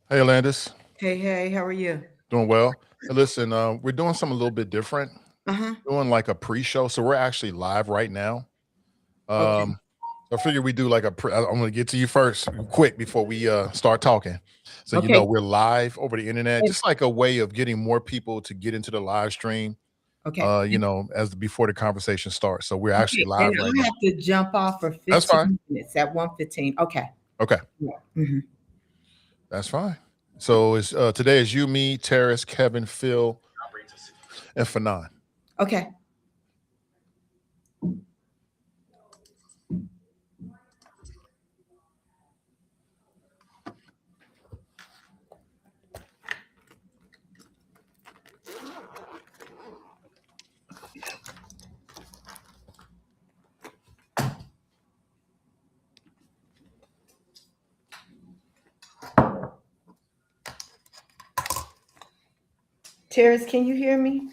Hey, Landis. Hey, hey, how are you? Doing well. Hey, listen, we're doing something a little bit different. Uh-huh. Doing like a pre-show, so we're actually live right now. Okay. So I figure we do like I'm going to get to you first, quick, before we start talking. So Okay. we're live over the internet, Yes. just like a way of getting more people to get into the live stream. Okay. As before the conversation starts. So we're actually Okay. And live right I now. have to jump off for That's fine. 15 minutes at 1:15. Okay. Okay, Yeah. Hmm. that's fine. So it's today is you, me, Terrace, Kevin, Phil, and Fanon. Okay. Terrence, can you hear me?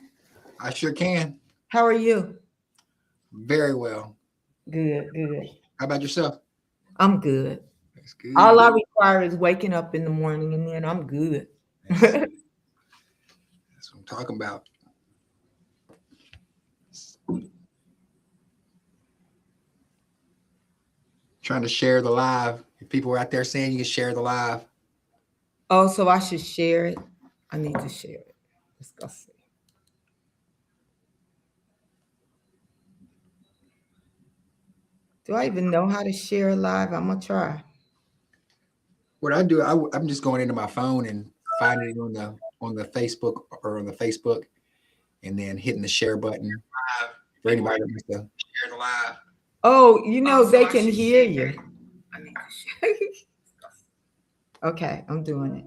I sure can. How are you? Very well. Good, good. How about yourself? I'm good. That's good. All I require is waking up in the morning and then I'm good. That's what I'm talking about. Trying to share the live. If people are out there saying you can share the live. Oh, so I should share it. I need to share it. Let's go see. Do I even know how to share live? I'm gonna try. What I do, I'm just going into my phone and finding it on the Facebook or on the Facebook, and then hitting the share button for anybody that wants to share the live. Oh, they can hear you. I need to share. Okay, I'm doing it.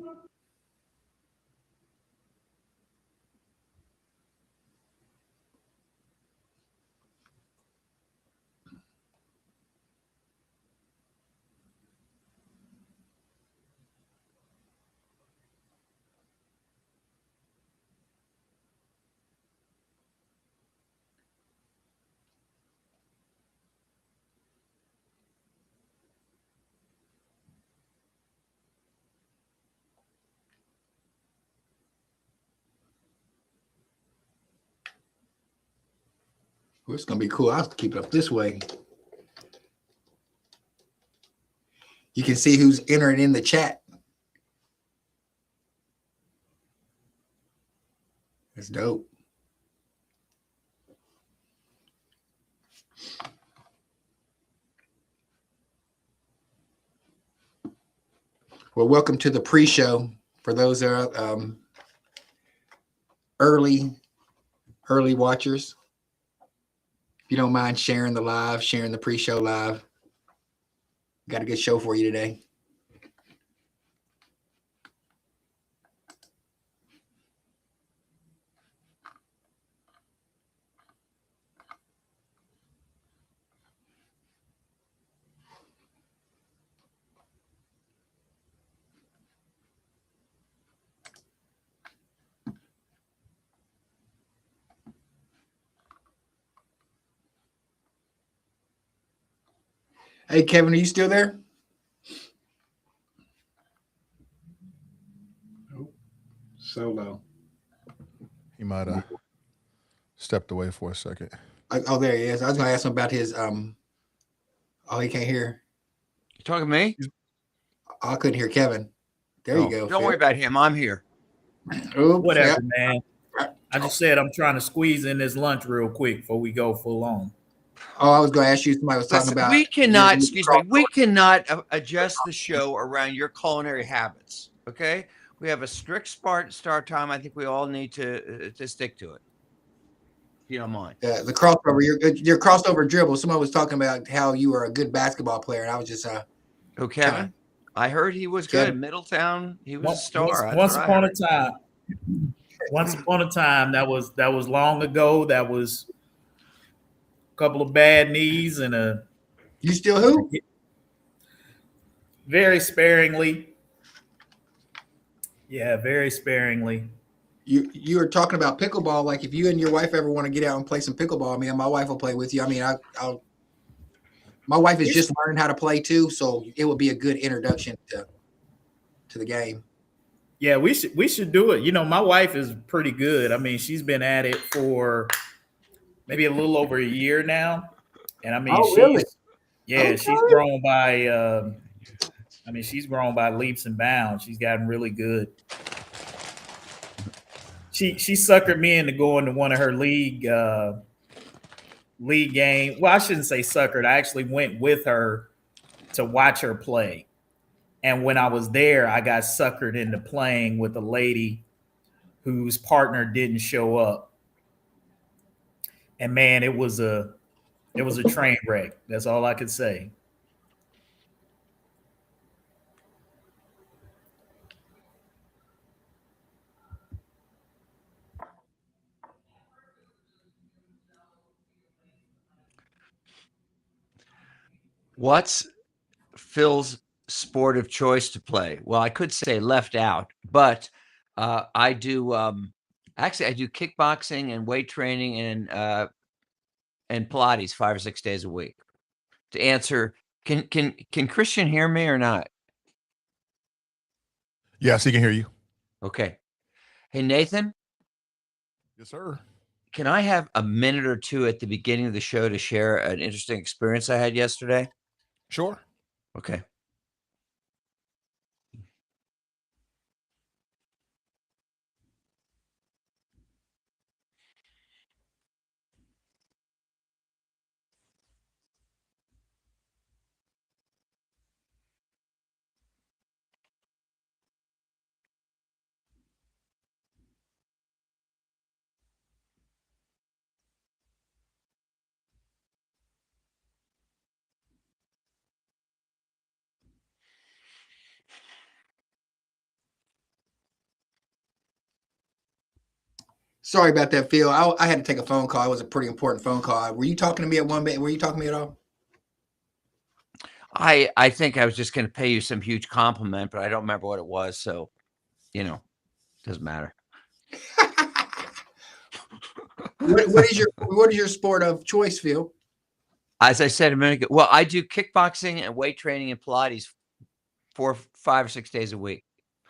Well, it's gonna be cool. I'll have to keep it up this way. You can see who's entering in the chat. That's dope. Well, welcome to the pre-show. For those that are early watchers, if you don't mind sharing the live, sharing the pre-show live, got a good show for you today. Hey, Kevin, are you still there? Oh, solo. He might have stepped away for a second. Oh, there he is. I was going to ask him about his. Oh, he can't hear. You talking to me? I couldn't hear Kevin. There you go. Don't worry about him. I'm here. Oops, Whatever, man. I just said I'm trying to squeeze in this lunch real quick before we go full on. Oh, I was going to ask you. Somebody was talking about. We cannot. Excuse me. We cannot adjust the show around your culinary habits. Okay. We have a strict start time. I think we all need to stick to it. If you don't mind. The crossover, your crossover dribble. Somebody was talking about how you were a good basketball player, and I was just Oh, Kevin. I heard he was good. Middletown, he was a star. Once upon a time. Once upon a time, that was long ago. That was a couple of bad knees and a. You still who? Very sparingly. Yeah, very sparingly. You were talking about pickleball. Like if you and your wife ever want to get out and play some pickleball, me and my wife will play with you. I mean, my wife is just learning how to play too, so it would be a good introduction to to the game. Yeah, we should do it. You know, my wife is pretty good. I mean, she's been at it for maybe a little over a year now, and I mean, Oh, really? she's Okay. grown by. She's grown by leaps and bounds. She's gotten really good. She suckered me into going to one of her league game. Well, I shouldn't say suckered. I actually went with her to watch her play. And when I was there, I got suckered into playing with a lady whose partner didn't show up. And man, it was a train wreck. That's all I could say. What's Phil's sport of choice to play? Well, I could say left out, but I do actually I do kickboxing and weight training and Pilates 5 or 6 days a week. To answer, can Christian hear me or not? Yes, he can hear you. Okay. Hey Nathan, Yes, sir. can I have a minute or two at the beginning of the show to share an interesting experience I had yesterday? Sure. Okay. Sorry about that, Phil. I had to take a phone call. It was a pretty important phone call. Were you talking to me at one bit? Were you talking to me at all? I think I was just going to pay you some huge compliment, but I don't remember what it was. So, doesn't matter. What is your sport of choice, Phil? As I said a minute ago, well, I do kickboxing and weight training and Pilates 4, 5 or 6 days a week.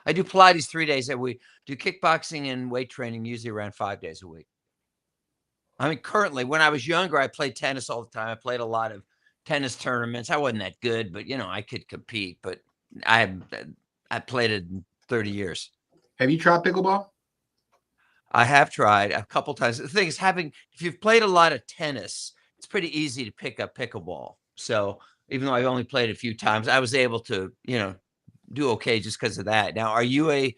I do Pilates 3 days a week. Do kickboxing and weight training usually around 5 days a week. I mean, currently, when I was younger, I played tennis all the time. I played a lot of tennis tournaments. I wasn't that good, but I could compete. But I played it in 30 years. Have you tried pickleball? I have tried a couple times. The thing is, if you've played a lot of tennis, it's pretty easy to pick up pickleball. So even though I've only played a few times, I was able to, do okay just because of that. Now, are you a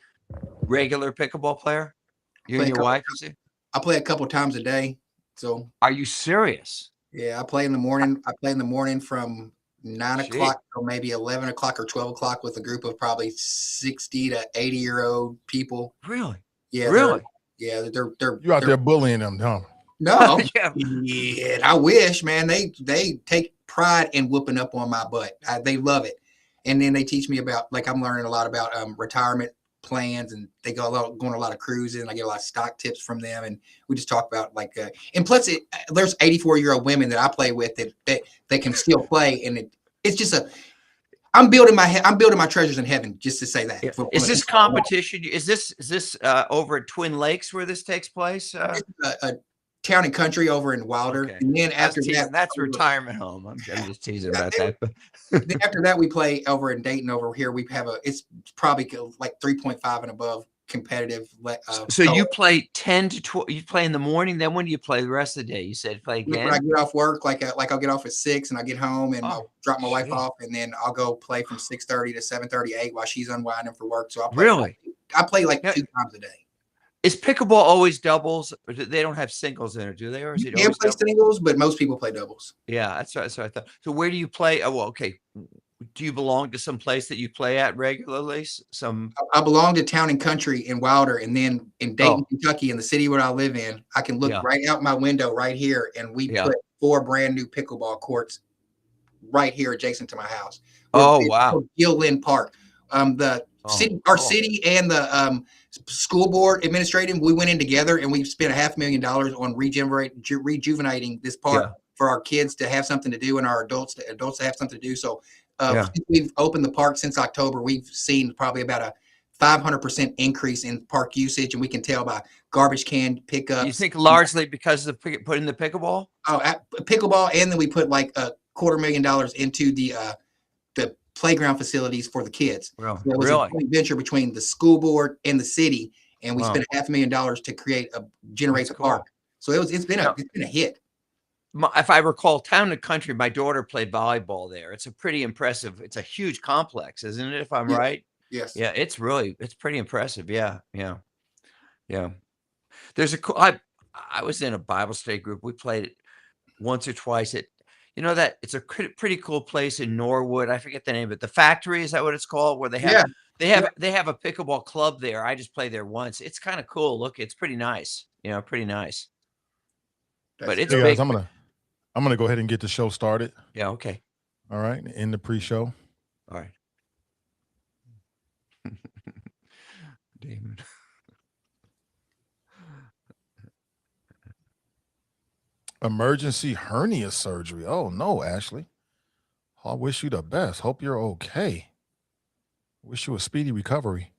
regular pickleball player? You and your wife? I play a couple times a day. So are you serious? Yeah, I play in the morning. I play in the morning from 9 o'clock till maybe 11 o'clock or 12 o'clock with a group of probably 60 to 80-year-old people. Really? Yeah. Really? They're You out there bullying them, huh? No. Yeah. I wish, man. They take pride in whooping up on my butt. They love it. And then they teach me about, like, I'm learning a lot about retirement plans, and they going a lot of cruises, and I get a lot of stock tips from them, and we just talk about and plus there's 84-year-old women that I play with that they can still play, and it's just I'm building my treasures in heaven, just to say that. Yeah. Is this competition? Is this over at Twin Lakes where this takes place? A town and country over in Wilder. Okay. And then after that's retirement home. I'm just teasing about that. But then after that, we play over in Dayton. Over here, we have it's probably like 3.5 and above competitive. So you play 10 to 12. You play in the morning. Then when do you play the rest of the day? You said play again. When I get off work, like I'll get off at 6, and I get home and I'll drop my wife off, and then I'll go play from 6:30 to 7:30, 8 while she's unwinding for work. So I play. I play like 2 times a day. Is pickleball always doubles? Or they don't have singles in it, do they? Or is it always play singles, but most people play doubles. Yeah, that's what I thought. So where do you play? Oh, well, okay. Do you belong to some place that you play at regularly? I belong to Town and Country in Wilder, and then in Dayton, Kentucky, in the city where I live in, I can look right out my window right here, and we put 4 brand new pickleball courts right here adjacent to my house. Wow! Gilliland Park. Our city and the school board administrative, we went in together and we spent $500,000 on rejuvenating this park for our kids to have something to do and our adults to have something to do. So Since we've opened the park since October, we've seen probably about a 500% increase in park usage, and we can tell by garbage can pickups. You think largely because of putting the pickleball? Oh, pickleball, and then we put like $250,000 into the playground facilities for the kids. Well, so it was a joint venture between the school board and the city, and we spent $500,000 to generate the park. So it's been a hit. If I recall, Town and Country, my daughter played volleyball there. It's a pretty impressive. It's a huge complex, isn't it? If I'm right. Yes. Yeah, it's pretty impressive. Yeah. There's I was in a Bible study group. We played it once or twice. It's a pretty cool place in Norwood. I forget the name of it. The Factory, is that what it's called? Where they have they have a pickleball club there. I just played there once. It's kind of cool. Look, it's pretty nice. Pretty nice. But it's hey big. guys, I'm gonna go ahead and get the show started. Yeah. Okay. All right. In the pre-show. All right. Damon. Emergency hernia surgery. Oh no, Ashley. I wish you the best. Hope you're okay. Wish you a speedy recovery.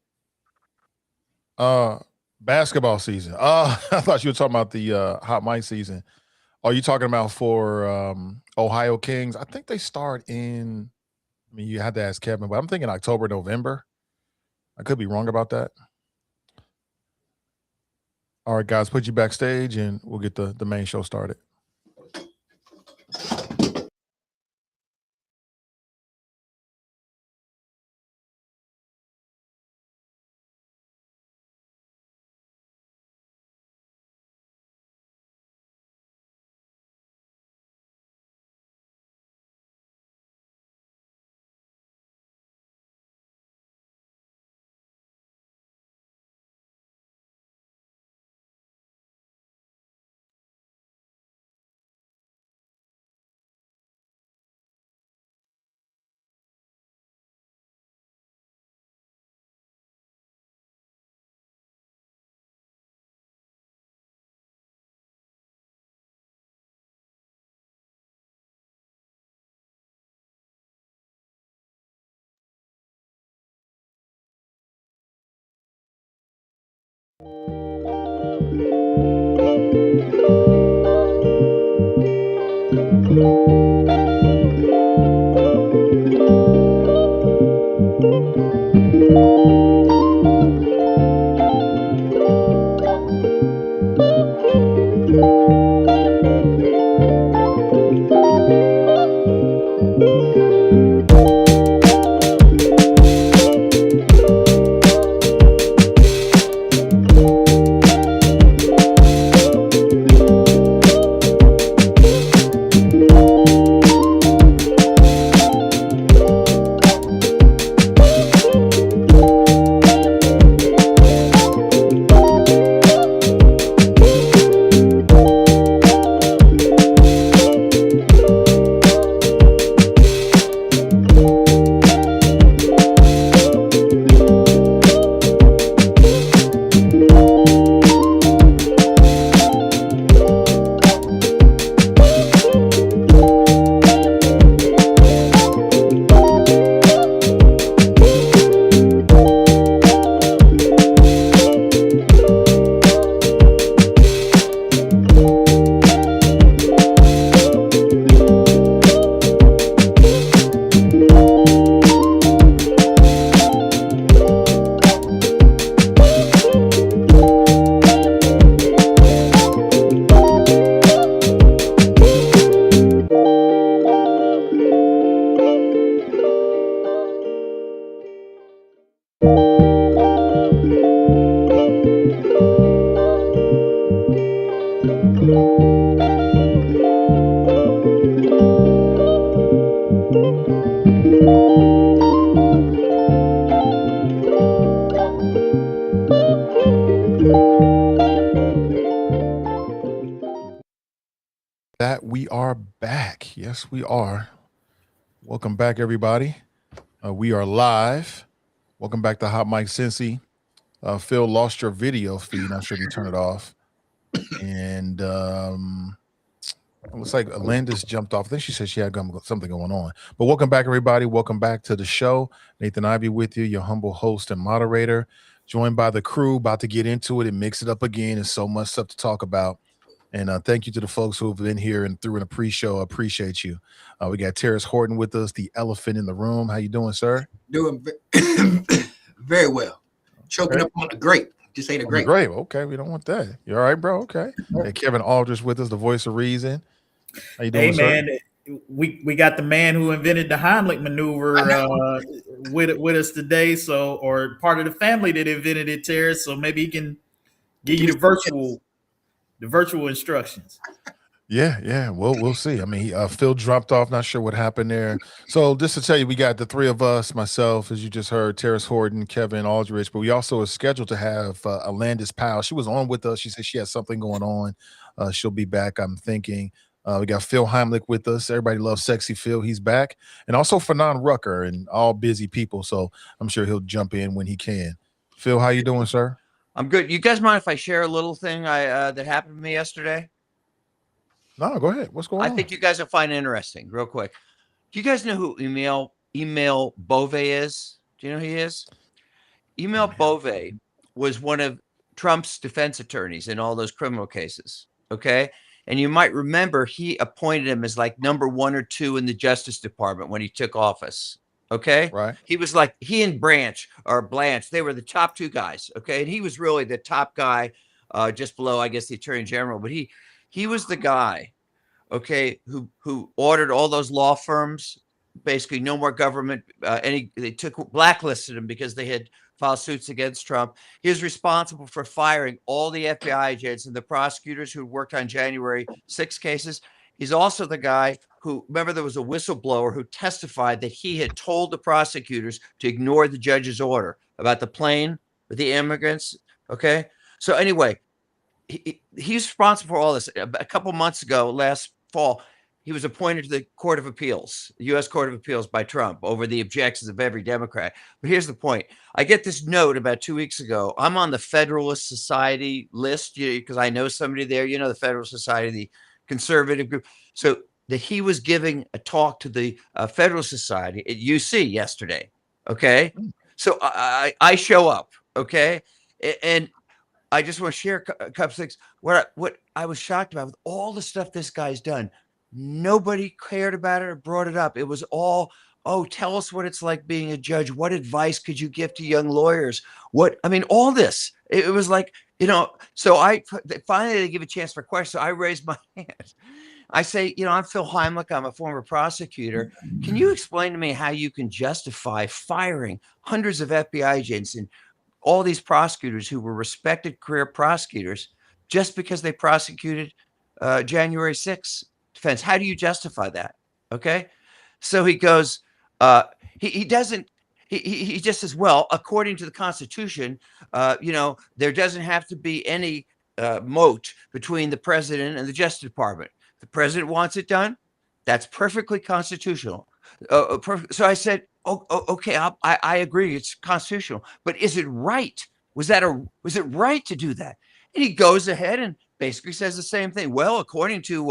Basketball season. I thought you were talking about the hot mic season. Are you talking about for Ohio Kings? I think they start in, you had to ask Kevin, but I'm thinking October, November. I could be wrong about that. All right, guys, put you backstage and we'll get the main show started. That we are back. Yes, we are. Welcome back, everybody. We are live. Welcome back to Hot Mic Cincy. Phil, lost your video feed. Not sure if you turn it off. And It looks like Alandis jumped off. I think she said she had something going on. But welcome back, everybody. Welcome back to the show. Nathan Ivy with you, your humble host and moderator, joined by the crew, about to get into it and mix it up again. There's so much stuff to talk about. And thank you to the folks who have been here and through in a pre-show. I appreciate you. We got Terrence Horton with us, the elephant in the room. How you doing, sir? Doing very well. Choking up on the grape. Just ate a grape. Great. Okay, we don't want that. You all right, bro? Okay. Hey, Kevin Aldridge with us, the voice of reason. How you doing, Hey, man, we got the man who invented the Heimlich maneuver with us today. So, or part of the family that invented it, Terrence. So maybe he can give you the virtual instructions. Yeah. We'll see. I mean, Phil dropped off. Not sure what happened there. So just to tell you, we got the three of us, myself, as you just heard, Terrence Horton, Kevin Aldridge, but we also are scheduled to have Alandis Powell. She was on with us. She said she has something going on. She'll be back, I'm thinking. We got Phil Heimlich with us. Everybody loves Sexy Phil. He's back. And also Fanon Rucker, and all busy people. So I'm sure he'll jump in when he can. Phil, how you doing, sir? I'm good. You guys mind if I share a little thing that happened to me yesterday? No, go ahead. What's going on? I think you guys will find it interesting. Real quick. Do you guys know who Emil Bove is? Do you know who he is? Emil Bove was one of Trump's defense attorneys in all those criminal cases. Okay. And you might remember he appointed him as like number 1 or 2 in the Justice Department when he took office. Okay. Right. He was like, he and Blanche, they were the top 2 guys. Okay. And he was really the top guy, just below, I guess, the Attorney General. But he was the guy, okay, who ordered all those law firms, basically no more government. They blacklisted him because they had filed suits against Trump. He was responsible for firing all the FBI agents and the prosecutors who worked on January 6 cases. He's also the guy who, remember, there was a whistleblower who testified that he had told the prosecutors to ignore the judge's order about the plane with the immigrants. Okay. So anyway, he's responsible for all this. A couple months ago, last fall, he was appointed to the Court of Appeals, the U.S. Court of Appeals by Trump over the objections of every Democrat. But here's the point. I get this note about 2 weeks ago. I'm on the Federalist Society list because I know somebody there, the Federalist Society, the conservative group. So that he was giving a talk to the Federalist Society at UC yesterday. Okay. So I show up. Okay. And I just want to share a couple things. What I was shocked about with all the stuff this guy's done, nobody cared about it or brought it up. It was all, tell us what it's like being a judge. What advice could you give to young lawyers? All this. It was like, so finally they give a chance for questions. So I raised my hand. I say, I'm Phil Heimlich. I'm a former prosecutor. Can you explain to me how you can justify firing hundreds of FBI agents and all these prosecutors who were respected career prosecutors just because they prosecuted January 6th defense? How do you justify that? Okay. So he goes, he doesn't, he just says, well, according to the Constitution, there doesn't have to be any moat between the president and the Justice Department. If the president wants it done, that's perfectly constitutional. So I said, okay, I agree, it's constitutional, but is it right? Was it right to do that? And he goes ahead and basically says the same thing. Well, according to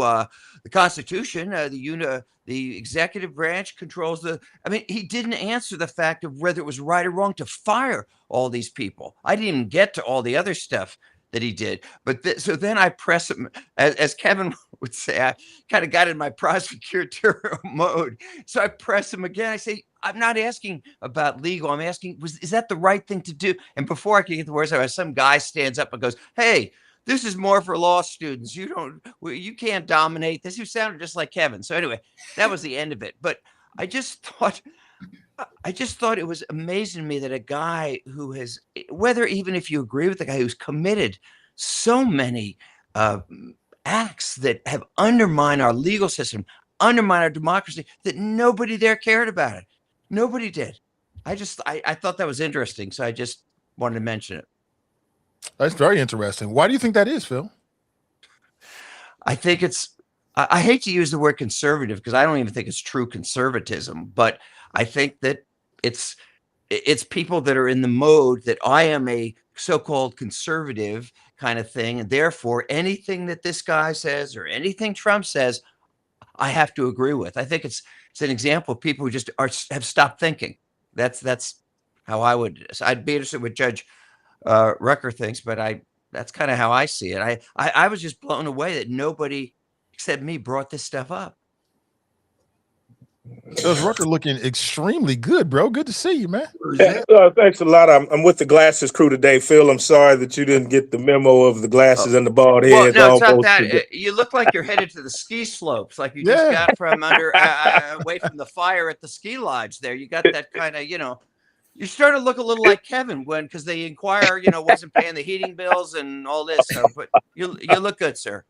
the Constitution, the executive branch controls he didn't answer the fact of whether it was right or wrong to fire all these people. I didn't even get to all the other stuff that he did. But so then I press him, as Kevin would say, I kind of got in my prosecutorial mode. So I press him again. I say, I'm not asking about legal. I'm asking, is that the right thing to do? And before I can get the words out, some guy stands up and goes, hey, this is more for law students. You can't dominate this. You sounded just like Kevin. So anyway, that was the end of it. But I just thought it was amazing to me that a guy who has, whether even if you agree with the guy who's committed so many acts that have undermined our legal system, undermined our democracy, that nobody there cared about it. Nobody did. I thought that was interesting. So I just wanted to mention it. That's very interesting. Why do you think that is, Phil? I think I hate to use the word conservative because I don't even think it's true conservatism, but I think that it's it's people that are in the mode that I am a so-called conservative kind of thing, and therefore anything that this guy says or anything Trump says, I have to agree with. I think it's an example of people who just have stopped thinking. That's how I'd be interested what Judge Rucker thinks, but that's kind of how I see it. I was just blown away that nobody except me brought this stuff up. Judge Rucker looking extremely good, bro. Good to see you, man. Yeah, thanks a lot. I'm with the glasses crew today, Phil. I'm sorry that you didn't get the memo of the glasses and the bald Well, head. no, it's not that. You look like you're headed to the ski slopes, like you just got from under away from the fire at the ski lodge. There, you got that kind of, you start to look a little like Kevin because they inquire, wasn't paying the heating bills and all this. So, but you look good, sir.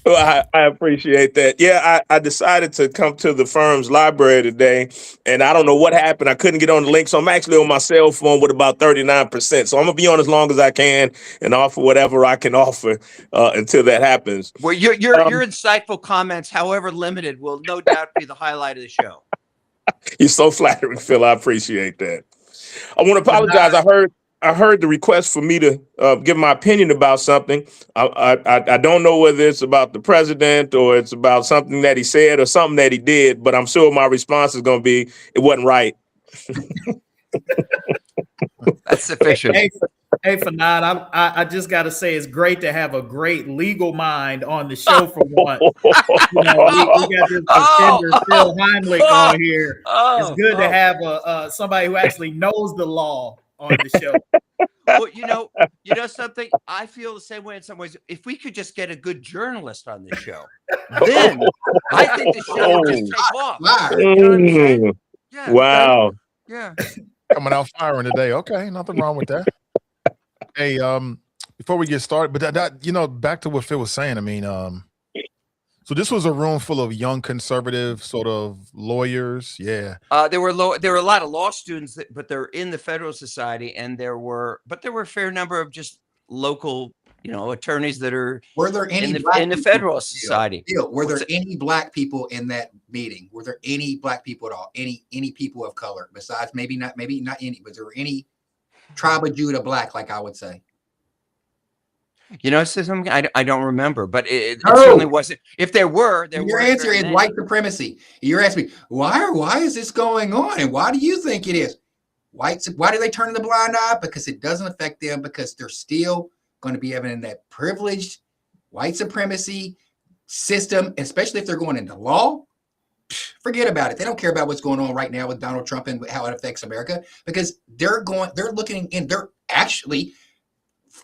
Well, I appreciate that. Yeah, I decided to come to the firm's library today, and I don't know what happened. I couldn't get on the link, so I'm actually on my cell phone with about 39%. So I'm gonna be on as long as I can and offer whatever I can offer until that happens. Well, your insightful comments, however limited, will no doubt be the highlight of the show. You're so flattering, Phil. I appreciate that. I want to apologize. I heard the request for me to give my opinion about something. I don't know whether it's about the president or it's about something that he said or something that he did, but I'm sure my response is going to be, it wasn't right. That's sufficient. Hey, Fanad, I just got to say it's great to have a great legal mind on the show for once. We got this defender, Phil Heimlich, on here. It's good to have somebody who actually knows the law on the show. Well, you know something. I feel the same way in some ways. If we could just get a good journalist on this show, then I think the show would just take off. You know what I'm saying? Yeah. Wow. Yeah. Coming out firing today. Okay, nothing wrong with that. Hey, before we get started, but that back to what Phil was saying. I mean, so this was a room full of young conservative sort of lawyers. Yeah. There were a lot of law students, but they're in the Federal Society, and there were a fair number of just local, attorneys that are. Were there any in the Federal Society? Were there any black people in that meeting? Were there any black people at all? Any people of color besides maybe not any? Was there any tribe of Judah black? Like I would say. It's something I don't remember, but it certainly wasn't. If there were, your answer is white supremacy. You're asking me why is this going on, and why do you think it is? Why do they turn the blind eye? Because it doesn't affect them, because they're still going to be having in that privileged white supremacy system, especially if they're going into law. Forget about it. They don't care about what's going on right now with Donald Trump and how it affects America, because they're actually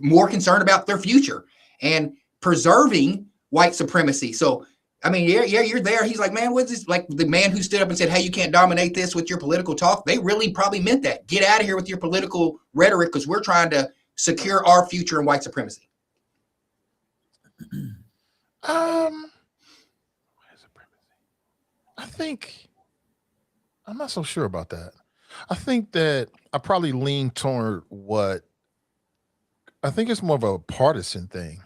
more concerned about their future and preserving white supremacy. So, I mean, yeah, you're there. He's like, man, what's this? Like the man who stood up and said, hey, you can't dominate this with your political talk. They really probably meant that. Get out of here with your political rhetoric, because we're trying to secure our future in white supremacy. I think I'm not so sure about that. I think that I probably lean toward what I think it's more of a partisan thing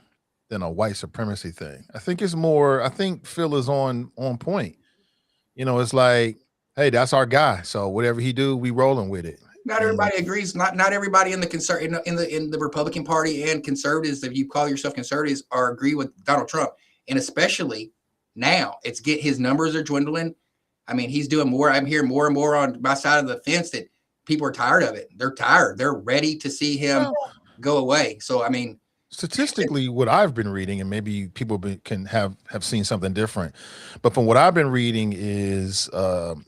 than a white supremacy thing. I think Phil is on point. It's like, hey, that's our guy. So whatever he do, we rolling with it. Not everybody agrees. Not everybody in the Republican Party and conservatives, if you call yourself conservatives, agree with Donald Trump. And especially now, his numbers are dwindling. I mean, he's doing more. I'm hearing more and more on my side of the fence that people are tired of it. They're tired. They're ready to see him go away. So, I mean, statistically, what I've been reading, and maybe people can have seen something different, but from what I've been reading is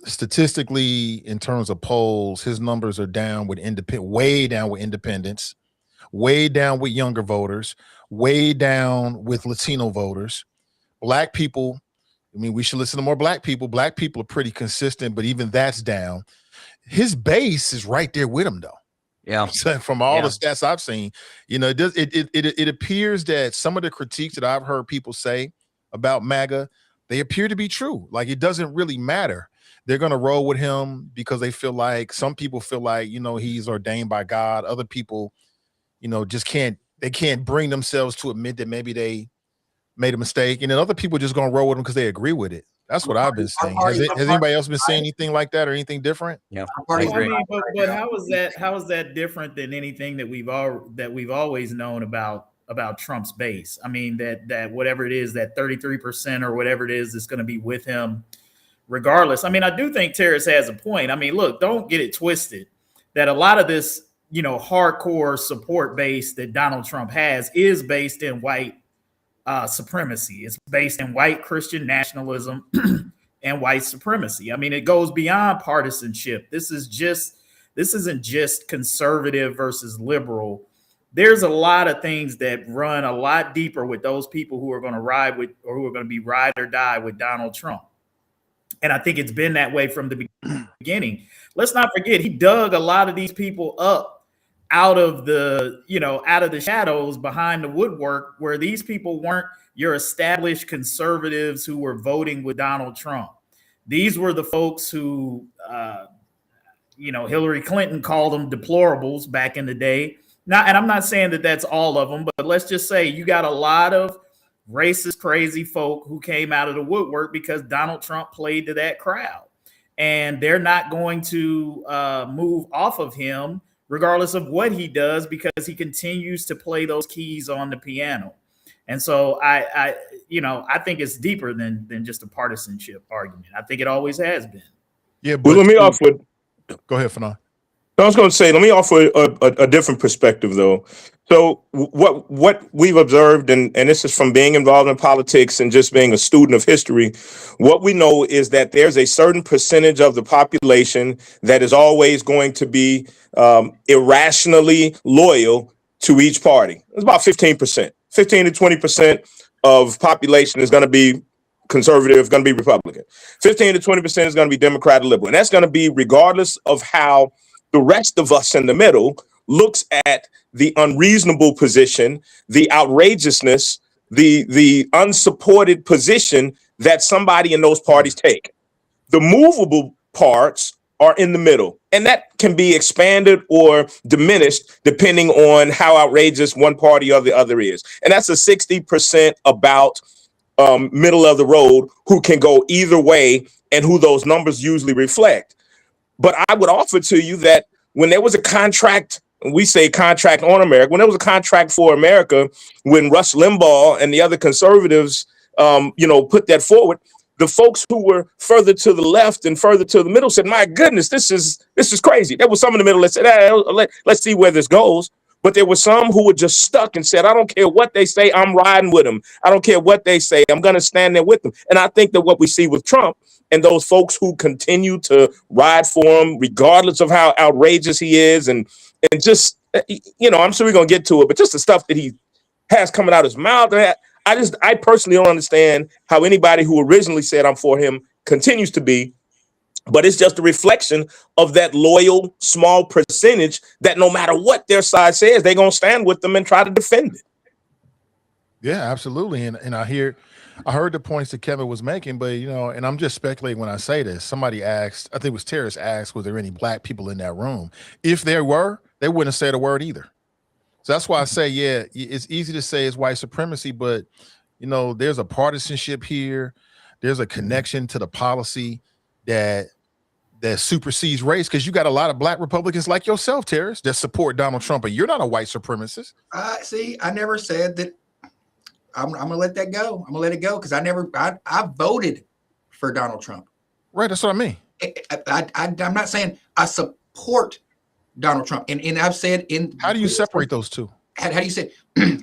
statistically, in terms of polls, his numbers are down with way down with independents, way down with younger voters, way down with Latino voters. Black people, I mean, we should listen to more black people. Black people are pretty consistent, but even that's down. His base is right there with him, though. Yeah. From all the stats I've seen, it appears that some of the critiques that I've heard people say about MAGA, they appear to be true. Like, it doesn't really matter. They're going to roll with him because some people feel like, he's ordained by God. Other people, just can't bring themselves to admit that maybe they made a mistake. And then other people just going to roll with him because they agree with it. That's what I've been seeing. Has anybody else been seeing anything like that or anything different? Yeah, I I Well, I agree. mean, but how is that different than anything that we've always known about Trump's base? I mean, that whatever it is, that 33% or whatever it is going to be with him regardless. I mean, I do think Terrace has a point. I mean, look, don't get it twisted that a lot of this, hardcore support base that Donald Trump has is based in white supremacy. It's based in white Christian nationalism and white supremacy. I mean, it goes beyond partisanship. This isn't just conservative versus liberal. There's a lot of things that run a lot deeper with those people who are going to ride with, or who are going to be ride or die with Donald Trump. And I think it's been that way from the beginning. Let's not forget, he dug a lot of these people up out of the shadows behind the woodwork, where these people weren't your established conservatives who were voting with Donald Trump. These were the folks who, Hillary Clinton called them deplorables back in the day. Now, and I'm not saying that that's all of them, but let's just say you got a lot of racist, crazy folk who came out of the woodwork because Donald Trump played to that crowd. And they're not going to move off of him regardless of what he does, because he continues to play those keys on the piano. And so I think it's deeper than just a partisanship argument. I think it always has been. Yeah, but Well, let me offer. Go ahead, Fanon. I was going to say, let me offer a different perspective, though. So what we've observed, and this is from being involved in politics and just being a student of history, what we know is that there's a certain percentage of the population that is always going to be irrationally loyal to each party. It's about 15%. 15 to 20% of population is going to be conservative, going to be Republican. 15 to 20% is going to be Democrat or liberal. And that's going to be regardless of how the rest of us in the middle looks at the unreasonable position, the outrageousness, the unsupported position that somebody in those parties take. The movable parts are in the middle, and that can be expanded or diminished depending on how outrageous one party or the other is. And that's a 60% about middle of the road who can go either way and who those numbers usually reflect. But I would offer to you that when there was a contract, we say contract on America, when there was a contract for America, when Rush Limbaugh and the other conservatives, put that forward, the folks who were further to the left and further to the middle said, "My goodness, this is crazy." There was some in the middle that said, let's see where this goes. But there were some who were just stuck and said, "I don't care what they say, I'm riding with them. I don't care what they say, I'm going to stand there with them." And I think that what we see with Trump and those folks who continue to ride for him, regardless of how outrageous he is, and just, I'm sure we're going to get to it, but just the stuff that he has coming out his mouth, I personally don't understand how anybody who originally said I'm for him continues to be. But it's just a reflection of that loyal small percentage that no matter what their side says, they're going to stand with them and try to defend it. Yeah, absolutely. And I heard the points that Kevin was making, but and I'm just speculating when I say this. Somebody asked, I think it was Terrace asked, was there any black people in that room? If there were, they wouldn't have said a word either. So that's why I say, yeah, it's easy to say it's white supremacy, but there's a partisanship here. There's a connection to the policy that supersedes race, because you got a lot of black Republicans like yourself, Terrace, that support Donald Trump, and you're not a white supremacist. See, I never said that. I'm gonna let that go. I'm gonna let it go because I voted for Donald Trump. Right, that's what I mean. I'm not saying I support Donald Trump, and I've said in. How do you separate those two? How do you say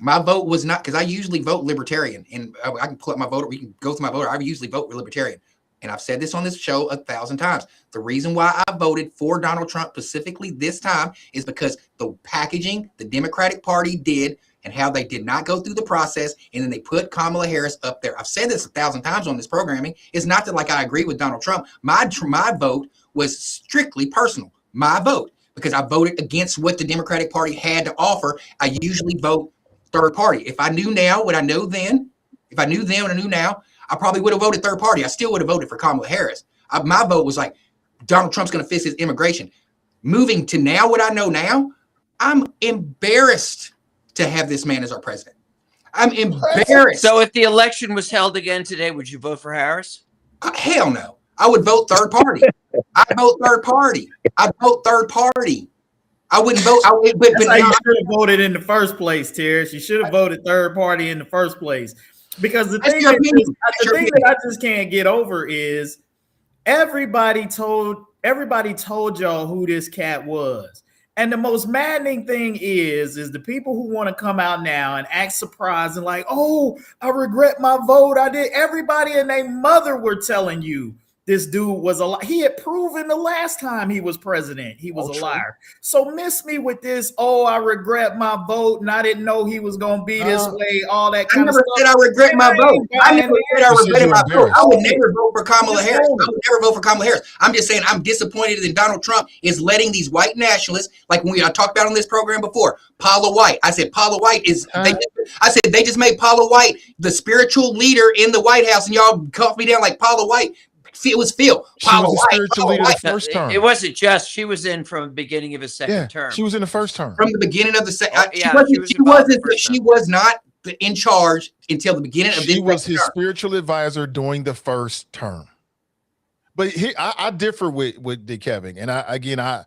my vote was not, because I usually vote libertarian, and I can pull up my voter. We can go through my voter. I usually vote libertarian. And I've said this on this show 1,000 times. The reason why I voted for Donald Trump specifically this time is because the packaging the Democratic Party did and how they did not go through the process, and then they put Kamala Harris up there. I've said this 1,000 times on this programming. It's not that I agree with Donald Trump. My vote was strictly personal. My vote, because I voted against what the Democratic Party had to offer. I usually vote third party. If I knew now what I know then, if I knew then what I knew now, I probably would have voted third party. I still would have voted for Kamala Harris. My vote was like, Donald Trump's going to fix his immigration. Moving to now what I know now, I'm embarrassed to have this man as our president. I'm embarrassed. So if the election was held again today, would you vote for Harris? Hell no. I would vote third party. I'd vote third party. I'd vote third party. I wouldn't vote. That's how you should have voted in the first place, Terrence. You should have voted third party in the first place. Because the thing that I just can't get over is everybody told y'all who this cat was. And the most maddening thing is the people who want to come out now and act surprised and like, oh, I regret my vote. I did. Everybody and their mother were telling you this dude was a liar. He had proven the last time he was president, he was a liar. So miss me with this, oh, I regret my vote and I didn't know he was going to be this way, all that kind of stuff. I never said I regret my vote. I never said I regretted my vote. I would never vote for Kamala Harris. I would never vote for Kamala Harris. I'm just saying I'm disappointed that Donald Trump is letting these white nationalists, like when I talked about on this program before, Paula White. I said Paula White is, I said they just made Paula White the spiritual leader in the White House and y'all cuffed me down like Paula White. It was Phil. She was the spiritual leader the first term. It wasn't just. She was in from the beginning of his second term. She was in the first term. From the beginning of the second. She She was not in charge until the beginning of this. She was his spiritual advisor during the first term. But here, I differ with Dick Kevin, and I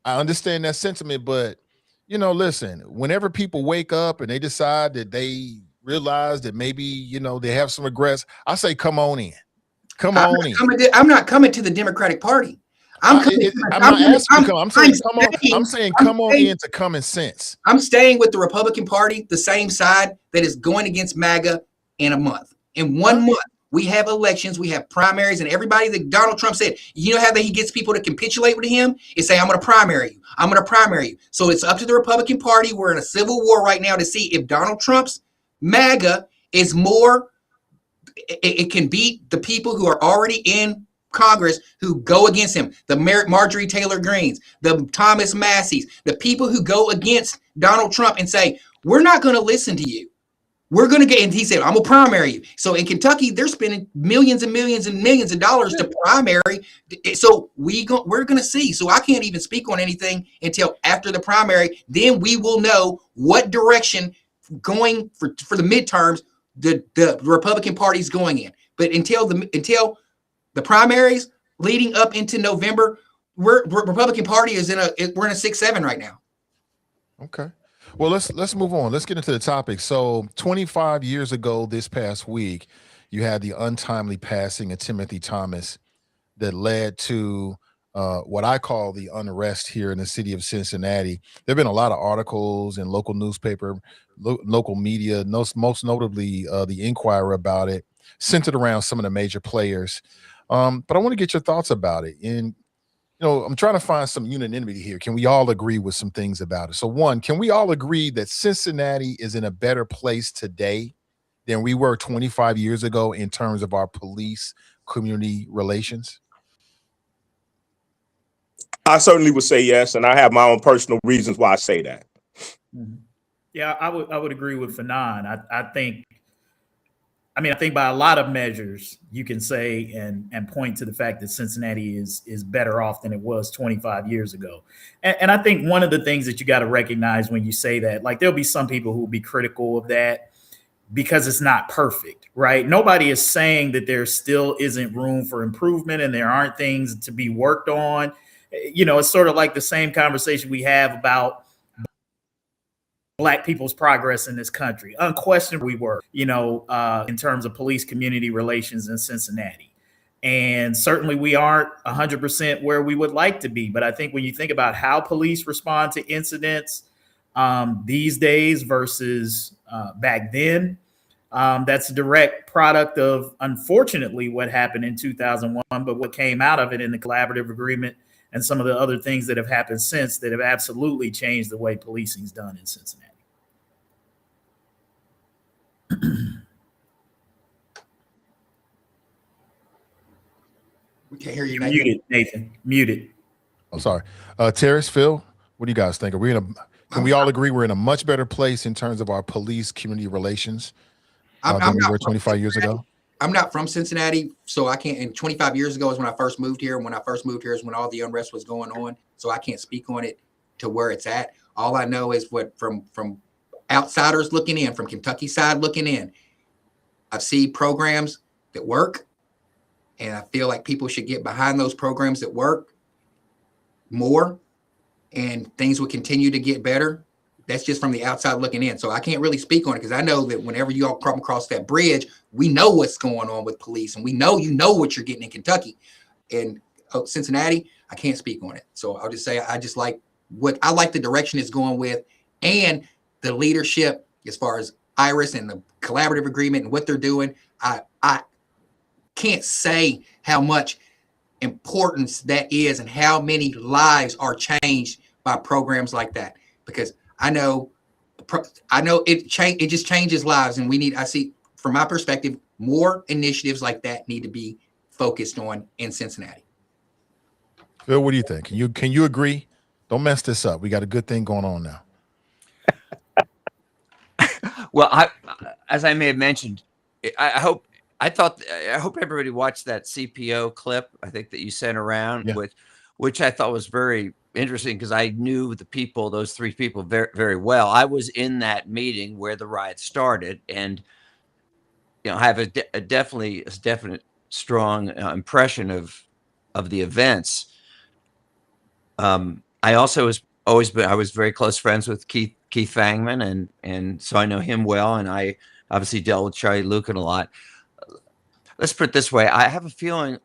understand that sentiment. But you know, listen, whenever people wake up and they decide that they realize that maybe they have some regrets, I say, come on in. Come on in. I'm not coming to the Democratic Party. I'm saying come on into common sense. I'm staying with the Republican Party, the same side that is going against MAGA in a month. In 1 month, we have elections, we have primaries, and everybody that Donald Trump said, you know how that he gets people to capitulate with him? Is say, I'm going to primary you. I'm going to primary you. So it's up to the Republican Party. We're in a civil war right now to see if Donald Trump's MAGA is more. It can beat the people who are already in Congress who go against him, the Marjorie Taylor Greens, the Thomas Masseys, the people who go against Donald Trump and say, we're not going to listen to you. We're going to get, and he said, I'm going to primary you. So in Kentucky, they're spending millions and millions and millions of dollars to primary. So we're going to see. So I can't even speak on anything until after the primary. Then we will know what direction going for the midterms the Republican Party is going in. But until the primaries leading up into November, Republican Party is we're in a 6-7 right now. Okay. Well, let's move on. Let's get into the topic. So 25 years ago this past week, you had the untimely passing of Timothy Thomas that led to what I call the unrest here in the city of Cincinnati. There have been a lot of articles in local newspaper, local media, most notably the Inquirer about it, centered around some of the major players. But I want to get your thoughts about it. And, I'm trying to find some unanimity here. Can we all agree with some things about it? So one, can we all agree that Cincinnati is in a better place today than we were 25 years ago in terms of our police community relations? I certainly would say yes, and I have my own personal reasons why I say that. Yeah, I would agree with Fanon. I think by a lot of measures you can say and point to the fact that Cincinnati is better off than it was 25 years ago. And I think one of the things that you got to recognize when you say that, like there'll be some people who will be critical of that because it's not perfect, right? Nobody is saying that there still isn't room for improvement and there aren't things to be worked on. It's sort of like the same conversation we have about Black people's progress in this country. Unquestionably, we were, in terms of police community relations in Cincinnati. And certainly we aren't 100% where we would like to be. But I think when you think about how police respond to incidents these days versus back then, that's a direct product of, unfortunately, what happened in 2001, but what came out of it in the collaborative agreement and some of the other things that have happened since that have absolutely changed the way policing is done in Cincinnati. We can't hear you, Nathan. Muted, Nathan. Muted. I'm sorry. Terrence, Phil, what do you guys think? Can we all agree we're in a much better place in terms of our police community relations than we were 25 years ago? I'm not from Cincinnati, so I can't. And 25 years ago is when I first moved here. And when I first moved here is when all the unrest was going on. So I can't speak on it to where it's at. All I know is what from outsiders looking in, from Kentucky side looking in, I've seen programs that work And I feel like people should get behind those programs that work more, and things will continue to get better. That's just from the outside looking in. So I can't really speak on it, because I know that whenever you all come across that bridge, we know what's going on with police, and we know what you're getting in Kentucky. And Cincinnati, I can't speak on it. So I'll just say I just like the direction it's going with, and the leadership as far as Iris and the collaborative agreement and what they're doing. I can't say how much importance that is and how many lives are changed by programs like that, because I know it just changes lives, and I see from my perspective more initiatives like that need to be focused on in Cincinnati. Phil, what do you think? Can you agree? Don't mess this up. We got a good thing going on now. Well, as I may have mentioned, I hope everybody watched that CPO clip, I think, that you sent around, which I thought was very interesting, because I knew those three people very, very well. I was in that meeting where the riot started, and I have a definite strong impression of the events. I also I was very close friends with Keith Fangman, and so I know him well, and I obviously dealt with Charlie Lucan a lot. Let's put it this way: I have a feeling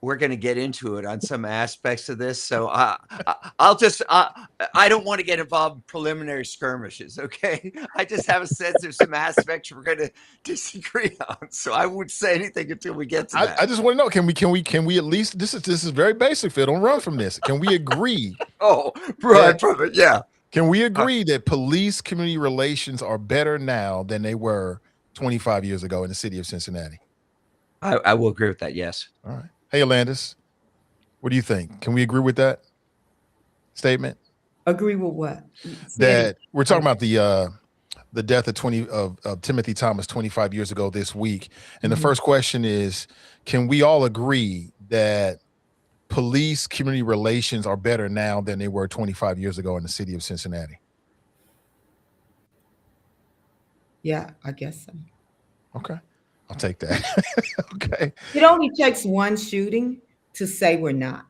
we're going to get into it on some aspects of this, so I don't want to get involved in preliminary skirmishes. Okay, I just have a sense there's some aspects we're going to disagree on, so I wouldn't say anything until we get to that. I just want to know: can we at least, this is very basic, Phil. Don't run from this. Can we agree? Run from it, yeah. Can we agree that police community relations are better now than they were 25 years ago in the city of Cincinnati? I will agree with that. Yes. All right. Hey, Alandis, what do you think? Can we agree with that statement? Agree with what? That we're talking about the death of Timothy Thomas 25 years ago this week. And the first question is, can we all agree that police community relations are better now than they were 25 years ago in the city of Cincinnati? Yeah, I guess so. Okay. I'll take that. Okay. It only takes one shooting to say we're not.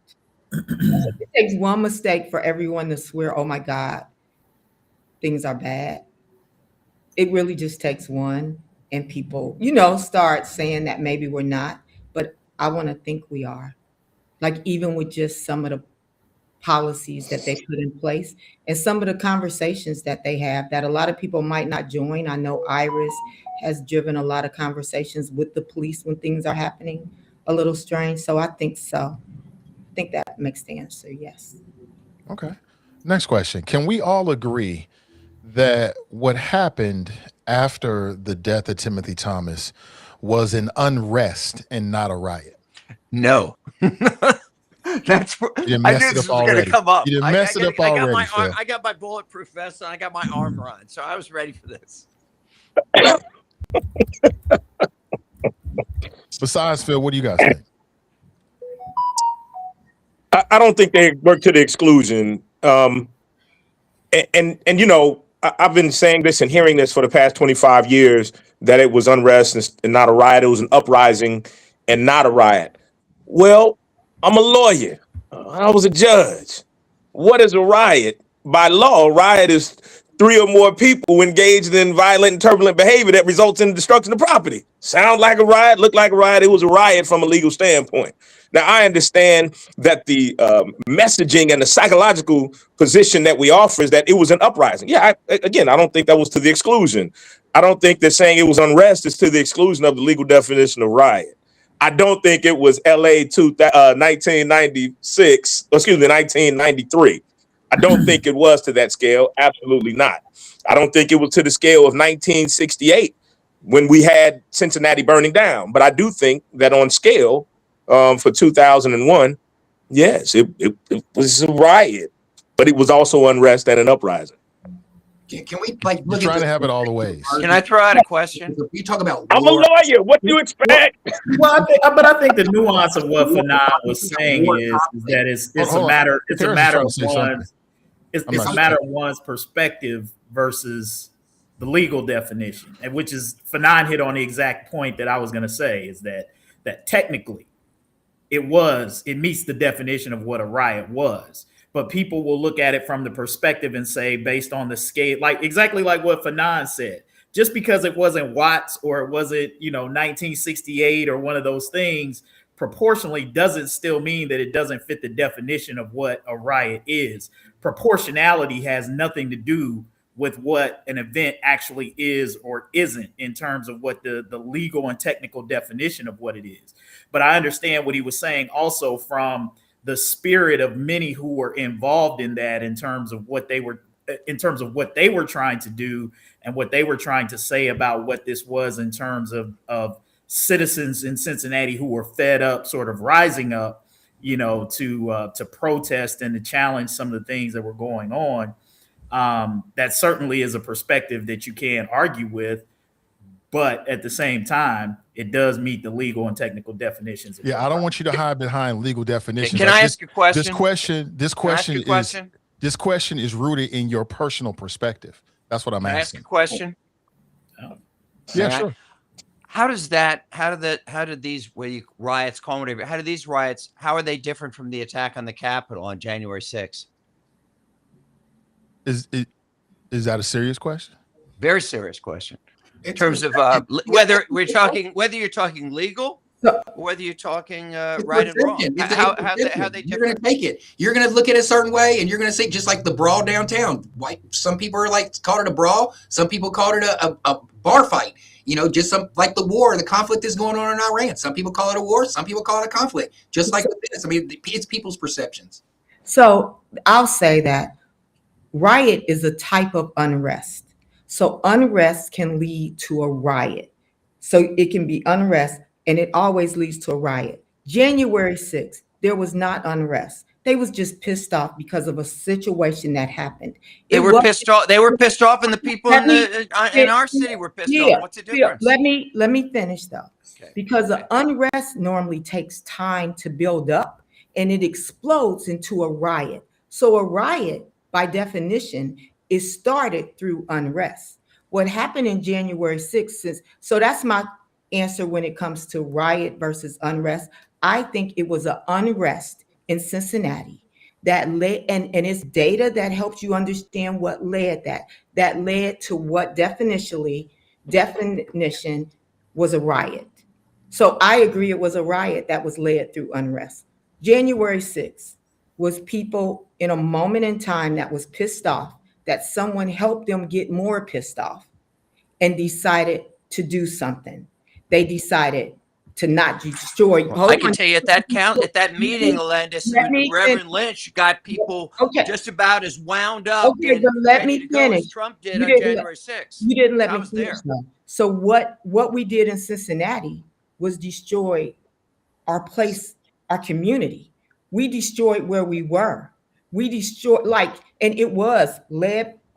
It takes one mistake for everyone to swear, oh my God, things are bad. It really just takes one, and people, start saying that maybe we're not, but I want to think we are. Like, even with just some of the policies that they put in place and some of the conversations that they have that a lot of people might not join. I know Iris has driven a lot of conversations with the police when things are happening a little strange. So I think so. I think that makes the answer yes. Okay. Next question. Can we all agree that what happened after the death of Timothy Thomas was an unrest and not a riot? No. That's you I knew this was going to come up. You didn't mess it up already. I got my bulletproof vest and I got my armor on, so I was ready for this. Besides, Phil, what do you guys think? I don't think they work to the exclusion. And I've been saying this and hearing this for the past 25 years, that it was unrest and not a riot. It was an uprising and not a riot. Well, I'm a lawyer. I was a judge. What is a riot? By law, a riot is 3 or more people engaged in violent and turbulent behavior that results in the destruction of property. Sound like a riot, look like a riot. It was a riot from a legal standpoint. Now, I understand that the messaging and the psychological position that we offer is that it was an uprising. Yeah, I don't think that was to the exclusion. I don't think that saying it was unrest is to the exclusion of the legal definition of riot. I don't think it was LA 1993. I don't think it was to that scale. Absolutely not. I don't think it was to the scale of 1968 when we had Cincinnati burning down. But I do think that on scale for 2001, yes, it was a riot, but it was also unrest and an uprising. Can we We're trying to have it all the ways? Can I throw out a question? You talk about I'm a lawyer. What do you expect? Well, I think the nuance of what Fanon was saying is that it's a matter of one's perspective versus the legal definition, and which is Fanon hit on the exact point that I was going to say, is that technically it meets the definition of what a riot was. But people will look at it from the perspective and say, based on the scale, like exactly like what Fanon said, just because it wasn't Watts or it wasn't, 1968 or one of those things, proportionally doesn't still mean that it doesn't fit the definition of what a riot is. Proportionality has nothing to do with what an event actually is or isn't in terms of what the legal and technical definition of what it is. But I understand what he was saying also from the spirit of many who were involved in that in terms of what they were trying to do and what they were trying to say about what this was in terms of citizens in Cincinnati who were fed up, sort of rising up, to protest and to challenge some of the things that were going on. That certainly is a perspective that you can't argue with, but at the same time, it does meet the legal and technical definitions. Yeah, I don't want you to hide behind legal definitions. Can I ask a question? This question is rooted in your personal perspective. That's what I'm asking. Ask a question. Yeah, sure. How did these riots, call them whatever, how do these riots, how are they different from the attack on the Capitol on January 6th? Is that a serious question? Very serious question. In terms of whether you're talking legal, or whether you're talking right and wrong. How they different? You're going to take it. You're going to look at it a certain way, and you're going to say, just like the brawl downtown. Some people are called it a brawl. Some people called it a bar fight. Just like the war, the conflict is going on in Iran. Some people call it a war. Some people call it a conflict. Just like this. I mean, it's people's perceptions. So I'll say that riot is a type of unrest. So unrest can lead to a riot. So it can be unrest, and it always leads to a riot. January 6th, there was not unrest. They was just pissed off because of a situation that happened. They were pissed off, and the people in our city were pissed off. What's the difference? Let me finish though. Okay. Because the unrest normally takes time to build up, and it explodes into a riot. So a riot, by definition, is started through unrest. What happened in January 6th, so that's my answer when it comes to riot versus unrest. I think it was an unrest in Cincinnati that led, and it's data that helps you understand what led that led to what definition was a riot. So I agree it was a riot that was led through unrest. January 6th was people in a moment in time that was pissed off, that someone helped them get more pissed off and decided to do something. They decided to not destroy. I can tell you at that meeting, Landis, Reverend Lynch got people just about as wound up. Okay, but let me finish. As Trump did on January 6th. You didn't let me finish. So what we did in Cincinnati was destroy our place, our community. We destroyed where we were. We destroyed, and it was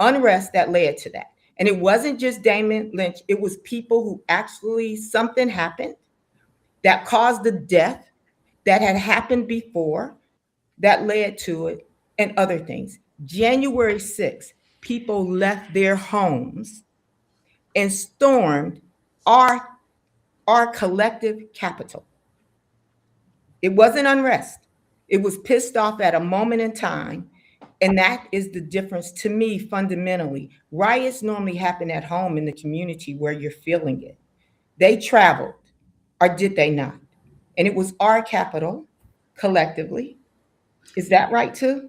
unrest that led to that. And it wasn't just Damon Lynch. It was people who actually, something happened that caused the death that had happened before that led to it, and other things. January 6th, people left their homes and stormed our collective capital. It wasn't unrest. It was pissed off at a moment in time. And that is the difference to me, fundamentally. Riots normally happen at home in the community where you're feeling it. They traveled, or did they not? And it was our capital, collectively. Is that right, too?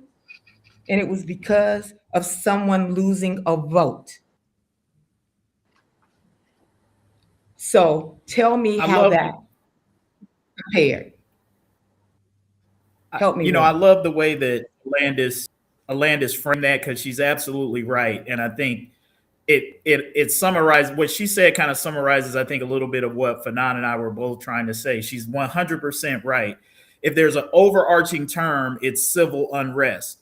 And it was because of someone losing a vote. So tell me how that compared. Help me. I love the way that Landis framed that, because she's absolutely right. And I think it summarizes what she said, kind of summarizes, I think, a little bit of what Fanon and I were both trying to say. She's 100% right. If there's an overarching term, it's civil unrest.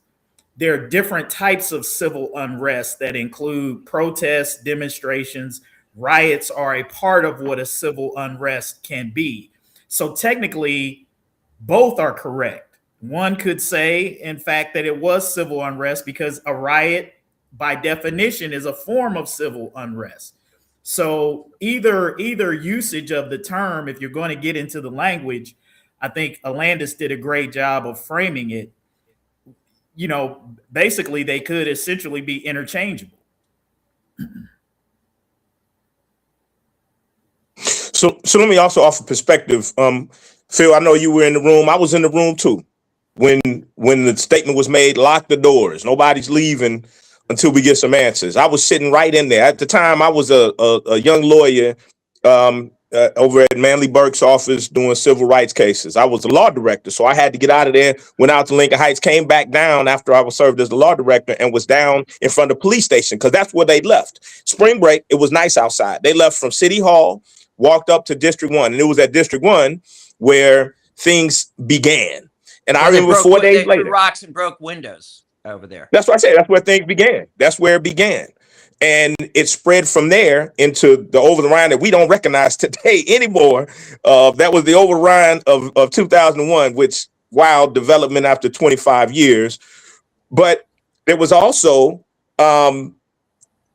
There are different types of civil unrest that include protests, demonstrations. Riots are a part of what a civil unrest can be. So technically, both are correct. One could say, in fact, that it was civil unrest because a riot, by definition, is a form of civil unrest. So either usage of the term, if you're going to get into the language, I think Alandis did a great job of framing it. You know, basically they could essentially be interchangeable. So let me also offer perspective. Phil, I know you were in the room. I was in the room too. When the statement was made, lock the doors. Nobody's leaving until we get some answers. I was sitting right in there. At the time, I was a young lawyer over at Manley Burke's office doing civil rights cases. I was the law director, so I had to get out of there, went out to Lincoln Heights, came back down after I was served as the law director, and was down in front of the police station because that's where they left. Spring break, it was nice outside. They left from City Hall, walked up to District 1, and it was at District 1 where things began. And I remember 4 days later, threw rocks and broke windows over there. That's what I say. That's where things began. That's where it began. And it spread from there into the Over the Rhine that we don't recognize today anymore. That was the Over the Rhine of 2001, which wild development after 25 years. But there was also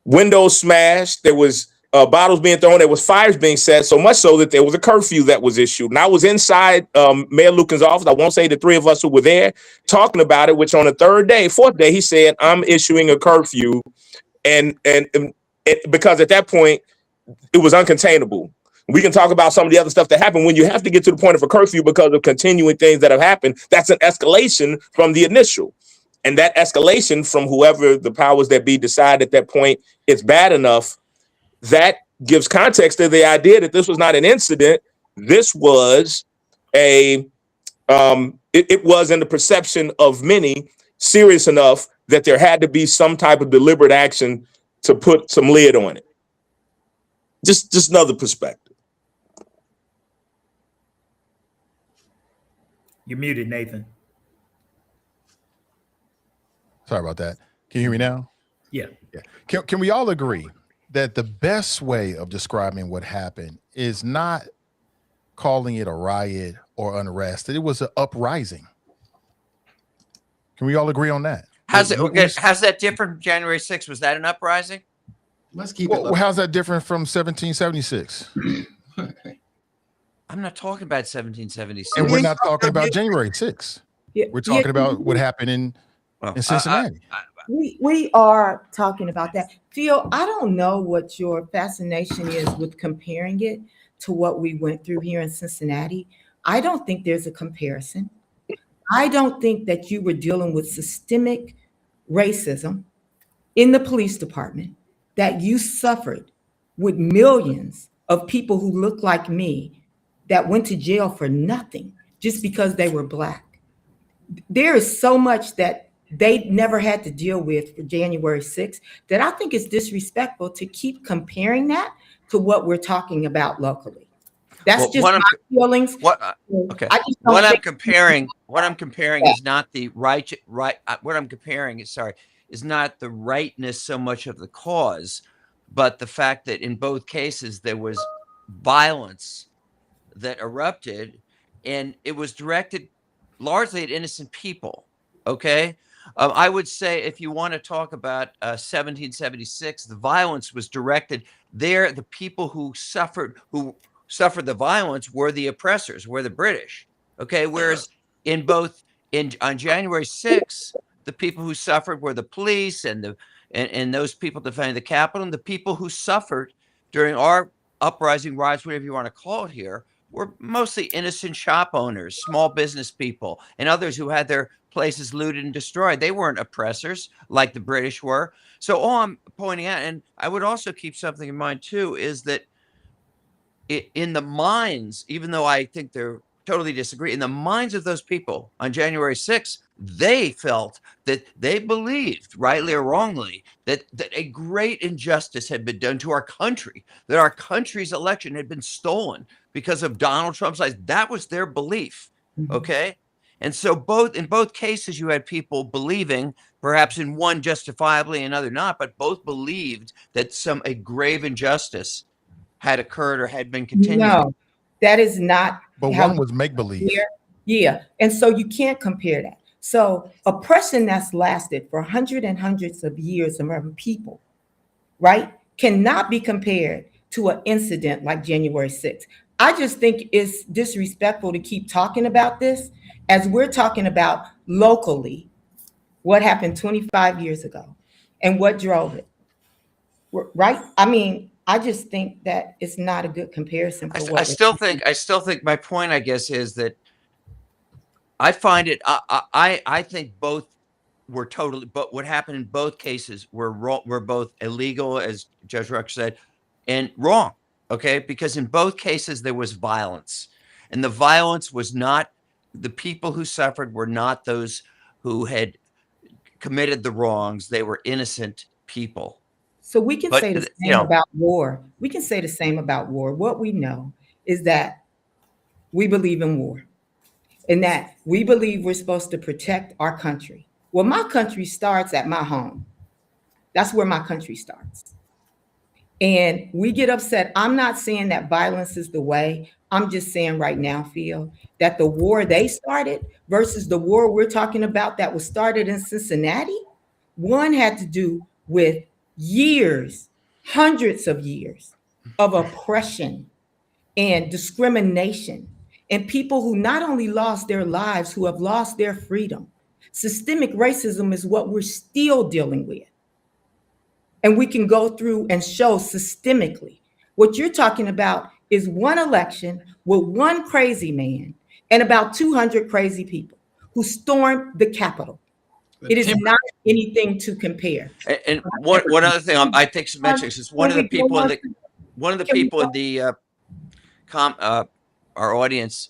windows smashed. There was bottles being thrown. There was fires being set, so much so that there was a curfew that was issued. And I was inside Mayor Lucan's office. I won't say the three of us who were there talking about it, which on the fourth day, he said, I'm issuing a curfew. And because at that point, it was uncontainable. We can talk about some of the other stuff that happened. When you have to get to the point of a curfew because of continuing things that have happened, that's an escalation from the initial. And that escalation from whoever the powers that be decide at that point, it's bad enough. That gives context to the idea that this was not an incident. This was it was in the perception of many serious enough that there had to be some type of deliberate action to put some lid on it. Just another perspective. You're muted, Nathan. Sorry about that. Can you hear me now? Yeah. Can we all agree that the best way of describing what happened is not calling it a riot or unrest? It was an uprising. Can we all agree on that? How's that different from January 6th? Was that an uprising? Let's keep it. Well, how's that different from 1776? I'm not talking about 1776. And we're not talking about January 6th. Yeah, We're talking about what happened in Cincinnati. We are talking about that. Phil, I don't know what your fascination is with comparing it to what we went through here in Cincinnati. I don't think there's a comparison. I don't think that you were dealing with systemic racism in the police department that you suffered with millions of people who look like me that went to jail for nothing just because they were Black. There is so much that they never had to deal with for January 6th that I think it's disrespectful to keep comparing that to what we're talking about locally. That's just my feelings. What I'm comparing is not the what I'm comparing is not the rightness so much of the cause, but the fact that in both cases there was violence that erupted, and it was directed largely at innocent people. Okay. I would say if you want to talk about 1776, the violence was directed there. The people who suffered the violence were the oppressors, were the British. Okay. Whereas on January 6th, the people who suffered were the police and those people defending the Capitol, and the people who suffered during our uprising, riots, whatever you want to call it here, were mostly innocent shop owners, small business people, and others who had their places looted and destroyed. They weren't oppressors like the British were. So all I'm pointing out, and I would also keep something in mind too, is that in the minds, even though I think they're totally disagree, in the minds of those people on January 6th, they felt that they believed, rightly or wrongly, that a great injustice had been done to our country, that our country's election had been stolen because of Donald Trump's lies. That was their belief. Okay. And so in both cases, you had people believing, perhaps in one justifiably, another not, but both believed that a grave injustice had occurred or had been continued. No, that is not. But one was make-believe. Yeah. And so you can't compare that. So oppression that's lasted for hundreds and hundreds of years among people, right, cannot be compared to an incident like January 6th. I just think it's disrespectful to keep talking about this as we're talking about locally what happened 25 years ago and what drove it. Right? I mean, I just think that it's not a good comparison for what I still think my point, I guess, is that I find it. I think both were totally. But what happened in both cases were wrong. Were both illegal, as Judge Ruck said, and wrong. Okay, because in both cases there was violence, and the violence was not the people who suffered were not those who had committed the wrongs. They were innocent people. So we can But, say the you same know, about war. We can say the same about war. What we know is that we believe in war and that we believe we're supposed to protect our country. Well, my country starts at my home. That's where my country starts. And we get upset. I'm not saying that violence is the way. I'm just saying right now, Phil, that the war they started versus the war we're talking about that was started in Cincinnati, one had to do with years, hundreds of years of oppression and discrimination, and people who not only lost their lives, who have lost their freedom. Systemic racism is what we're still dealing with. And we can go through and show systemically. What you're talking about is one election with one crazy man and about 200 crazy people who stormed the Capitol. It is not anything to compare. and one other thing I think to mention is one of the people in the our audience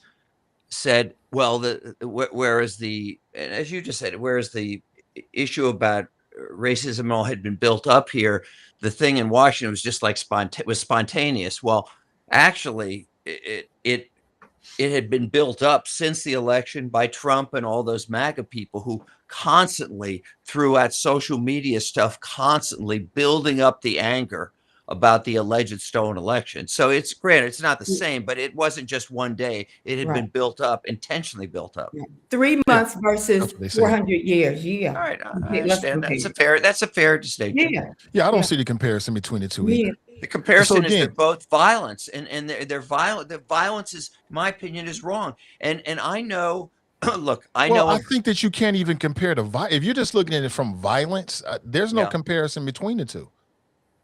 said, well, where is the, as you just said, where is the issue about racism all had been built up here? The thing in Washington was just like spontaneous. Well, actually, it had been built up since the election by Trump and all those MAGA people who constantly threw out social media stuff, constantly building up the anger about the alleged stolen election. So it's granted, it's not the same, but it wasn't just one day. It had been built up, intentionally built up. 3 months versus 400 years. Yeah. All right, I understand. That's a fair distinction. Yeah, I don't see the comparison between the two either. The comparison is they're both violence, and they're violent. The violence is, in my opinion, is wrong. And I know. Look, I know. I think that you can't even compare if you're just looking at it from violence. There's no comparison between the two.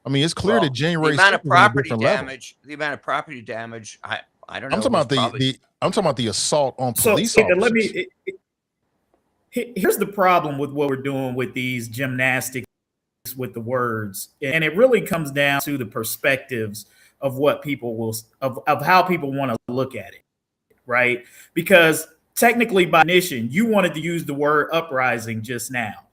I mean, it's clear that January the amount of property damage, I don't know. I'm talking about the assault on police officers. Here's the problem with what we're doing with these gymnastics with the words, and it really comes down to the perspectives of what people of how people want to look at it, right? Because technically, by definition, you wanted to use the word uprising just now.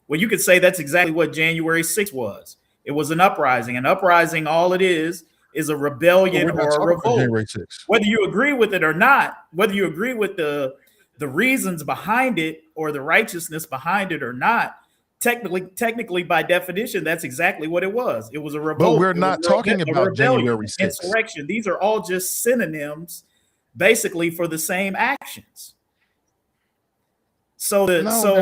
Well, you could say that's exactly what January 6th was. It was an uprising. An uprising, all it is a rebellion or a revolt. Whether you agree with it or not, whether you agree with the reasons behind it or the righteousness behind it or not, technically by definition, that's exactly what it was. It was a revolt. But we're not talking about January 6th. Insurrection. These are all just synonyms, basically, for the same actions. So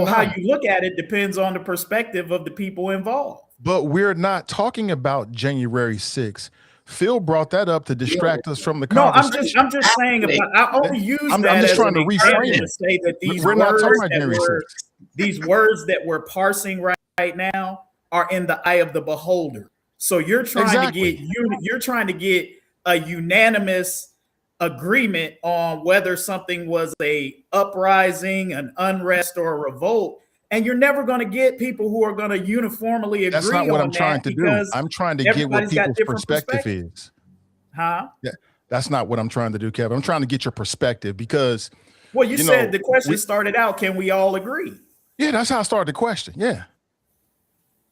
how you look at it depends on the perspective of the people involved. But we're not talking about January 6th. Phil brought that up to distract us from the conversation. No, I'm just saying. I only use that. I'm just trying to reframe it. Say that these words that we're parsing right now are in the eye of the beholder. So you're trying to get a unanimous agreement on whether something was a uprising, an unrest, or a revolt. And you're never going to get people who are going to uniformly agree. That's not what I'm trying to do. I'm trying to get what people's perspective is. Huh? Yeah, that's not what I'm trying to do, Kevin. I'm trying to get your perspective because. Well, you said the question started out, can we all agree? Yeah, that's how I started the question. Yeah.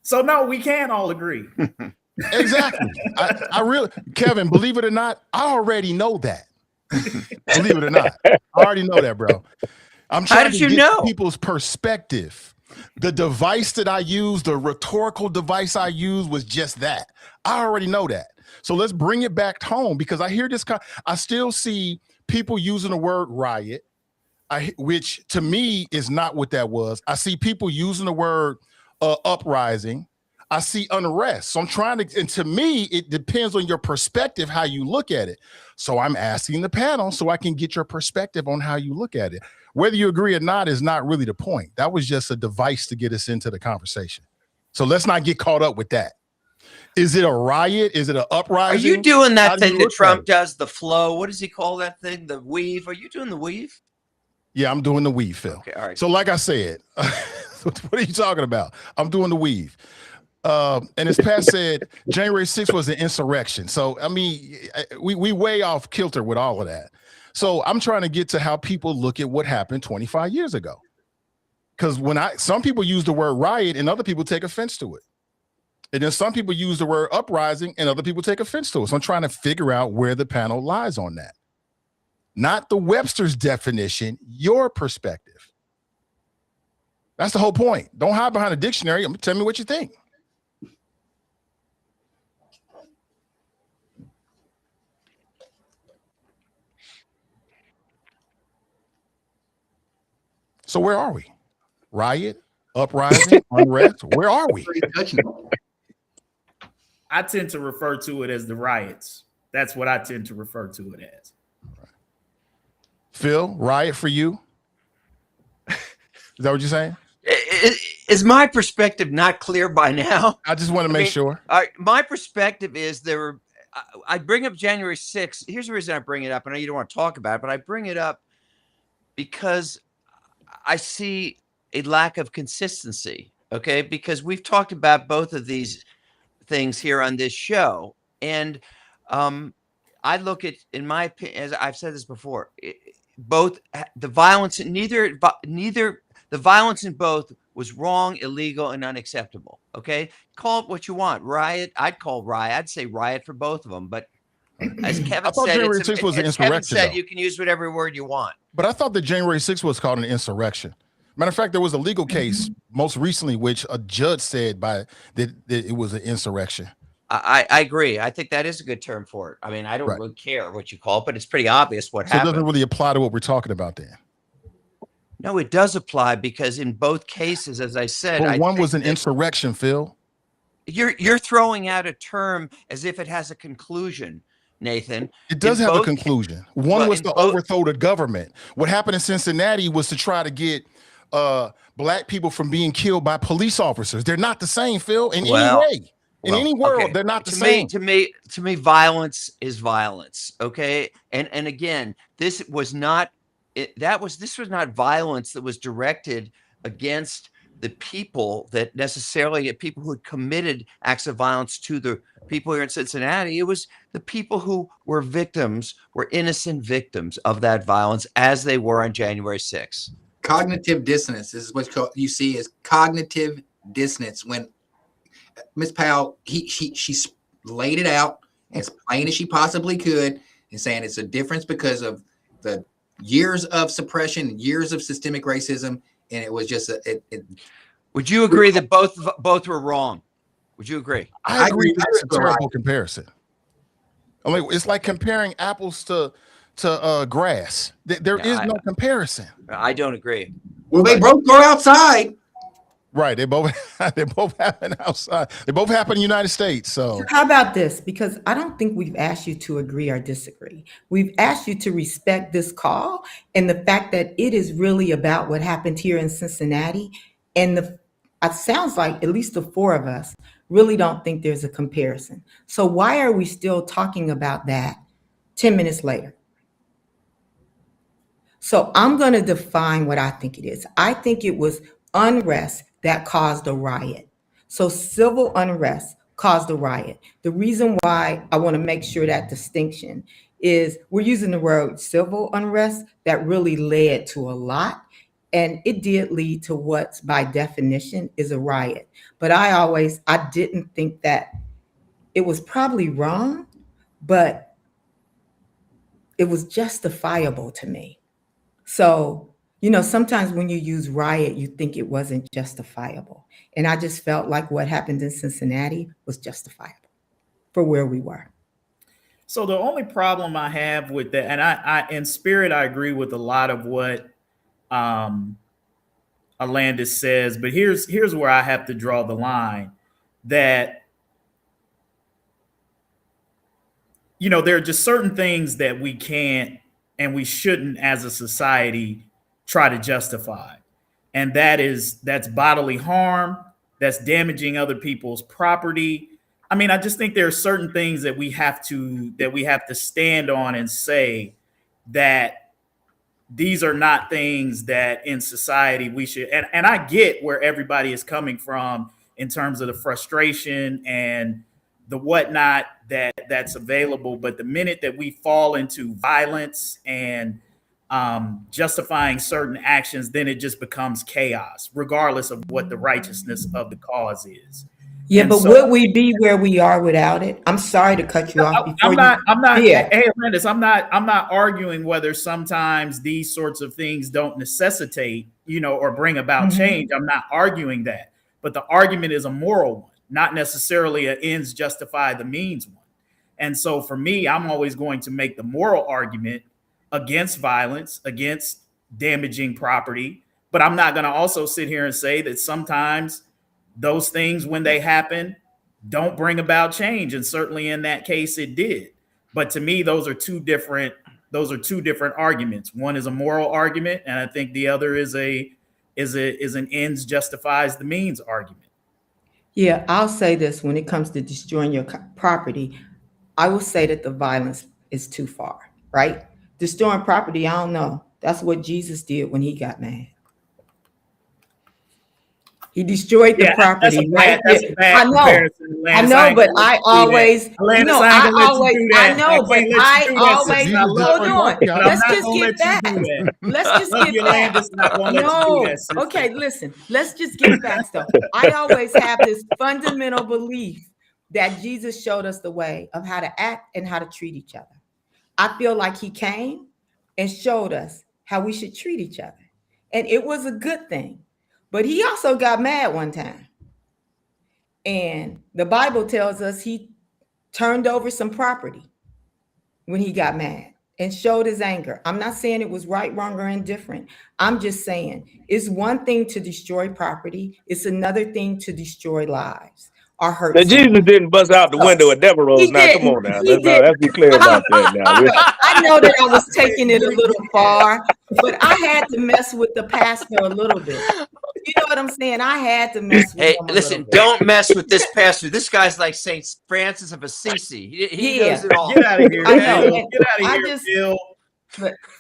So no, we can't all agree. Exactly. I really, Kevin, believe it or not, I already know that. Believe it or not, I already know that, bro. I'm trying to get people's perspective. The device that I used, the rhetorical device I used was just that. I already know that. So let's bring it back home because I hear this. I still see people using the word riot, which to me is not what that was. I see people using the word uprising. I see unrest. So I'm trying to, and to me, it depends on your perspective, how you look at it. So I'm asking the panel so I can get your perspective on how you look at it. Whether you agree or not is not really the point. That was just a device to get us into the conversation. So let's not get caught up with that. Is it a riot? Is it an uprising? Are you doing How that do you thing that look at Trump it? does, the flow? What does he call that thing? The weave? Are you doing the weave? Yeah, I'm doing the weave, Phil. Okay, all right. So like I said, what are you talking about? I'm doing the weave. And as Pat said, January 6th was an insurrection. So, I mean, we way off kilter with all of that. So I'm trying to get to how people look at what happened 25 years ago. Because some people use the word riot and other people take offense to it. And then some people use the word uprising and other people take offense to it. So I'm trying to figure out where the panel lies on that. Not the Webster's definition, your perspective. That's the whole point. Don't hide behind a dictionary. Tell me what you think. So where are we? Riot, uprising, unrest. Where are we? I tend to refer to it as the riots. That's what I tend to refer to it as. Phil, riot for you? Is that what you're saying? Is my perspective not clear by now? I just want to make sure. My perspective is I bring up January 6th. Here's the reason I bring it up. I know you don't want to talk about it, but I bring it up because I see a lack of consistency. Okay. Because we've talked about both of these things here on this show. And I look at, in my opinion, as I've said this before, both the violence, the violence in both was wrong, illegal, and unacceptable. Okay. Call it what you want. Riot. I'd say riot for both of them. But as Kevin said, January 6th was an insurrection. Kevin said, you can use whatever word you want. But I thought that January 6th was called an insurrection. Matter of fact, there was a legal case most recently, which a judge said that it was an insurrection. I agree. I think that is a good term for it. I mean, I don't really care what you call it, but it's pretty obvious what happened. So it doesn't really apply to what we're talking about then. No, it does apply because in both cases, as I said, But one was an insurrection, Phil. You're throwing out a term as if it has a conclusion, Nathan. It does have a conclusion. One was to overthrow the government. What happened in Cincinnati was to try to get black people from being killed by police officers. They're not the same, Phil, in any way. In any world, they're not the same. To me, violence is violence. Okay. And again, this was not violence that was directed against the people that necessarily people who had committed acts of violence to the people here in Cincinnati. It was the people who were victims, were innocent victims of that violence as they were on January 6th. Cognitive dissonance is what you see as cognitive dissonance. When Ms. Powell, she laid it out as plain as she possibly could and saying it's a difference because of the years of suppression, years of systemic racism. And it was just Would you agree that both were wrong? Would you agree? I agree. That's a terrible comparison. I mean, it's like comparing apples to grass. There is no comparison. I don't agree. Well, they both go outside. Right. They both happen outside. They both happen in the United States. So how about this? Because I don't think we've asked you to agree or disagree. We've asked you to respect this call and the fact that it is really about what happened here in Cincinnati. And it sounds like at least the four of us really don't think there's a comparison. So why are we still talking about that 10 minutes later? So I'm going to define what I think it is. I think it was unrest that caused a riot. So civil unrest caused a riot. The reason why I want to make sure that distinction is we're using the word civil unrest that really led to a lot. And it did lead to what's by definition is a riot. But I didn't think that it was probably wrong, but it was justifiable to me. So, sometimes when you use riot, you think it wasn't justifiable. And I just felt like what happened in Cincinnati was justifiable for where we were. So the only problem I have with that, and I in spirit, I agree with a lot of what Alandis says, but here's where I have to draw the line. that, you know, there are just certain things that we can't and we shouldn't as a society try to justify. And that's bodily harm, that's damaging other people's property. I mean, I just think there are certain things that we have to stand on and say that these are not things that in society we should, and I get where everybody is coming from in terms of the frustration and the whatnot that's available. But the minute that we fall into violence and justifying certain actions, then it just becomes chaos, regardless of what the righteousness of the cause is. Yeah, And but so, would we be where we are without it? I'm sorry to cut you off before I'm not. Yeah. Hey, Landis, I'm not arguing whether sometimes these sorts of things don't necessitate, you know, or bring about change. I'm not arguing that, but the argument is a moral one, not necessarily an ends justify the means one. And so for me, I'm always going to make the moral argument against violence, against damaging property, but I'm not going to also sit here and say that sometimes those things, when they happen, don't bring about change. And certainly in that case, it did. But to me, those are two different arguments. One is a moral argument, and I think the other is an ends justifies the means argument. Yeah, I'll say this: when it comes to destroying your property, I will say that the violence is too far, right? Destroying property, I don't know. That's what Jesus did when he got mad. He destroyed the property, right? That's a bad comparison, I know, but I always, I know, but hold on. Let's just get back. Let's just get back. No, okay, listen. Let's just get back stuff. I always have this fundamental belief that Jesus showed us the way of how to act and how to treat each other. I feel like he came and showed us how we should treat each other, and it was a good thing. But he also got mad one time. And the Bible tells us he turned over some property when he got mad and showed his anger. I'm not saying it was right, wrong, or indifferent. I'm just saying it's one thing to destroy property. It's another thing to destroy lives or hurt. Now, Jesus didn't bust out the window at Devereaux's. Now, come on now. Let's be clear about that now. I know that I was taking it a little far, but I had to mess with the pastor a little bit. You know what I'm saying? I had to mess with him. Hey, listen, don't mess with this pastor. This guy's like Saint Francis of Assisi. He knows it all. Get out of here. I know. Get out of here, Bill.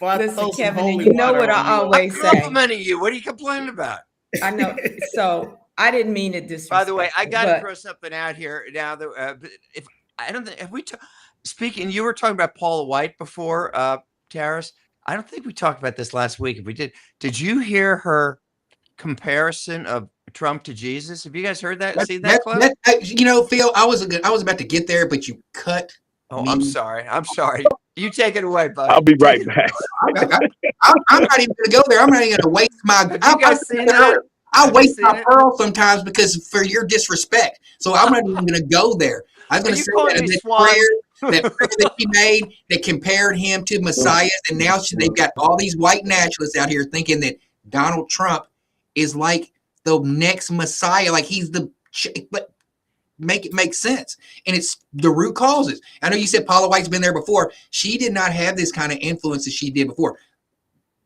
Listen, Kevin, and you know what I always say. I'm complimenting you. What are you complaining about? I know. So I didn't mean it disrespectful. By the way, I got to throw something out here now. That if I don't think have we speaking, you were talking about Paula White before, Taris. I don't think we talked about this last week. If we did you hear her comparison of Trump to Jesus? Have you guys heard that? Seen that clip? You know, Phil, I was about to get there, but you cut. Oh, I'm sorry. You take it away, bud. I'll be right back. I'm not even gonna go there. I'm not even gonna waste my. I waste my pearl sometimes because for your disrespect. So I'm not even gonna go there. I'm gonna say that prayer that she made that compared him to Messiah, and now they've got all these white nationalists out here thinking that Donald Trump is like the next Messiah, like he's the, but make it make sense. And it's the root causes. I know you said Paula White's been there before. She did not have this kind of influence that she did before.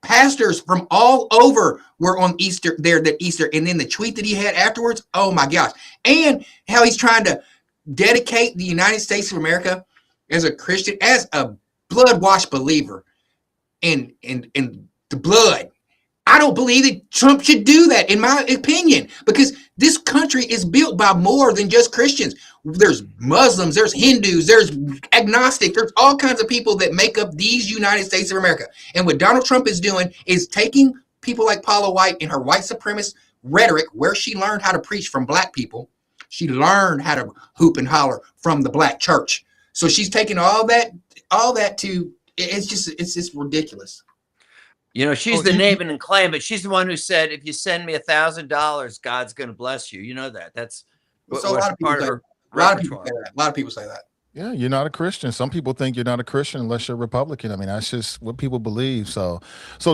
Pastors from all over were on Easter there that Easter. And then the tweet that he had afterwards, oh my gosh. And how he's trying to dedicate the United States of America as a Christian, as a blood-washed believer in the blood. I don't believe that Trump should do that, in my opinion, because this country is built by more than just Christians. There's Muslims, there's Hindus, there's agnostic, there's all kinds of people that make up these United States of America. And what Donald Trump is doing is taking people like Paula White and her white supremacist rhetoric, where she learned how to preach from black people. She learned how to hoop and holler from the black church. So she's taking all that to, it's just ridiculous. You know, she's the name and claim, but she's the one who said, if you send me $1,000, God's going to bless you. You know that. That's so a lot of people say that. Yeah, you're not a Christian. Some people think you're not a Christian unless you're a Republican. I mean, that's just what people believe. So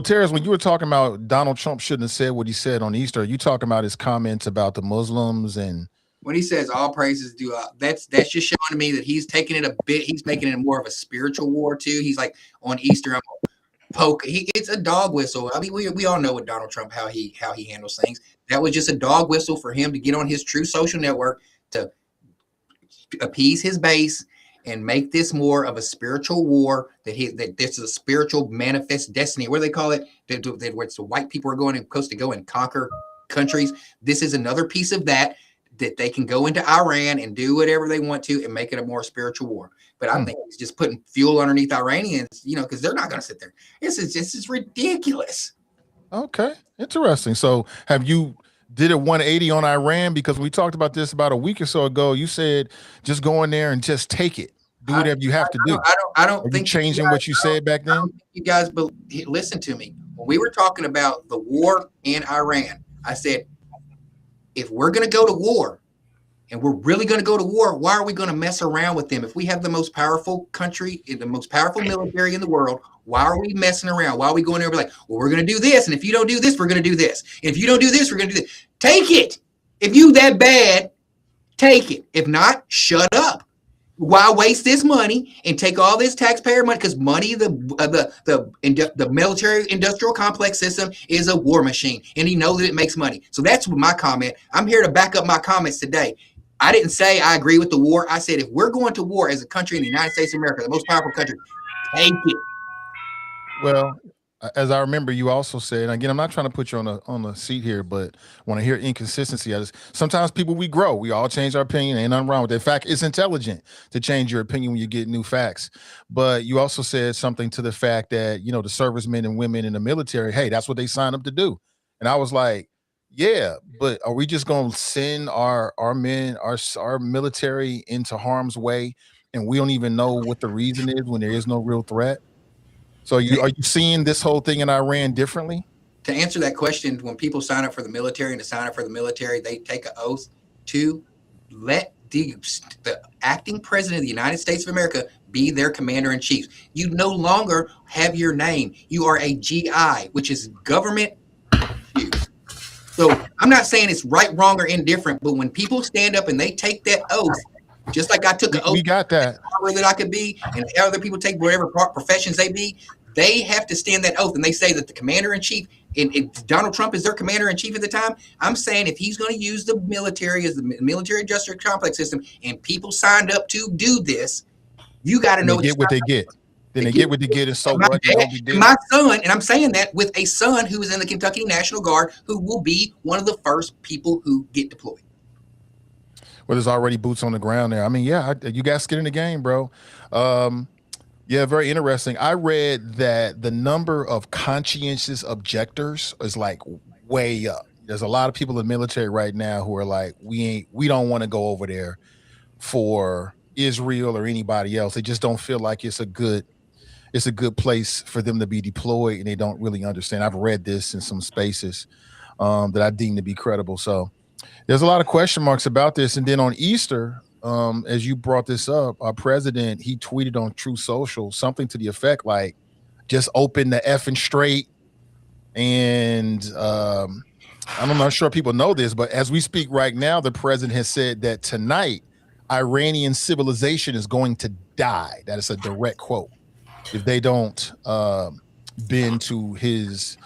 Terrence, when you were talking about Donald Trump shouldn't have said what he said on Easter, you talking about his comments about the Muslims and when he says all praises due, that's just showing to me that he's taking it a bit. He's making it more of a spiritual war too. He's like on Easter, I'm poke. It's a dog whistle. I mean, we all know with Donald Trump how he handles things. That was just a dog whistle for him to get on his true social network to appease his base and make this more of a spiritual war. That this is a spiritual manifest destiny. What do they call it? Where it's the white people are going and supposed to go and conquer countries. This is another piece of that they can go into Iran and do whatever they want to and make it a more spiritual war. But I think it's just putting fuel underneath Iranians, because they're not going to sit there. This is ridiculous. Okay, interesting. So have you did a 180 on Iran? Because we talked about this about a week or so ago. You said just go in there and just take it. Do whatever you have to do. I don't Are think you changing what you said back then? You guys, listen to me. When we were talking about the war in Iran, I said, if we're going to go to war and we're really going to go to war, why are we going to mess around with them? If we have the most powerful country, the most powerful military in the world, why are we messing around? Why are we going there and be like, well, we're going to do this. And if you don't do this, we're going to do this. And if you don't do this, we're going to do this. Take it. If you that bad, take it. If not, shut up. Why waste this money and take all this taxpayer money? Because money, the military industrial complex system is a war machine, and he knows that it makes money. So that's my comment. I'm here to back up my comments today. I didn't say I agree with the war. I said if we're going to war as a country in the United States of America, the most powerful country, take it. Well, as I remember, you also said, and again, I'm not trying to put you on the seat here, but when I hear inconsistency, sometimes people, we grow. We all change our opinion. Ain't nothing wrong with that. In fact, it's intelligent to change your opinion when you get new facts. But you also said something to the fact that, the servicemen and women in the military, hey, that's what they signed up to do. And I was like, yeah, but are we just going to send our men, our military into harm's way, and we don't even know what the reason is when there is no real threat? So are you seeing this whole thing in Iran differently? To answer that question, when people sign up for the military they take an oath to let the acting president of the United States of America be their commander in chief. You no longer have your name. You are a GI, which is government use. So I'm not saying it's right, wrong, or indifferent, but when people stand up and they take that oath, just like I took an oath, we got that I could be, and other people take whatever professions they have to stand that oath, and they say that the commander in chief, and Donald Trump is their commander in chief at the time. I'm saying if he's going to use the military as the military industrial complex system, and people signed up to do this, you got to know they get what they get. Then they get what they get, and so what? My son, and I'm saying that with a son who is in the Kentucky National Guard, who will be one of the first people who get deployed. Well, there's already boots on the ground there. I mean, yeah, you guys get in the game, bro. Yeah, very interesting. I read that the number of conscientious objectors is like way up. There's a lot of people in the military right now who are like, we don't want to go over there for Israel or anybody else. They just don't feel like it's a good place for them to be deployed, and they don't really understand. I've read this in some spaces that I deem to be credible. So there's a lot of question marks about this. And then on Easter, as you brought this up, our president, he tweeted on True Social something to the effect like, just open the effing straight. And I'm not sure people know this, but as we speak right now, the president has said that tonight, Iranian civilization is going to die. That is a direct quote. If they don't bend to his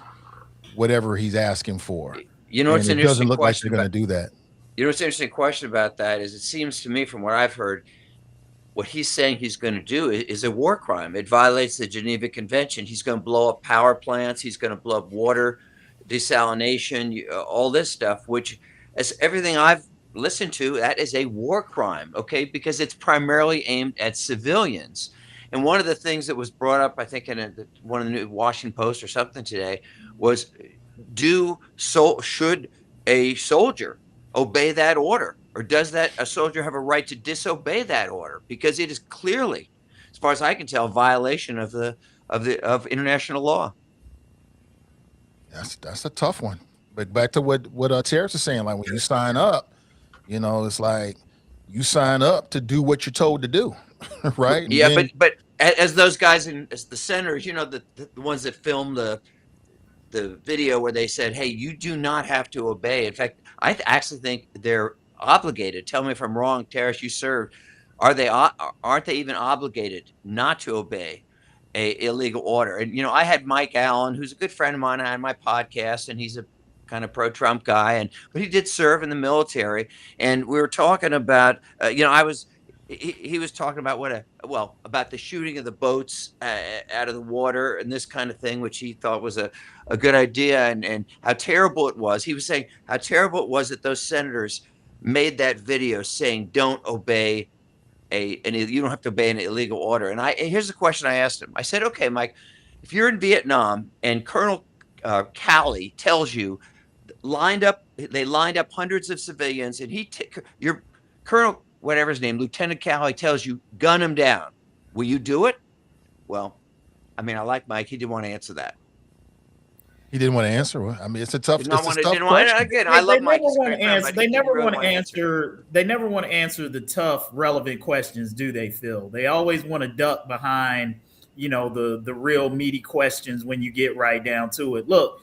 whatever he's asking for. It's an it doesn't look like they're going to do that. What's an interesting question about that is, it seems to me from what I've heard, what he's saying he's going to do is a war crime. It violates the Geneva Convention. He's going to blow up power plants. He's going to blow up water, desalination, all this stuff, which, as everything I've listened to, that is a war crime, okay? Because it's primarily aimed at civilians. And one of the things that was brought up, I think, in one of the new Washington Post or something today was, should a soldier obey that order, or does a soldier have a right to disobey that order? Because it is clearly, as far as I can tell, a violation of international law. That's a tough one. But back to what Terrence is saying, like when you sign up, it's like you sign up to do what you're told to do, right? And yeah, but as those guys as the senators, the ones that filmed the video where they said, hey, you do not have to obey. In fact, I actually think they're obligated? Tell me if I'm wrong, Terrace. You served. Aren't they even obligated not to obey a illegal order? And I had Mike Allen, who's a good friend of mine, on my podcast, and he's a kind of pro-Trump guy, but he did serve in the military, and we were talking about, he was talking about about the shooting of the boats out of the water and this kind of thing, which he thought was a good idea, and how terrible it was. He was saying how terrible it was that those senators made that video saying don't obey you don't have to obey an illegal order. And here's the question I asked him. I said, okay, Mike, if you're in Vietnam and Colonel Calley tells you they lined up hundreds of civilians, and your Colonel, whatever his name, Lieutenant Calley tells you, gun him down. Will you do it? Well, I mean, I like Mike. He didn't want to answer that. He didn't want to answer. Well, I mean, it's a tough question. Again, I love Mike. They never want to answer. They never want to answer the tough, relevant questions, do they, Phil? They always want to duck behind, the real meaty questions when you get right down to it. Look,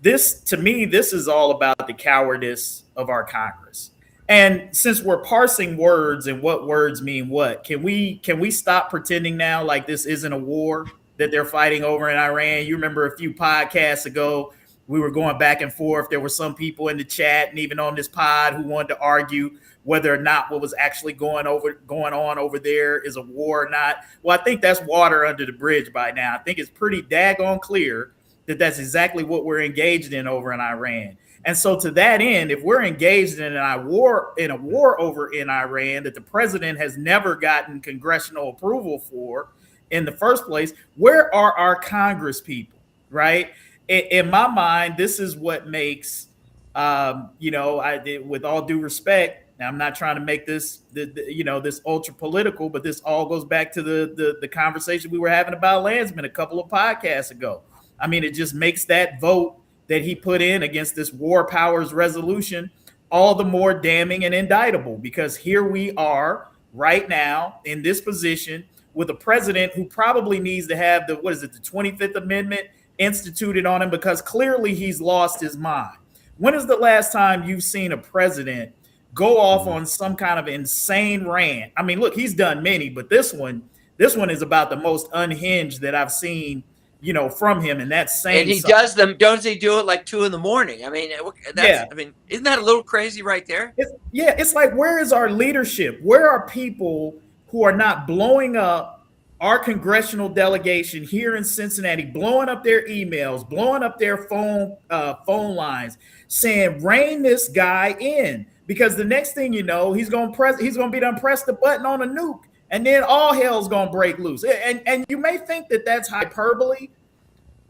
to me, this is all about the cowardice of our Congress. And since we're parsing words and what words mean what, can we stop pretending now like this isn't a war that they're fighting over in Iran? You remember a few podcasts ago, we were going back and forth. There were some people in the chat and even on this pod who wanted to argue whether or not what was actually going on over there is a war or not. Well, I think that's water under the bridge by now. I think it's pretty daggone clear that that's exactly what we're engaged in over in Iran. And so to that end, if we're engaged in a war over in Iran that the president has never gotten congressional approval for in the first place, where are our Congress people, right? In my mind, this is what makes, with all due respect, now I'm not trying to make this, this ultra political, but this all goes back to the conversation we were having about Landsman a couple of podcasts ago. I mean, it just makes that vote that he put in against this war powers resolution all the more damning and indictable, because here we are right now in this position with a president who probably needs to have the 25th Amendment instituted on him, because clearly he's lost his mind. When is the last time you've seen a president go off on some kind of insane rant? I mean, look, he's done many, but this one is about the most unhinged that I've seen, from him. And that's saying, and he does them. Don't he do it like 2 a.m? I mean, I mean, isn't that a little crazy right there? It's like, where is our leadership? Where are people who are not blowing up our congressional delegation here in Cincinnati, blowing up their emails, blowing up their phone lines, saying, rein this guy in? Because the next thing you know, he's going to be done press the button on a nuke, and then all hell's going to break loose. And you may think that that's hyperbole,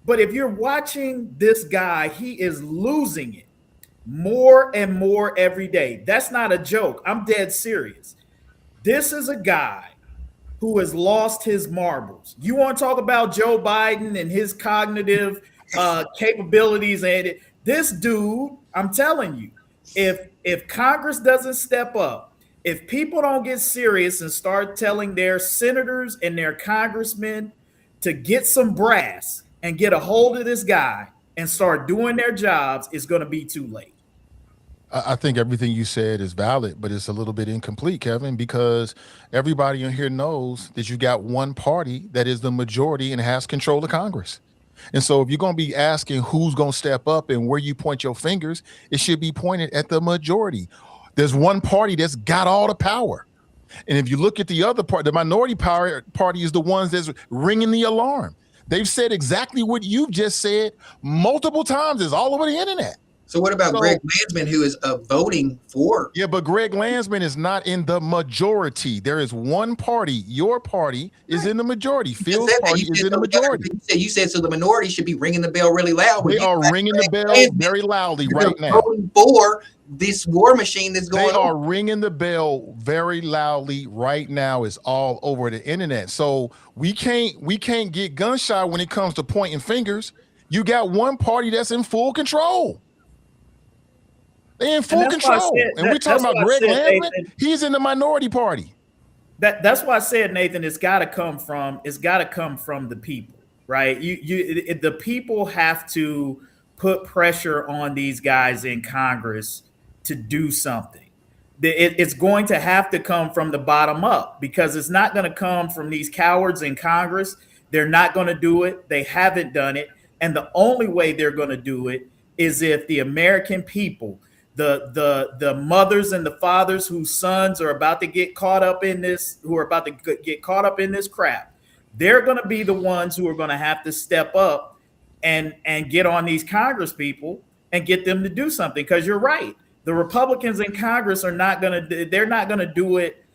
but if you're watching this guy, he is losing it more and more every day. That's not a joke. I'm dead serious. This is a guy who has lost his marbles. You want to talk about Joe Biden and his cognitive capabilities, and this dude, I'm telling you, if Congress doesn't step up, if people don't get serious and start telling their senators and their congressmen to get some brass and get a hold of this guy and start doing their jobs, it's going to be too late. I think everything you said is valid, but it's a little bit incomplete, Kevin, because everybody in here knows that you got one party that is the majority and has control of Congress. And so if you're going to be asking who's going to step up and where you point your fingers, it should be pointed at the majority. There's one party that's got all the power. And if you look at the other part, the minority party is the ones that's ringing the alarm. They've said exactly what you've just said multiple times. It's all over the internet. So what about Greg Landsman, who is voting for? Yeah, but Greg Landsman is not in the majority. There is one party. Your party is in the majority. Phil's party is in the majority. You said so the minority should be ringing the bell really loud. They are ringing the bell very loudly right now. Voting for this war machine that's going on. They are ringing the bell very loudly right now. It's all over the internet. So we can't get gun shy when it comes to pointing fingers. You got one party that's in full control. They're in full control. And we're talking about Greg Landsman. He's in the minority party. That's why I said, Nathan, it's got to come from the people, right? The people have to put pressure on these guys in Congress to do something. It's going to have to come from the bottom up, because it's not going to come from these cowards in Congress. They're not going to do it. They haven't done it. And the only way they're going to do it is if the American people, the mothers and the fathers whose sons are about to get caught up in this, who are about to get caught up in this crap, they're going to be the ones who are going to have to step up and get on these Congress people and get them to do something. Because you're right, the Republicans in Congress are not going to. They're not going to do it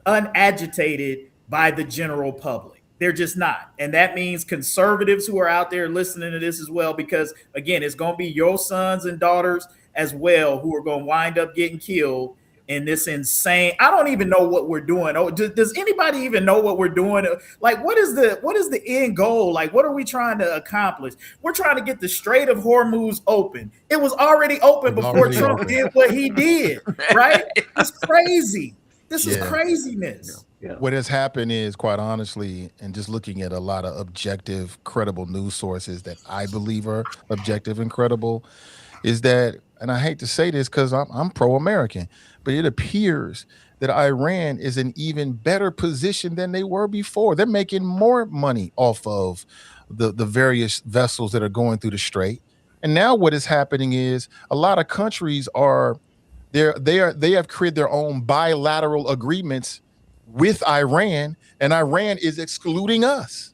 unagitated by the general public. They're just not. And that means conservatives who are out there listening to this as well, because again, it's going to be your sons and daughters as well who are going to wind up getting killed in this insane. I don't even know what we're doing. Oh, does anybody even know what we're doing? Like, what is the end goal? Like, what are we trying to accomplish? We're trying to get the Strait of Hormuz open. It was already open before Trump did what he did, right? It's crazy. This is craziness. Yeah. What has happened is, quite honestly, and just looking at a lot of objective, credible news sources that I believe are objective and credible, is that, and I hate to say this because I'm pro-American, but it appears that Iran is in even better position than they were before. They're making more money off of the various vessels that are going through the strait. And now what is happening is a lot of countries they have created their own bilateral agreements with Iran, and Iran is excluding us.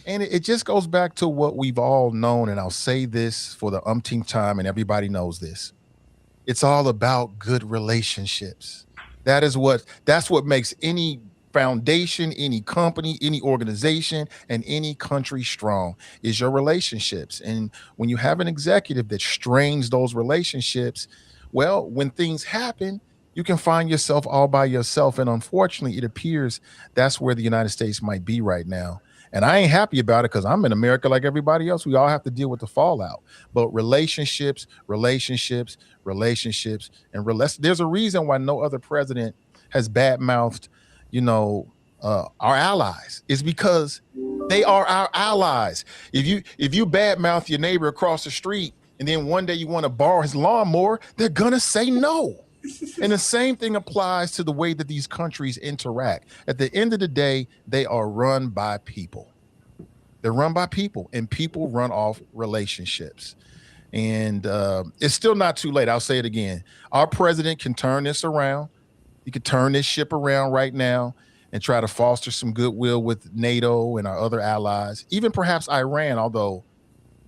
And it just goes back to what we've all known, and I'll say this for the umpteenth time, and everybody knows this. It's all about good relationships. That's what makes any foundation, any company, any organization, and any country strong, is your relationships. And when you have an executive that strains those relationships, well, when things happen, you can find yourself all by yourself. And unfortunately, it appears that's where the United States might be right now. And I ain't happy about it because I'm in America like everybody else. We all have to deal with the fallout. But relationships, and there's a reason why no other president has badmouthed, our allies. It's because they are our allies. If you badmouth your neighbor across the street and then one day you want to borrow his lawnmower, they're gonna say no. And the same thing applies to the way that these countries interact. At the end of the day, they are run by people. They're run by people, and people run off relationships. And it's still not too late. I'll say it again. Our president can turn this around. He could turn this ship around right now and try to foster some goodwill with NATO and our other allies, even perhaps Iran, although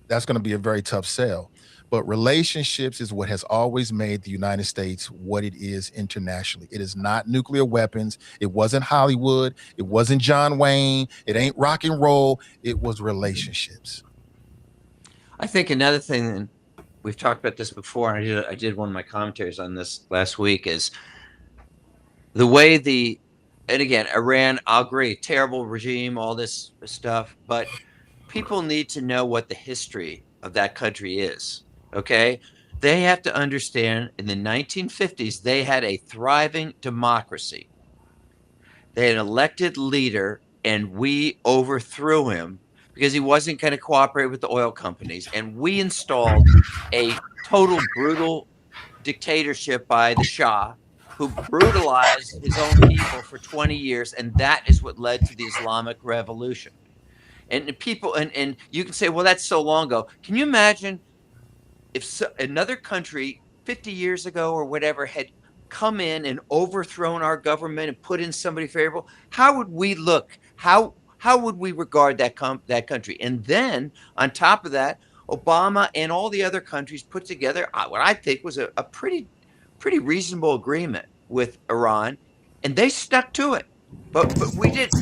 that's going to be a very tough sell. But relationships is what has always made the United States what it is internationally. It is not nuclear weapons. It wasn't Hollywood. It wasn't John Wayne. It ain't rock and roll. It was relationships. I think another thing, and we've talked about this before, and I did one of my commentaries on this last week, is the way and again, Iran, I'll agree, terrible regime, all this stuff, but people need to know what the history of that country is. Okay, they have to understand in the 1950s, they had a thriving democracy. They had an elected leader, and we overthrew him because he wasn't going to cooperate with the oil companies. And we installed a total brutal dictatorship by the Shah, who brutalized his own people for 20 years. And that is what led to the Islamic Revolution. And people, and you can say, well, that's so long ago. Can you imagine if another country 50 years ago or whatever had come in and overthrown our government and put in somebody favorable? How would we look? How would we regard that country? And then on top of that, Obama and all the other countries put together what I think was a pretty reasonable agreement with Iran, and they stuck to it. But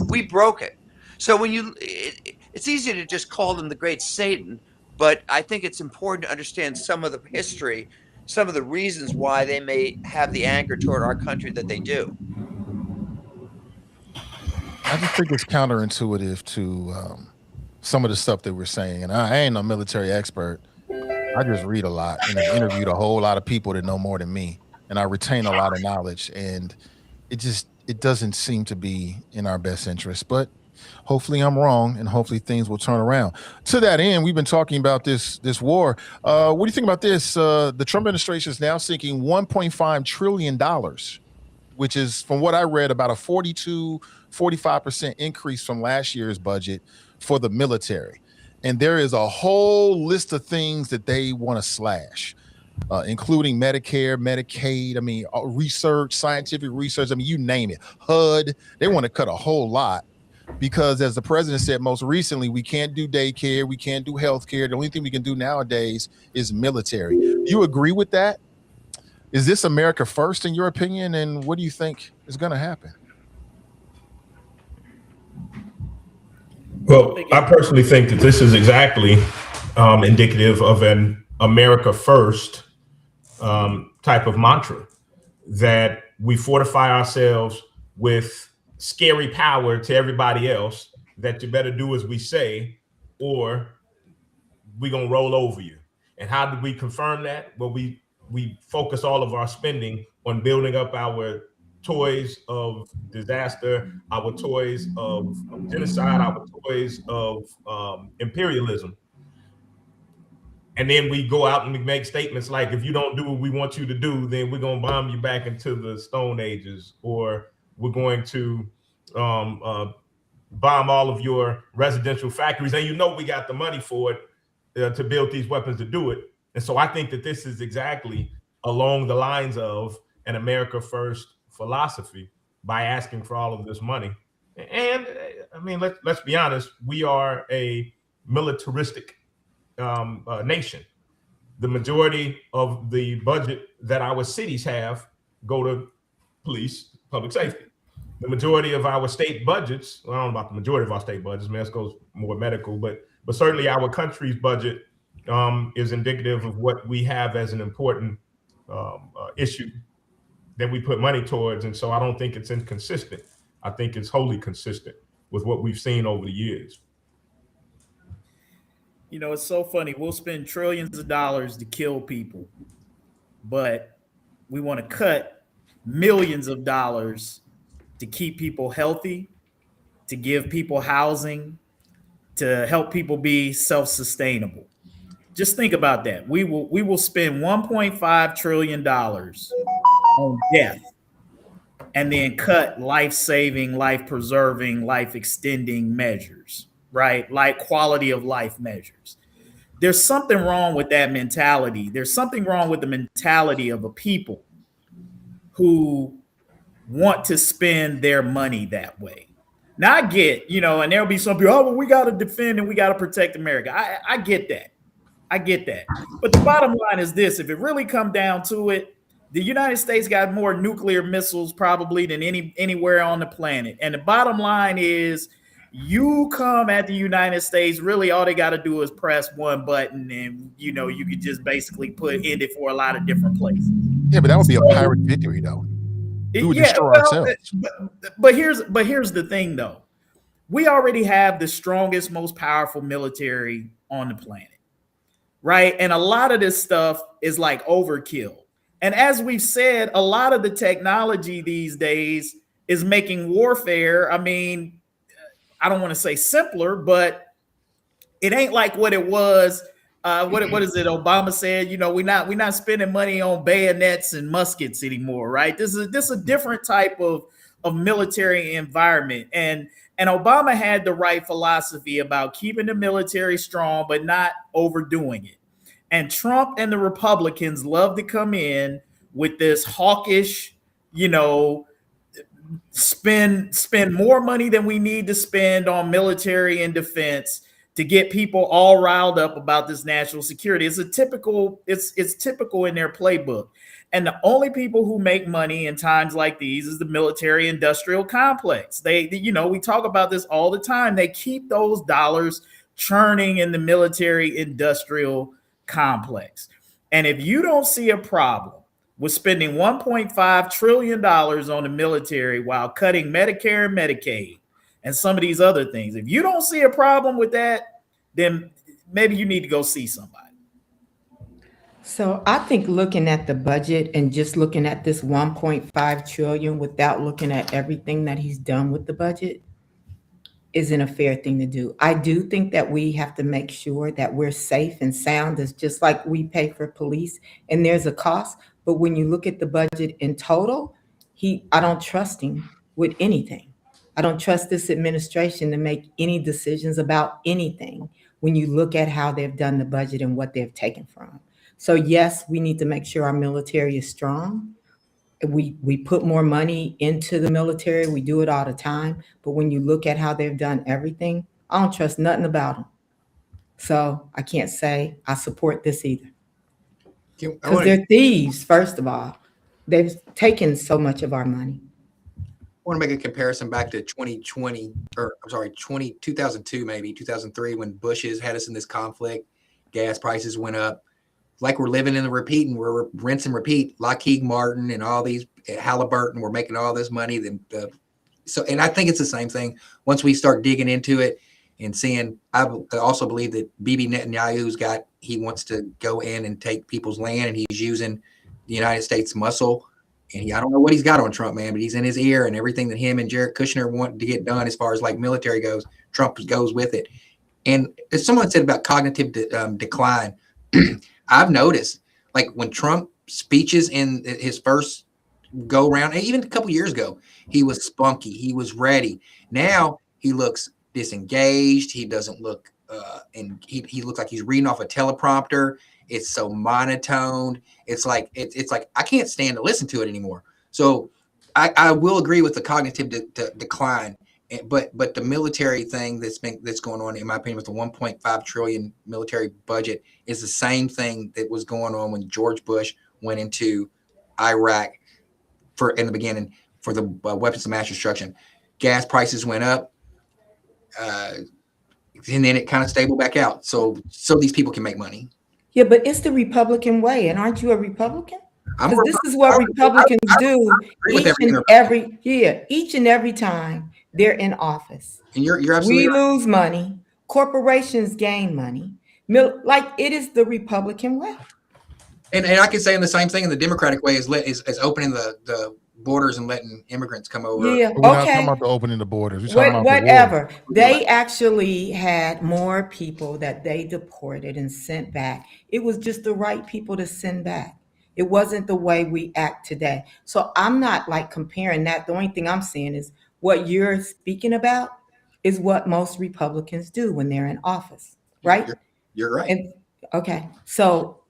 we broke it. So it's easy to just call them the great Satan, but I think it's important to understand some of the history, some of the reasons why they may have the anger toward our country that they do. I just think it's counterintuitive to some of the stuff that we're saying. And I ain't no military expert. I just read a lot and I've interviewed a whole lot of people that know more than me. And I retain a lot of knowledge. And it doesn't seem to be in our best interest. But Hopefully I'm wrong, and hopefully things will turn around. To that end, we've been talking about this war. What do you think about this? The Trump administration is now seeking $1.5 trillion, which is, from what I read, about a 45% increase from last year's budget for the military. And there is a whole list of things that they want to slash, including Medicare, Medicaid, research, scientific research, you name it, HUD. They want to cut a whole lot because, as the president said most recently, we can't do daycare, we can't do healthcare. The only thing we can do nowadays is military. Do you agree with that? Is this America first, in your opinion? And what do you think is going to happen? Well, I personally think that this is exactly indicative of an America first type of mantra, that we fortify ourselves with scary power to everybody else, that you better do as we say or we're going to roll over you. And how did we confirm that? Well, we focus all of our spending on building up our toys of disaster, our toys of genocide, our toys of imperialism. And then we go out and we make statements like, if you don't do what we want you to do, then we're going to bomb you back into the Stone Ages, or we're going to bomb all of your residential factories. And we got the money for it to build these weapons to do it. And so I think that this is exactly along the lines of an America first philosophy, by asking for all of this money. And let's be honest, we are a militaristic nation. The majority of the budget that our cities have go to police, public safety. The majority of our state budgets, well, I don't know about the majority of our state budgets, this goes more medical, but certainly our country's budget is indicative of what we have as an important issue that we put money towards. And so I don't think it's inconsistent. I think it's wholly consistent with what we've seen over the years. It's so funny. We'll spend trillions of dollars to kill people, but we want to cut millions of dollars to keep people healthy, to give people housing, to help people be self-sustainable. Just think about that. We will spend $1.5 trillion on death and then cut life-saving, life-preserving, life-extending measures, right? Like quality of life measures. There's something wrong with that mentality. There's something wrong with the mentality of a people who want to spend their money that way. Now I get, and there'll be some people, oh, well, we got to defend and we got to protect America. I get that. I get that. But the bottom line is this: if it really come down to it, the United States got more nuclear missiles probably than anywhere on the planet. And the bottom line is, you come at the United States, really all they got to do is press one button, and you could just basically end it for a lot of different places. Yeah, but that would be a pirate victory, though. We would destroy ourselves. But here's the thing, though. We already have the strongest, most powerful military on the planet, right? And a lot of this stuff is like overkill. And as we've said, a lot of the technology these days is making warfare, I don't want to say simpler, but it ain't like what it was. What is it? Obama said, we're not spending money on bayonets and muskets anymore, right? This is a different type of military environment. And Obama had the right philosophy about keeping the military strong, but not overdoing it. And Trump and the Republicans love to come in with this hawkish, spend more money than we need to spend on military and defense to get people all riled up about this national security. It's typical in their playbook. And the only people who make money in times like these is the military industrial complex. We talk about this all the time. They keep those dollars churning in the military industrial complex. And if you don't see a problem with spending $1.5 trillion on the military while cutting Medicare and Medicaid and some of these other things, if you don't see a problem with that, then maybe you need to go see somebody. So I think looking at the budget and just looking at this 1.5 trillion without looking at everything that he's done with the budget isn't a fair thing to do. I do think that we have to make sure that we're safe and sound. It's just like we pay for police and there's a cost. But when you look at the budget in total, I don't trust him with anything. I don't trust this administration to make any decisions about anything when you look at how they've done the budget and what they've taken from. So yes, we need to make sure our military is strong. We put more money into the military. We do it all the time. But when you look at how they've done everything, I don't trust nothing about them. So I can't say I support this either. Because they're thieves, first of all. They've taken so much of our money. I want to make a comparison back to 2020, or I'm sorry, 2002, maybe 2003, when Bush's had us in this conflict. Gas prices went up. Like we're living in the repeat, and we're rinse and repeat. Lockheed Martin and all these Halliburton, we're making all this money. And I think it's the same thing once we start digging into it and seeing. I also believe that Bibi Netanyahu's he wants to go in and take people's land, and he's using the United States muscle. And I don't know what he's got on Trump, man, but he's in his ear, and everything that him and Jared Kushner want to get done as far as like military goes, Trump goes with it. And as someone said about cognitive decline, I've noticed, like when Trump speeches in his first go round, even a couple years ago, he was spunky, he was ready. Now he looks disengaged. He doesn't look, and he looks like he's reading off a teleprompter. It's so monotone. It's like I can't stand to listen to it anymore. So I will agree with the cognitive decline. But the military thing that's going on, in my opinion, with the 1.5 trillion military budget is the same thing that was going on when George Bush went into Iraq in the beginning for the weapons of mass destruction. Gas prices went up, and then it kind of stable back out. So these people can make money. Yeah, but it's the Republican way, and aren't you a Republican? Because this is what Republicans do each and every time they're in office. And you're absolutely we lose money. Corporations gain money. Like it is the Republican way. And I can say in the same thing in the Democratic way is opening the borders and letting immigrants come over. Yeah, we're not talking about the opening the borders. We're talking about whatever. They actually had more people that they deported and sent back. It was just the right people to send back. It wasn't the way we act today. So I'm not like comparing that. The only thing I'm saying is what you're speaking about is what most Republicans do when they're in office, right? You're right. And okay, so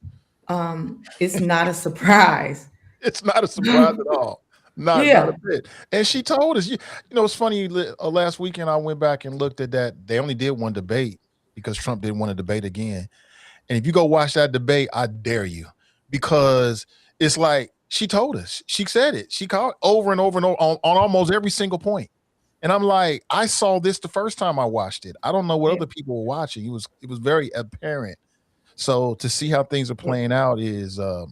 it's not a surprise. It's not a surprise at all. Not a bit. And she told us, you know, it's funny. Last weekend, I went back and looked at that. They only did one debate because Trump didn't want to debate again. And if you go watch that debate, I dare you, because it's like she told us. She said it. She called over and over and over on almost every single point. And I'm like, I saw this the first time I watched it. I don't know what other people were watching. It was very apparent. So to see how things are playing out is I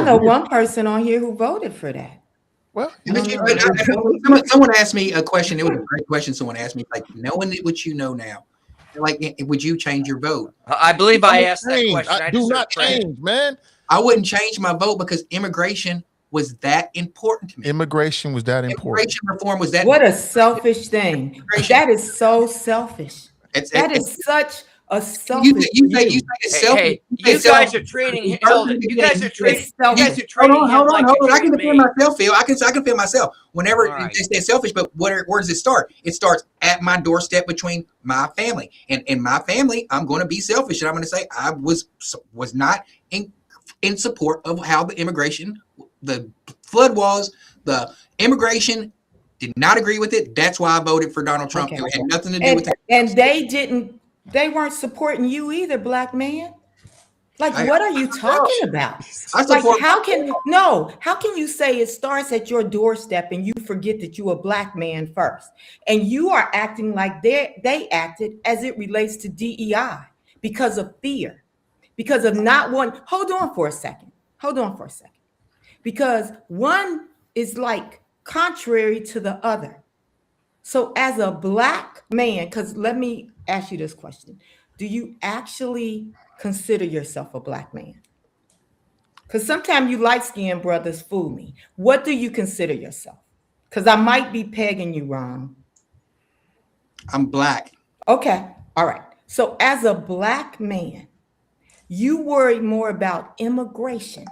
know one person on here who voted for that. Well, someone asked me a question. It was a great question. Someone asked me, like, knowing what you know now, like, would you change your vote? I believe I asked that question. I do not change, man. I wouldn't change my vote because immigration was that important to me. Immigration was that important. Immigration reform was that. What a selfish thing. That is so selfish. That is such a selfish. You say it's selfish. Hey, you guys are treating him. You guys are treating him. Hold on. I can defend myself, Phil. I can defend myself. Whenever they say selfish, but where does it start? It starts at my doorstep between my family. And in my family, I'm going to be selfish, and I'm going to say I was not in support of how the immigration, the flood walls, the immigration. Did not agree with it. That's why I voted for Donald Trump. Okay. It had nothing to do with it. And they weren't supporting you either, black man. Like, what are you talking about? Like, how can you say it starts at your doorstep and you forget that you're a black man first? And you are acting like they acted as it relates to DEI because of fear, because of not one. Hold on for a second. Because one is like contrary to the other. So as a black man, because let me ask you this question. Do you actually consider yourself a black man? Because sometimes you light-skinned brothers fool me. What do you consider yourself? Because I might be pegging you wrong. I'm black. Okay. All right. So as a black man, you worry more about immigration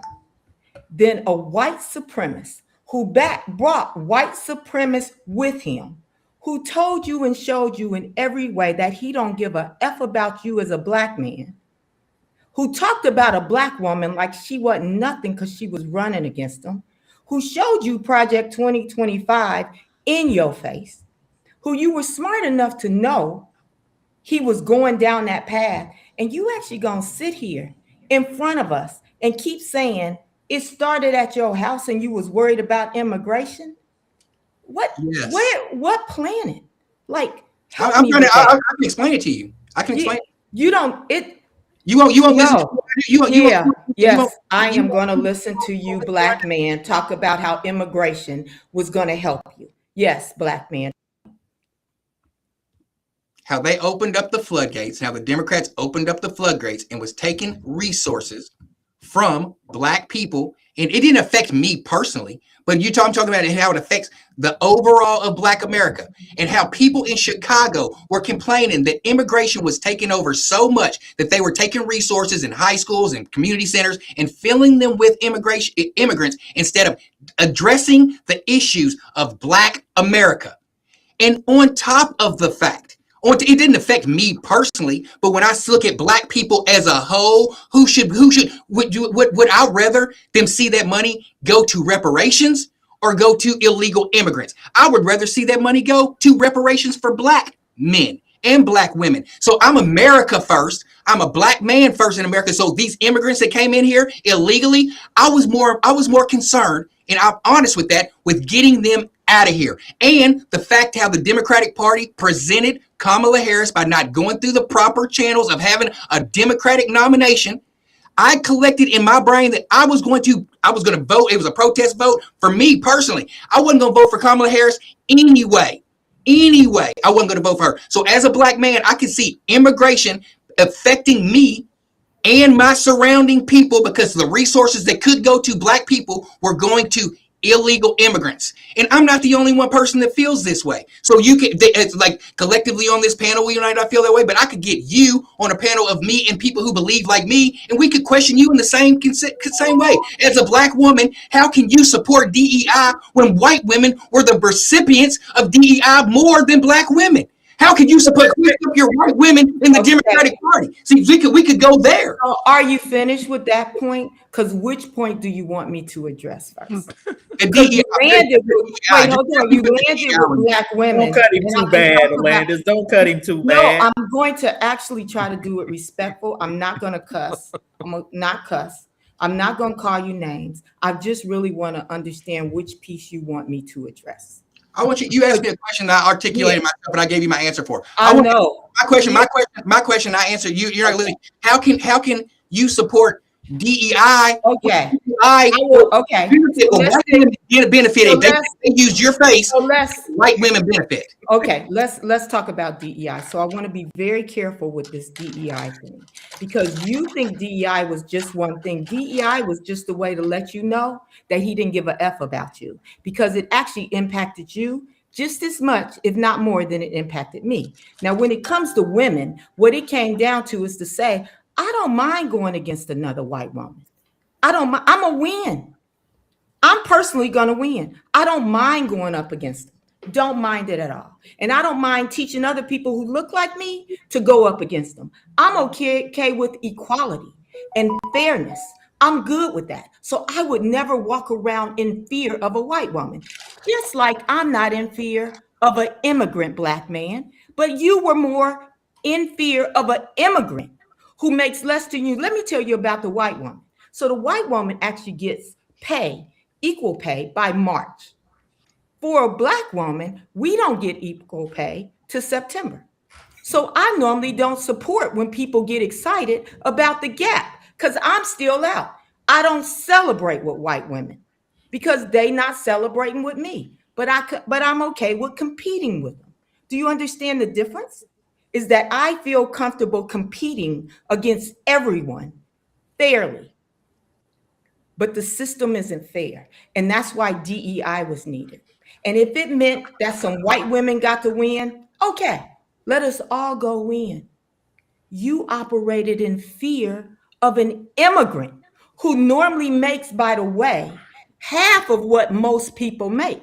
than a white supremacist who brought white supremacists with him, who told you and showed you in every way that he don't give a F about you as a black man, who talked about a black woman like she wasn't nothing because she was running against him, who showed you Project 2025 in your face, who you were smart enough to know he was going down that path, and you actually gonna sit here in front of us and keep saying it started at your house and you was worried about immigration? Yes. What planet? Like, help I'm me trying with to. that. I can explain it to you. I can explain. You don't it You won't listen. no. You Yeah, won't. yes, I am going to listen to you, black man, talk about how immigration was going to help you. Yes, black man. How they opened up the floodgates, how the Democrats opened up the floodgates and was taking resources from black people. And it didn't affect me personally, but I'm talking about how it affects the overall of black America, and how people in Chicago were complaining that immigration was taking over so much that they were taking resources in high schools and community centers and filling them with immigrants instead of addressing the issues of black America. And on top of the fact, it didn't affect me personally, but when I look at black people as a whole, would I rather them see that money go to reparations or go to illegal immigrants? I would rather see that money go to reparations for black men and black women. So I'm America first. I'm a black man first in America. So these immigrants that came in here illegally, I was more concerned, and I'm honest with that, with getting them out of here. And the fact how the Democratic Party presented Kamala Harris by not going through the proper channels of having a Democratic nomination, I collected in my brain that I was going to vote. It was a protest vote for me personally. I wasn't going to vote for Kamala Harris anyway. I wasn't going to vote for her. So as a black man, I can see immigration affecting me and my surrounding people, because the resources that could go to black people were going to illegal immigrants. And I'm not the only one person that feels this way. So it's like collectively on this panel, you might not feel that way, but I could get you on a panel of me and people who believe like me, and we could question you in the same way. As a black woman, how can you support DEI when white women were the recipients of DEI more than black women? How can you support your white women in the Democratic Party? See, we could go there. So are you finished with that point? Because which point do you want me to address first? You landed with black women. Don't cut him too bad, Landis. Don't cut him too bad. No, I'm going to actually try to do it respectful. I'm not going to cuss. I'm going to not cuss. I'm not going to call you names. I just really want to understand which piece you want me to address. I want you asked me a question, I articulated myself, and I gave you my answer for. I know. My question, I answered you. You're not listening. How can you support DEI? Okay. Okay. Benefit. They use your face. White women benefit. Okay. Let's talk about DEI. So I want to be very careful with this DEI thing, because you think DEI was just one thing. DEI was just a way to let you know that he didn't give a F about you, because it actually impacted you just as much, if not more, than it impacted me. Now, when it comes to women, what it came down to is to say, I don't mind going against another white woman. I don't mind. I'm a win. I'm personally going to win. I don't mind going up against them. Don't mind it at all. And I don't mind teaching other people who look like me to go up against them. I'm okay with equality and fairness. I'm good with that. So I would never walk around in fear of a white woman, just like I'm not in fear of an immigrant black man, but you were more in fear of an immigrant who makes less than you. Let me tell you about the white woman. So the white woman actually gets equal pay by March. For a black woman, we don't get equal pay to September. So I normally don't support when people get excited about the gap, because I'm still out. I don't celebrate with white women because they not celebrating with me, but I'm okay with competing with them. Do you understand the difference? Is that I feel comfortable competing against everyone fairly. But the system isn't fair. And that's why DEI was needed. And if it meant that some white women got to win, okay. Let us all go in. You operated in fear of an immigrant who normally makes, by the way, half of what most people make.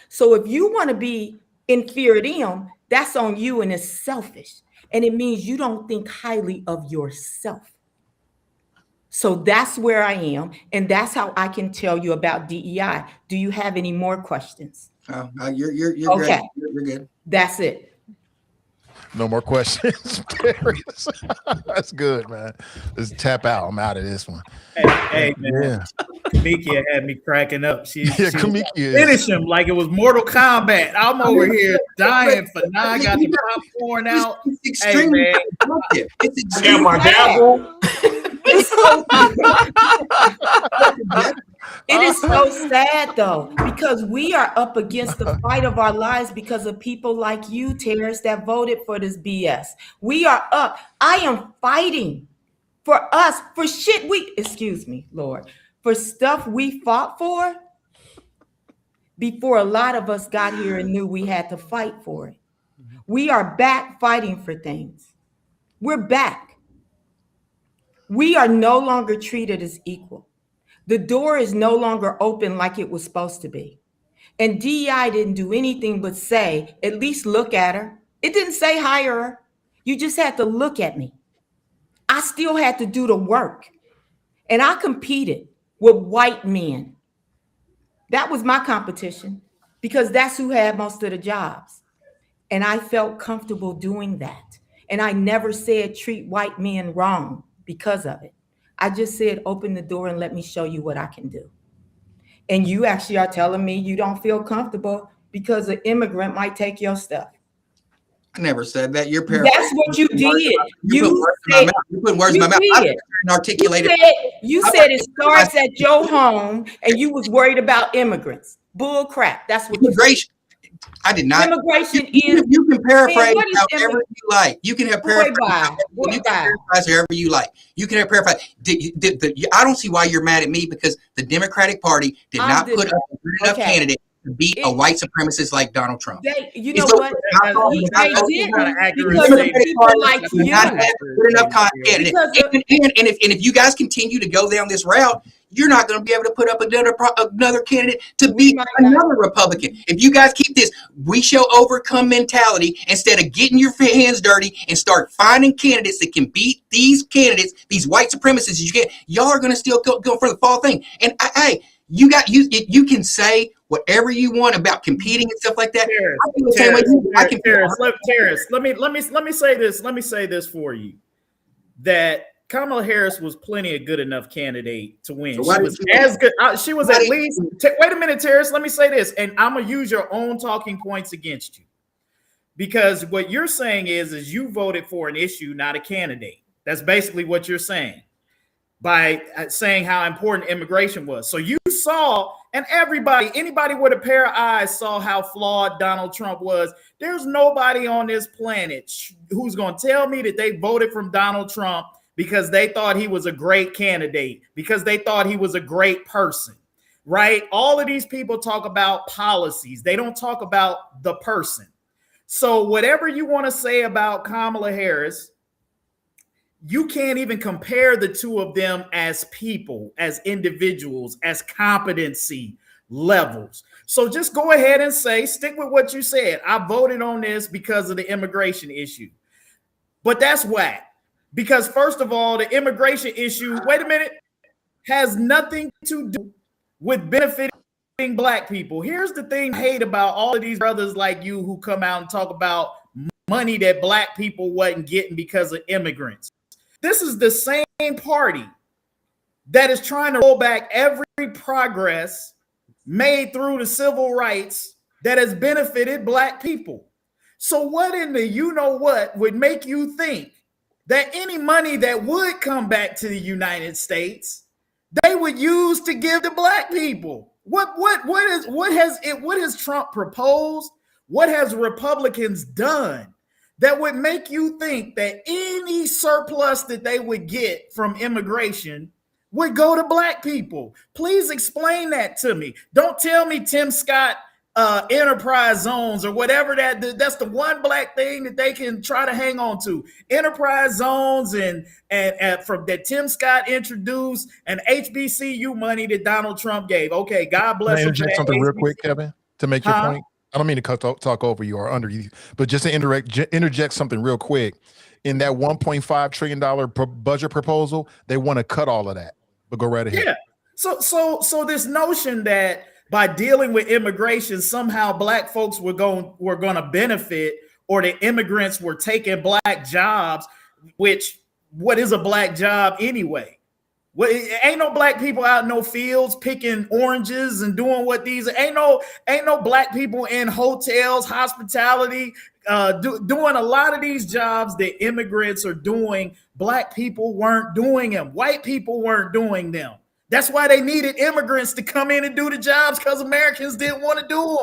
So if you want to be in fear of them, that's on you and it's selfish. And it means you don't think highly of yourself. So that's where I am. And that's how I can tell you about DEI. Do you have any more questions? Oh, you're Okay. great. You're good. That's it. No more questions. That's good, man. Let's tap out. I'm out of this one. Hey, man. Yeah. Kamikia had me cracking up. She Kamikia finished him like it was Mortal Kombat. I'm over here dying for now. I got the popcorn out. It's extremely Hey, disruptive. It's I got my gavel. It is so sad though, because we are up against the fight of our lives because of people like you, Terrence, that voted for this BS. We are up. I am fighting for us, for shit excuse me, Lord, for stuff we fought for before a lot of us got here and knew we had to fight for it. We are back fighting for things. We're back. We are no longer treated as equal. The door is no longer open like it was supposed to be. And DEI didn't do anything but say, at least look at her. It didn't say hire her. You just had to look at me. I still had to do the work. And I competed with white men. That was my competition because that's who had most of the jobs. And I felt comfortable doing that. And I never said treat white men wrong because of it. I just said, open the door and let me show you what I can do. And you actually are telling me you don't feel comfortable because an immigrant might take your stuff. I never said that. You're paraphrasing. That's what you did. You put words in my mouth. I didn't articulate it. You said it starts at your home and you was worried about immigrants. Bull crap. That's what immigration. I did not. Immigration you can paraphrase man, however you like. You can have paraphrase. You can paraphrase however you like. You can have paraphrase. I don't see why you're mad at me because the Democratic Party did not put up a good enough candidate to beat a white supremacist like Donald Trump. You know what? They didn't because of people like you. Not have good enough candidate. And if you guys continue to go down this route, you're not going to be able to put up another candidate to beat another Republican. If you guys keep this "we shall overcome" mentality instead of getting your hands dirty and start finding candidates that can beat these candidates, these white supremacists, y'all are going to still go for the fall thing. And you can say whatever you want about competing and stuff like that. Terrence, let me say this. Let me say this for you. That Kamala Harris was plenty of good enough candidate to win. So she was as good. She was at least. Wait a minute, Terrence. Let me say this, and I'm gonna use your own talking points against you, because what you're saying is you voted for an issue, not a candidate. That's basically what you're saying by saying how important immigration was. So you saw, and anybody with a pair of eyes saw how flawed Donald Trump was. There's nobody on this planet who's gonna tell me that they voted for Donald Trump because they thought he was a great candidate, because they thought he was a great person, right? All of these people talk about policies. They don't talk about the person. So whatever you want to say about Kamala Harris, you can't even compare the two of them as people, as individuals, as competency levels. So just go ahead and stick with what you said. I voted on this because of the immigration issue. But that's whack. Because first of all, the immigration issue, wait a minute, has nothing to do with benefiting Black people. Here's the thing I hate about all of these brothers like you who come out and talk about money that Black people wasn't getting because of immigrants. This is the same party that is trying to roll back every progress made through the civil rights that has benefited Black people. So what in the you-know-what would make you think that any money that would come back to the United States, they would use to give to Black people? What has Trump proposed? What has Republicans done that would make you think that any surplus that they would get from immigration would go to Black people? Please explain that to me. Don't tell me Tim Scott enterprise zones or whatever that's the one black thing that they can try to hang on to. Enterprise zones and from that Tim Scott introduced and HBCU money that Donald Trump gave. Okay, God bless him for that. Something real HBCU. quick, Kevin, to make your point. I don't mean to talk over you or under you, but just to interject something real quick. In that $1.5 trillion budget proposal, they want to cut all of that. But go right ahead. Yeah. So this notion that by dealing with immigration, somehow black folks were going to benefit, or the immigrants were taking black jobs, which what is a black job anyway? Well, ain't no black people out in no fields picking oranges and doing what these ain't no black people in hotels, hospitality, doing a lot of these jobs that immigrants are doing. Black people weren't doing them. White people weren't doing them. That's why they needed immigrants to come in and do the jobs, because Americans didn't want to do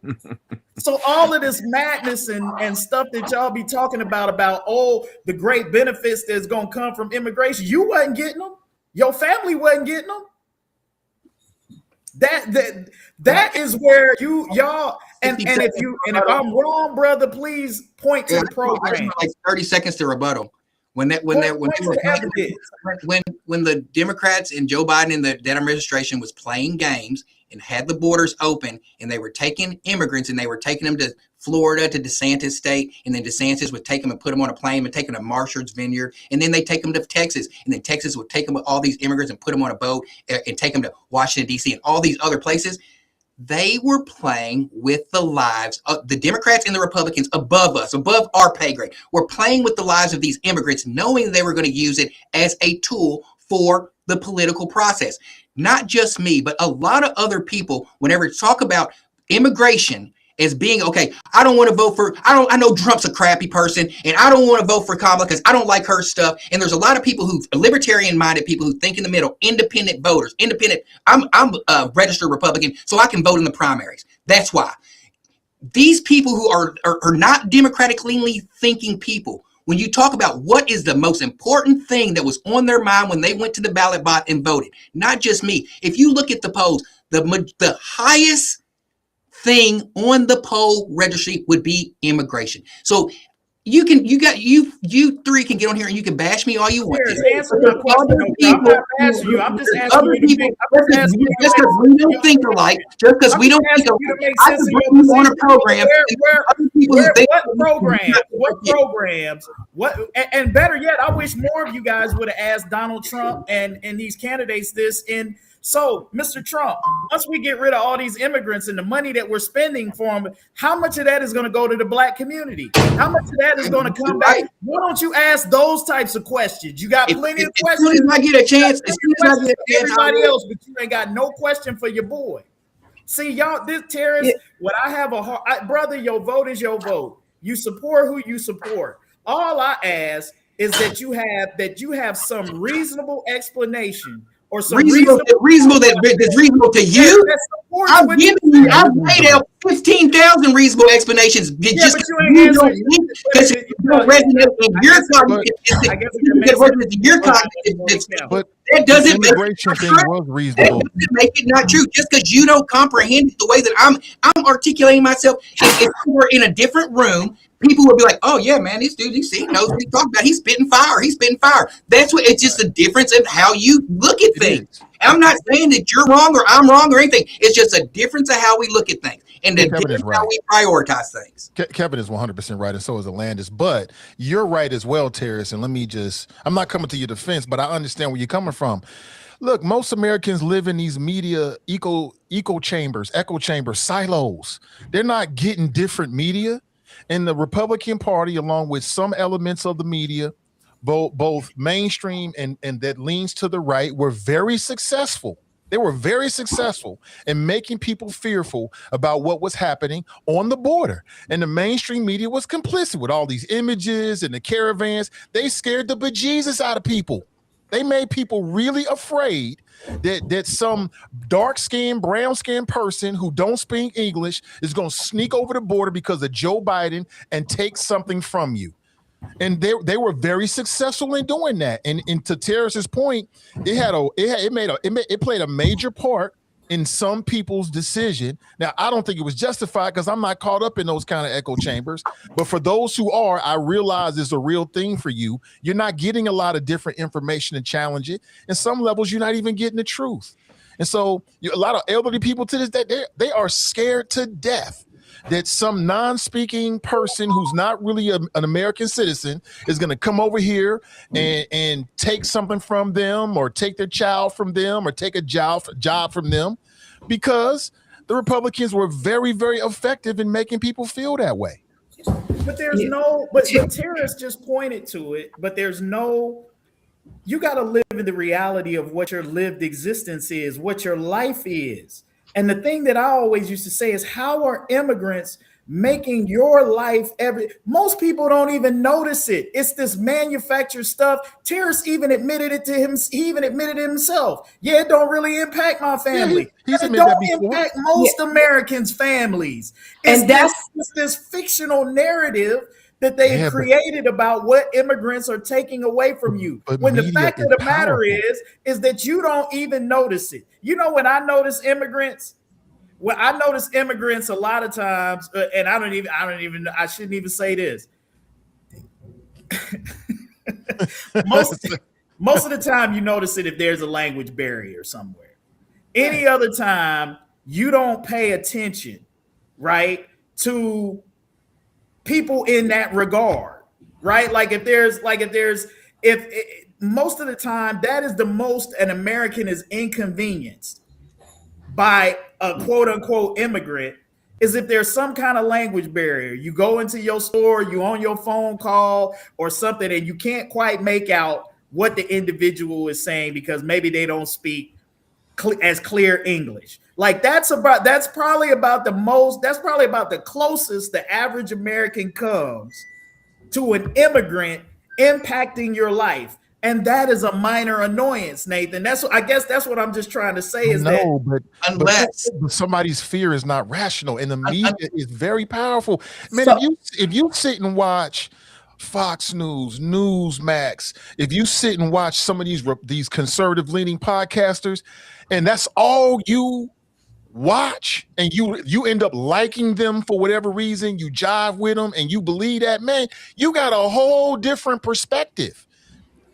them. So all of this madness and stuff that y'all be talking about the great benefits that's going to come from immigration, you wasn't getting them. Your family wasn't getting them. That is where y'all and if I'm wrong, brother, please point to the program. I just like 30 seconds to rebuttal. When the Democrats and Joe Biden and the administration was playing games and had the borders open, and they were taking immigrants and they were taking them to Florida, to DeSantis state, and then DeSantis would take them and put them on a plane and take them to Marshall's Vineyard, and then they take them to Texas, and then Texas would take them with all these immigrants and put them on a boat and take them to Washington, D.C. and all these other places. They were playing with the lives of the Democrats and the Republicans above us, above our pay grade. Were playing with the lives of these immigrants, knowing they were going to use it as a tool for the political process. Not just me, but a lot of other people, whenever you talk about immigration as being, okay, I don't want to vote for, I know Trump's a crappy person, and I don't want to vote for Kamala because I don't like her stuff. And there's a lot of people who, libertarian-minded people who think in the middle, independent voters, I'm a registered Republican, so I can vote in the primaries. That's why. These people who are not democratically thinking people, when you talk about what is the most important thing that was on their mind when they went to the ballot box and voted, not just me. If you look at the polls, the highest thing on the poll registry would be immigration. So you three can get on here and you can bash me all you want. Answer my question. I'm not bashing you. I'm just asking you. Just because we don't think alike, just because we don't think alike, I can bring you on a program. What programs? And better yet, I wish more of you guys would have asked Donald Trump and these candidates this. So, Mr. Trump, once we get rid of all these immigrants and the money that we're spending for them, how much of that is going to go to the black community? How much of that is going to come back? Why don't you ask those types of questions? You got plenty of questions. As soon as I get a chance, everybody else, but you ain't got no question for your boy. See, y'all, this Terrence, what I have brother, your vote is your vote. You support who you support. All I ask is that you have some reasonable explanation. Or some reasonable that's reasonable to you. I've laid out 15,000 reasonable explanations. Just but you ain't answering. Because you don't resonate in your cognitive. But that doesn't make it not true. Just because you don't comprehend it the way that I'm articulating myself. If we're in a different room, people would be like, "Oh yeah, man, this dude, he knows what he's talking about. He's spitting fire. He's spitting fire." That's what. It's just a difference in how you look at things. I'm not saying that you're wrong or I'm wrong or anything. It's just a difference of how we look at things and the difference how we prioritize things. Kevin is 100% right, and so is Alandis. But you're right as well, Terrence. And I'm not coming to your defense, but I understand where you're coming from. Look, most Americans live in these media echo chambers, silos. They're not getting different media. And the Republican Party, along with some elements of the media, both mainstream and that leans to the right, were very successful. They were very successful in making people fearful about what was happening on the border. And the mainstream media was complicit with all these images and the caravans. They scared the bejesus out of people. They made people really afraid that some dark-skinned, brown-skinned person who don't speak English is going to sneak over the border because of Joe Biden and take something from you. And they were very successful in doing that. And to Terrence's point, it played a major part in some people's decision. Now, I don't think it was justified because I'm not caught up in those kind of echo chambers. But for those who are, I realize it's a real thing for you. You're not getting a lot of different information to challenge it. In some levels, you're not even getting the truth. And so a lot of elderly people to this day, they are scared to death that some non-speaking person who's not really an American citizen is going to come over here and take something from them, or take their child from them, or take a job from them, because the Republicans were very, very effective in making people feel that way. But there's but Terrence just pointed to it, but there's no, you got to live in the reality of what your lived existence is, what your life is. And the thing that I always used to say is, how are immigrants making your life most people don't even notice it. It's this manufactured stuff. Terrence even admitted it to him. He even admitted it himself. Yeah, it don't really impact my family. Yeah, it don't impact most Americans' families. And that's this fictional narrative that they created about what immigrants are taking away from you. When the fact of the matter is that you don't even notice it. You know, when I notice immigrants, a lot of times, and I shouldn't even say this. most of the time you notice it if there's a language barrier somewhere. Any other time you don't pay attention, right, to people in that regard, right? If most of the time that is the most an American is inconvenienced by a quote unquote immigrant is if there's some kind of language barrier. You go into your store, you on your phone call or something, and you can't quite make out what the individual is saying because maybe they don't speak as clear English. Like that's probably about the closest the average American comes to an immigrant impacting your life. And that is a minor annoyance, Nathan. I guess that's what I'm just trying to say is but somebody's fear is not rational, and the media is very powerful. Man, if you sit and watch Fox News, Newsmax, if you sit and watch some of these conservative leaning podcasters, and that's all you watch, and you end up liking them for whatever reason, you jive with them and you believe that, man, you got a whole different perspective.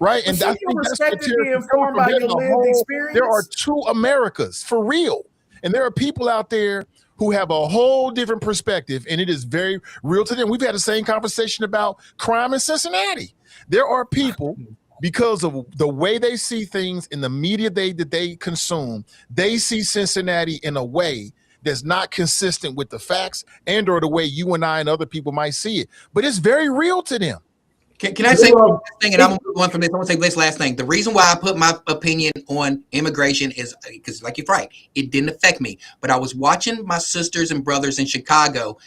Right, and I think that's be informed by your lived experience. There are two Americas for real, and there are people out there who have a whole different perspective, and it is very real to them. We've had the same conversation about crime in Cincinnati. There are people, because of the way they see things in the media that they consume, they see Cincinnati in a way that's not consistent with the facts and or the way you and I and other people might see it. But it's very real to them. Can I say one thing, and I'm going to move on from this? I want to say this last thing. The reason why I put my opinion on immigration is because, like you're right, it didn't affect me. But I was watching my sisters and brothers in Chicago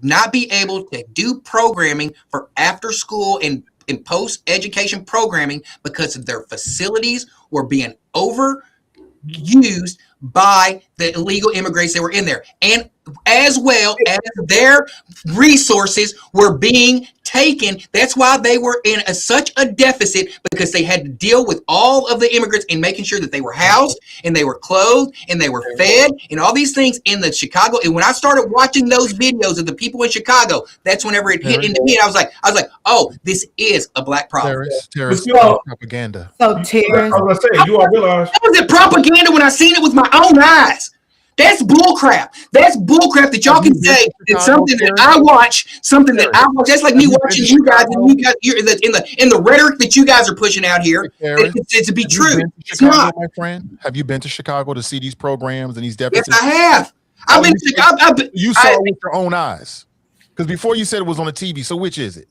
not be able to do programming for after school and post-education programming because of their facilities were being overused by the illegal immigrants that were in there, and as well as their resources were being taken. That's why they were in such a deficit, because they had to deal with all of the immigrants and making sure that they were housed and they were clothed and they were fed and all these things in the Chicago. And when I started watching those videos of the people in Chicago, that's whenever it hit into me, and I was like, oh, this is a black problem. Terrence, propaganda. So Terrence, I was gonna say, you all realize that was propaganda when I seen it with my own eyes. That's bullcrap. That's bullcrap that y'all can say it's something that I watch, something that I watch. That's like me watching you guys, and you guys in the rhetoric that you guys are pushing out here. It's to be true. It's not. My friend, have you been to Chicago to see these programs and these deficits? Yes, I have. I've been to Chicago. You saw it with your own eyes, because before you said it was on the TV. So which is it?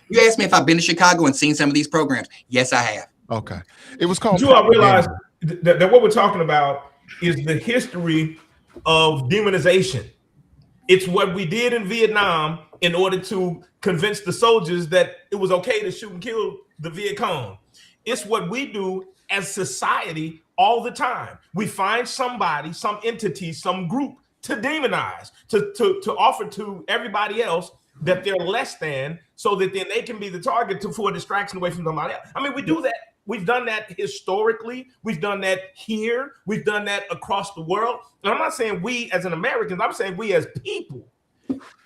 You asked me if I've been to Chicago and seen some of these programs. Yes, I have. Okay, it was called. You all realize that what we're talking about is the history of demonization. It's what we did in Vietnam in order to convince the soldiers that it was okay to shoot and kill the Viet Cong. It's what we do as society all the time. We find somebody, some entity, some group to demonize, to offer to everybody else that they're less than, so that then they can be the target for a distraction away from somebody else. I mean, we do that We've done that historically. We've done that here. We've done that across the world. And I'm not saying we as an Americans. I'm saying we as people.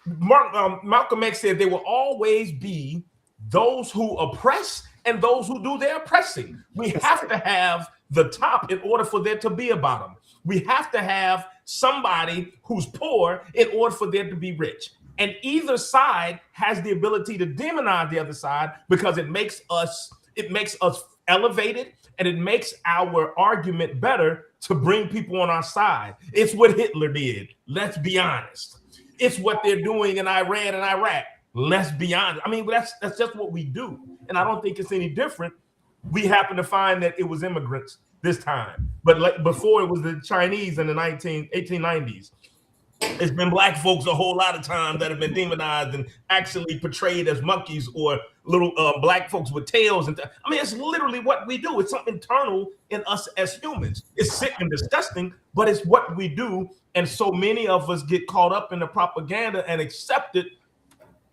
Malcolm X said there will always be those who oppress and those who do their oppressing. We have to have the top in order for there to be a bottom. We have to have somebody who's poor in order for there to be rich. And either side has the ability to demonize the other side because it makes us elevated, and it makes our argument better to bring people on our side. It's what Hitler did. Let's be honest. It's what they're doing in Iran and Iraq. Let's be honest. I mean, that's just what we do. And I don't think it's any different. We happen to find that it was immigrants this time. But like before, it was the Chinese in the 1890s. It's been black folks a whole lot of times that have been demonized and actually portrayed as monkeys or little black folks with tails. I mean, it's literally what we do. It's something internal in us as humans. It's sick and disgusting, but it's what we do. And so many of us get caught up in the propaganda and accept it.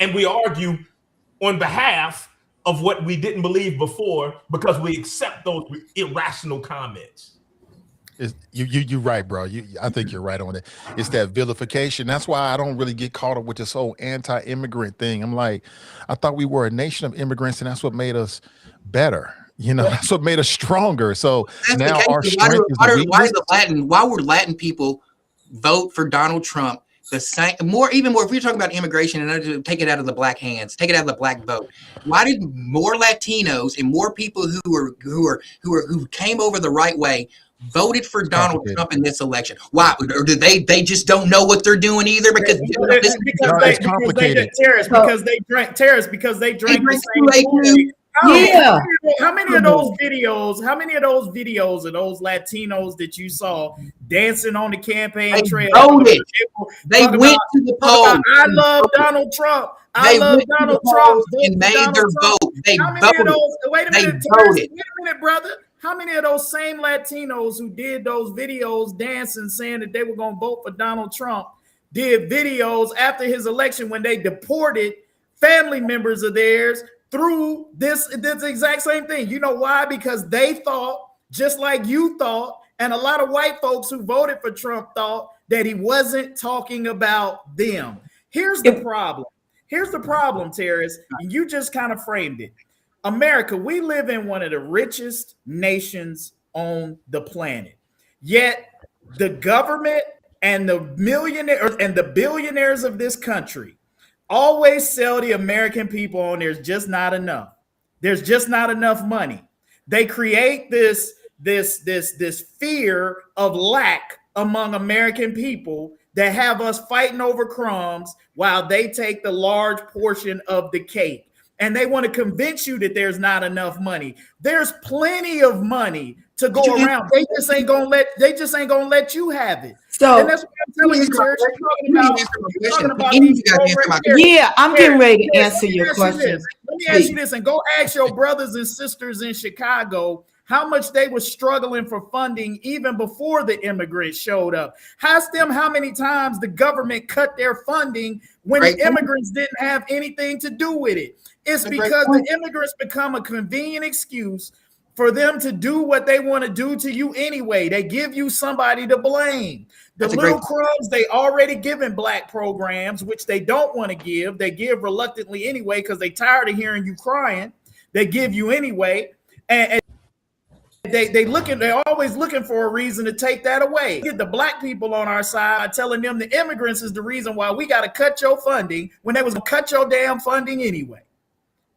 And we argue on behalf of what we didn't believe before because we accept those irrational comments. You're right, bro. I think you're right on it. It's that vilification. That's why I don't really get caught up with this whole anti-immigrant thing. I'm like, I thought we were a nation of immigrants, and that's what made us better. You know, that's what made us stronger. So that's now our strength why would Latin people vote for Donald Trump the same even more if we're talking about immigration and take it out of the black hands, take it out of the black vote? Why did more Latinos and more people who came over the right way voted for Donald Trump in this election? Why? Or do they just don't know what they're doing either? Because it's complicated. Because they drank the same Kool-Aid. How many of those videos of those Latinos that you saw dancing on the campaign trail? They went to the polls. I love Donald Trump. I love Donald Trump. And made their vote. They voted. Wait a minute, brother. How many of those same Latinos who did those videos dancing, saying that they were going to vote for Donald Trump, did videos after his election when they deported family members of theirs through this exact same thing? You know why? Because they thought, just like you thought, and a lot of white folks who voted for Trump thought, that he wasn't talking about them. Here's the problem. Here's the problem, Terrace. You just kind of framed it. America, we live in one of the richest nations on the planet. Yet the government and the millionaires and the billionaires of this country always sell the American people on there's just not enough. There's just not enough money. They create this fear of lack among American people that have us fighting over crumbs while they take the large portion of the cake. And they want to convince you that there's not enough money. There's plenty of money to go around. They just ain't gonna let you have it. So and that's what I'm telling you, Terrence. You're talking about I'm getting ready to answer your question. Let me ask you this, and go ask your brothers and sisters in Chicago how much they were struggling for funding even before the immigrants showed up. Ask them how many times the government cut their funding when the immigrants didn't have anything to do with it. It's because the immigrants become a convenient excuse for them to do what they want to do to you anyway. They give you somebody to blame. The little crumbs they already given black programs, which they don't want to give. They give reluctantly anyway because they tired of hearing you crying. They give you anyway. And they're always looking for a reason to take that away. Get the black people on our side telling them the immigrants is the reason why we got to cut your funding when they was going to cut your damn funding anyway.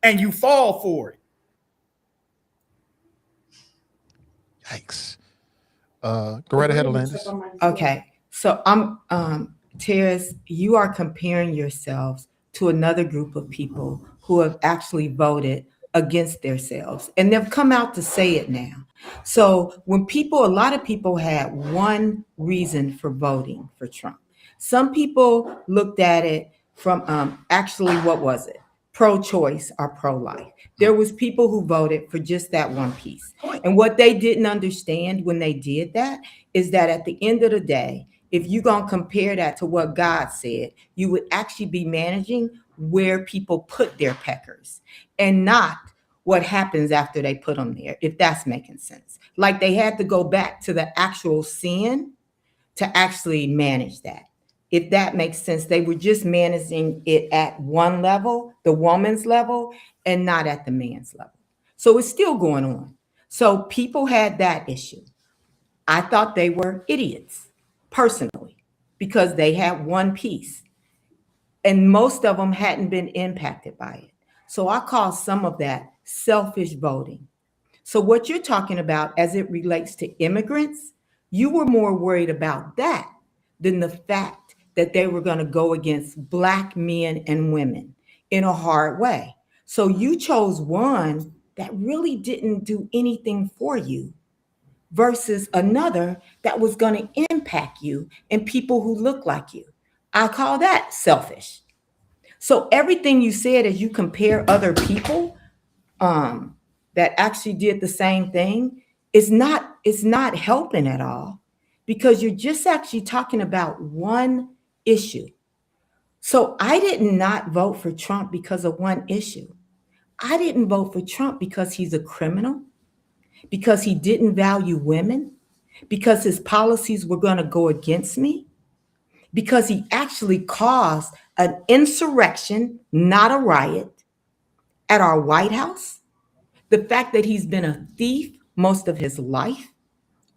And you fall for it. Yikes. Go right ahead, Alandis. Okay. So I'm Terrace, you are comparing yourselves to another group of people who have actually voted against themselves, and they've come out to say it now. So when a lot of people had one reason for voting for Trump. Some people looked at it from actually, what was it? Pro-choice or pro-life. There was people who voted for just that one piece. And what they didn't understand when they did that is that at the end of the day, if you're going to compare that to what God said, you would actually be managing where people put their peckers and not what happens after they put them there, if that's making sense. Like they had to go back to the actual sin to actually manage that. If that makes sense, they were just managing it at one level, the woman's level, and not at the man's level. So it's still going on. So people had that issue. I thought they were idiots, personally, because they had one piece. And most of them hadn't been impacted by it. So I call some of that selfish voting. So what you're talking about as it relates to immigrants, you were more worried about that than the fact that they were going to go against Black men and women in a hard way. So you chose one that really didn't do anything for you versus another that was going to impact you and people who look like you. I call that selfish. So everything you said as you compare other people that actually did the same thing is not helping at all, because you're just actually talking about one issue. So I did not vote for Trump because of one issue. I didn't vote for Trump because he's a criminal, because he didn't value women, because his policies were going to go against me, because he actually caused an insurrection, not a riot, at our White House. The fact that he's been a thief most of his life,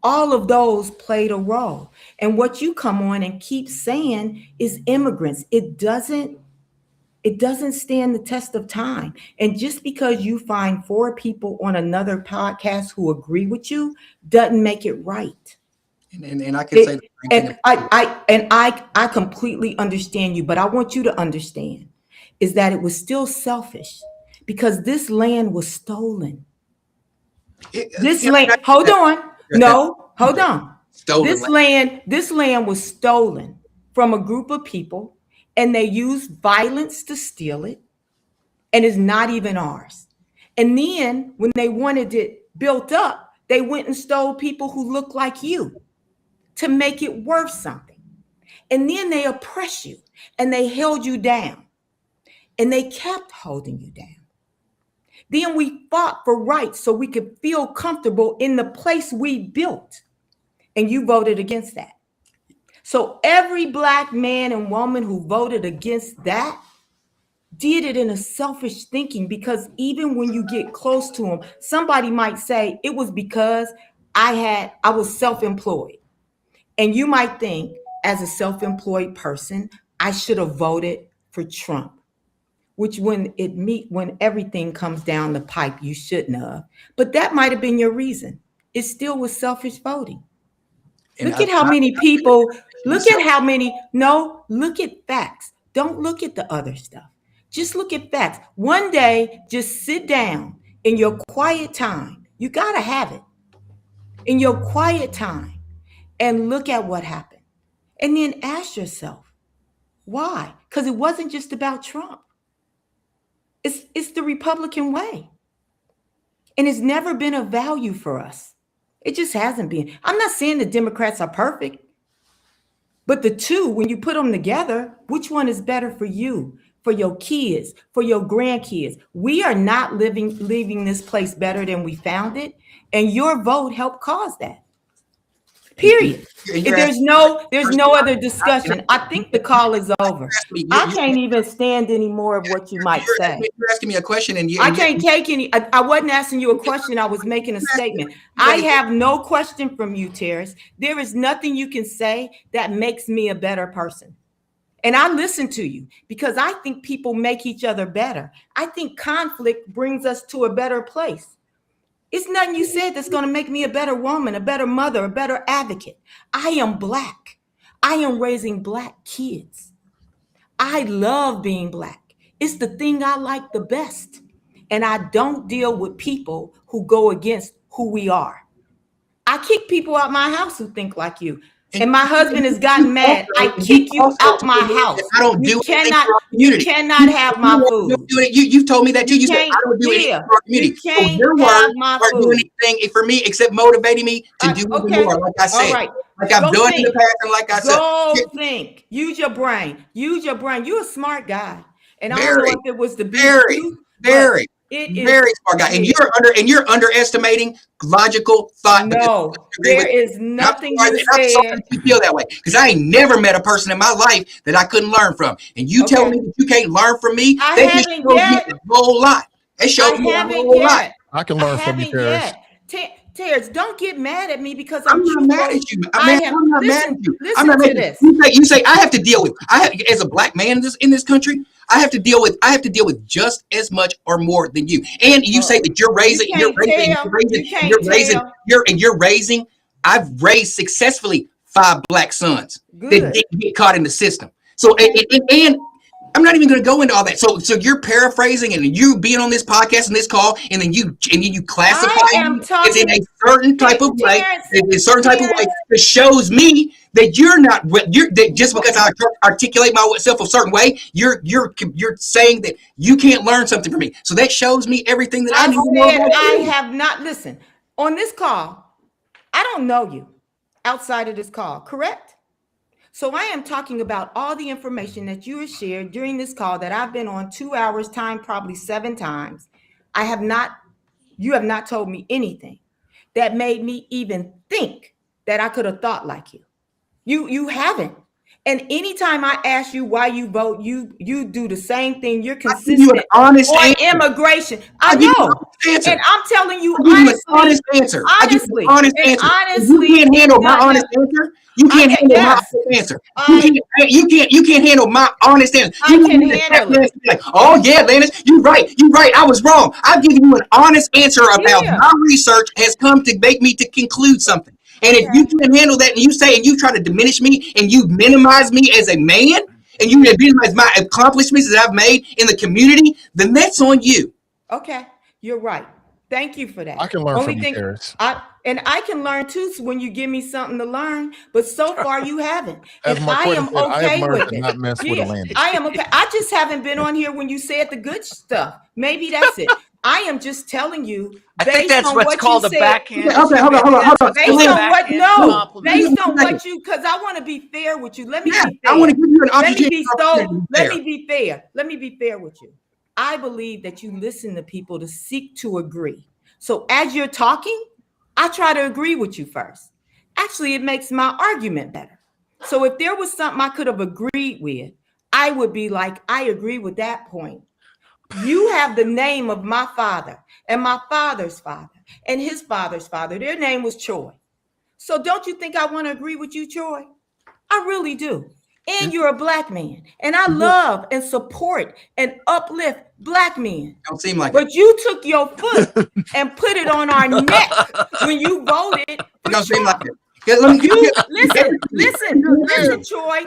all of those played a role. And what you come on and keep saying is immigrants. It doesn't stand the test of time. And just because you find 4 people on another podcast who agree with you doesn't make it right. And I can say the same thing. I completely understand you, but I want you to understand is that it was still selfish because this land was stolen. Hold on. No, hold on. Stolen This land was stolen from a group of people, and they used violence to steal it, and it's not even ours. And then when they wanted it built up, they went and stole people who look like you to make it worth something. And then they oppress you and they held you down, and they kept holding you down. Then we fought for rights so we could feel comfortable in the place we built. And you voted against that. So every Black man and woman who voted against that did it in a selfish thinking, because even when you get close to them, somebody might say it was because I was self-employed. And you might think, as a self-employed person, I should have voted for Trump. Which when everything comes down the pipe, you shouldn't have. But that might have been your reason. It still was selfish voting. Look at how many people, look at facts. Don't look at the other stuff. Just look at facts. One day, just sit down in your quiet time. You got to have it. In your quiet time and look at what happened. And then ask yourself, why? Because it wasn't just about Trump. It's the Republican way. And it's never been a value for us. It just hasn't been. I'm not saying the Democrats are perfect, but the two, when you put them together, which one is better for you, for your kids, for your grandkids? We are not leaving this place better than we found it. And your vote helped cause that. Period. There's no other discussion. I think the call is over. I can't even stand any more of what you might say. You're asking me a question, and I can't take any. I wasn't asking you a question. I was making a statement. I have no question from you, Terrace. There is nothing you can say that makes me a better person. And I listen to you because I think people make each other better. I think conflict brings us to a better place. It's nothing you said that's going to make me a better woman, a better mother, a better advocate. I am Black. I am raising Black kids. I love being Black. It's the thing I like the best. And I don't deal with people who go against who we are. I kick people out my house who think like you. And my husband has gotten mad. I kick you out my house. I don't do you cannot have my food. You've told me that too. You said I don't do anything for our community. You can't have my food. Do anything for me except motivating me to do more. Like I said, like I've done in the past, and like I said, go think. Use your brain. Use your brain. You're a smart guy, and I don't know if it was the very. It is Very smart guy, and you're underestimating logical thought. No, there is nothing you I'm sorry said. that you feel that way, because I ain't never met a person in my life that I couldn't learn from. And you tell me that you can't learn from me, I that just haven't shows me yet. a whole lot. It shows me a whole lot. I can learn from you, Terrence. Terrence, don't get mad at me because I'm I'm not mad at you. I'm not mad at you. I'm not mad at you. You say I have to deal with. As a black man in this country, I have to deal with just as much or more than you. And you say that you're raising. I've raised successfully 5 black sons that didn't get caught in the system. So and I'm not even going to go into all that. So you're paraphrasing and you being on this podcast and this call, and then you classify me as in a certain type of way, that shows me that you're not. That just because I articulate myself a certain way, you're saying that you can't learn something from me. So that shows me everything that I need to know about you. I have not listened on this call. I don't know you outside of this call, correct? So I am talking about all the information that you have shared during this call that I've been on 2 hours time, probably 7 times. You have not told me anything that made me even think that I could have thought like you. You haven't. And anytime I ask you why you vote, you do the same thing. You're consistent on immigration. I know. And I'm telling you honestly. Honestly. You can't handle my honest answer. You can't handle my honest answer. You can't handle my honest answer. I can handle it. Like, oh yeah, Landis, you're right. I was wrong. I've given you an honest answer about my research has come to make me to conclude something. And if you can't handle that, and you try to diminish me, and you minimize me as a man, and you minimize my accomplishments that I've made in the community, then that's on you. Okay, you're right. Thank you for that. I can learn from you, Terrence. I can learn too when you give me something to learn, but so far you haven't. And I am okay with it. Not mess with I am okay. I just haven't been on here when you said the good stuff. Maybe that's it. I am just telling you. I think that's what's called a backhand. Okay, hold on. Based on what you, because I want to be fair with you. Let me be fair. I want to give you an opportunity. Let me be fair. Let me be fair with you. I believe that you listen to people to seek to agree. So as you're talking, I try to agree with you first. Actually, it makes my argument better. So if there was something I could have agreed with, I would be like, I agree with that point. You have the name of my father and my father's father and his father's father. Their name was Troy. So don't you think I want to agree with you, Troy? I really do. And you're a black man. And I love and support and uplift black men. Don't seem like but you took your foot and put it on our neck when you voted. Don't seem like it. Listen, Troy.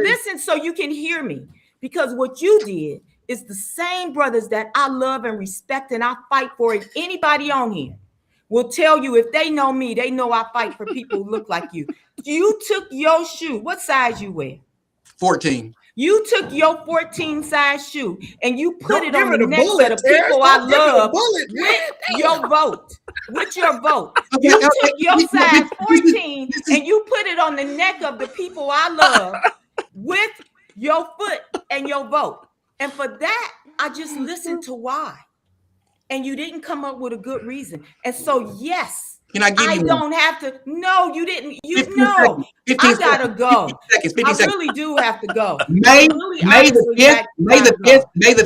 Listen, so you can hear me. Because what you did is the same brothers that I love and respect and I fight for. If anybody on here will tell you, if they know me, they know I fight for people who look like you. You took your shoe. What size you wear? 14. You took your 14 size shoe and you put it on the necks of the people I love with your vote. With your vote. You took your size 14 and you put it on the neck of the people I love with your foot and your vote. And for that, I just listened to why. And you didn't come up with a good reason. And so, yes, can I give you don't have to. No, you didn't. You know, I gotta go. 50 seconds. I really do have to go. May the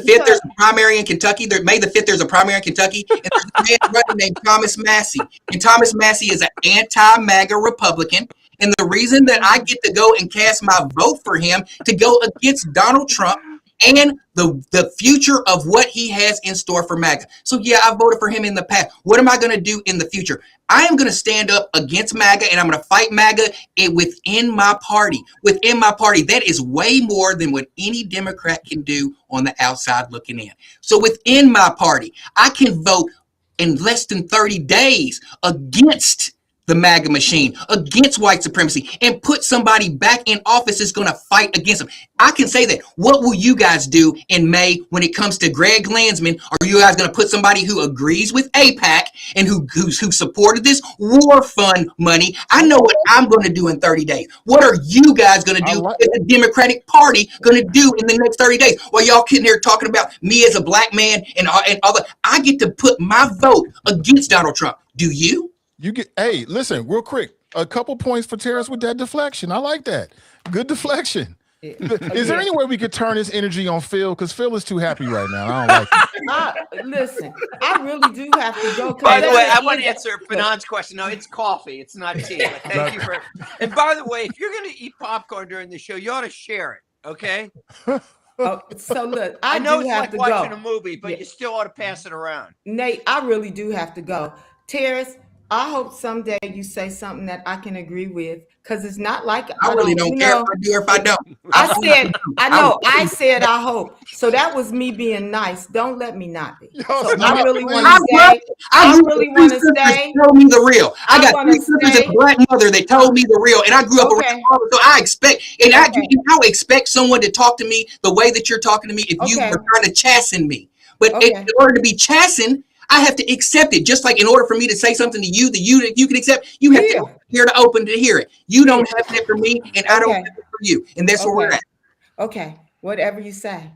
5th, there's a primary in Kentucky. May the 5th, there's a primary in Kentucky. And there's a man running named Thomas Massey. And Thomas Massey is an anti-MAGA Republican. And the reason that I get to go and cast my vote for him to go against Donald Trump and the future of what he has in store for MAGA. So yeah, I voted for him in the past. What am I going to do in the future? I am going to stand up against MAGA and I'm going to fight MAGA within my party. Within my party, that is way more than what any Democrat can do on the outside looking in. So within my party, I can vote in less than 30 days against the MAGA machine, against white supremacy, and put somebody back in office that's going to fight against them. I can say that. What will you guys do in May when it comes to Greg Landsman? Are you guys going to put somebody who agrees with AIPAC and who supported this war fund money? I know what I'm going to do in 30 days. What are you guys going to do? What is the Democratic Party going to do in the next 30 days? While y'all sitting here talking about me as a black man and other, I get to put my vote against Donald Trump. Do you? You get, hey, listen, real quick, a couple points for Terrence with that deflection. I like that. Good deflection. Is there any way we could turn this energy on Phil? Because Phil is too happy right now. I don't like it. Listen, I really do have to go. By the way, I want to answer Fanon's question. No, it's coffee. It's not tea. But thank you for. And by the way, if you're going to eat popcorn during the show, you ought to share it. Okay. Oh, so look, I know it's have like to watching go. a movie, but you still ought to pass it around. Nate, I really do have to go. Terrence, I hope someday you say something that I can agree with, because it's not like I really don't care if I do or if I don't. I said I hope. So that was me being nice. Don't let me not be. So I really want to say, I really want to say, told me the real. I got 3 sisters and a black mother that told me the real, and I grew up around all, so I expect, and I expect someone to talk to me the way that you're talking to me if you were trying to chasten me. But in order to be chastened, I have to accept it. Just like in order for me to say something to you that you can accept, you have to hear to open to hear it. You don't have that for me, and I don't have it for you. And that's where we're at. Okay, whatever you say.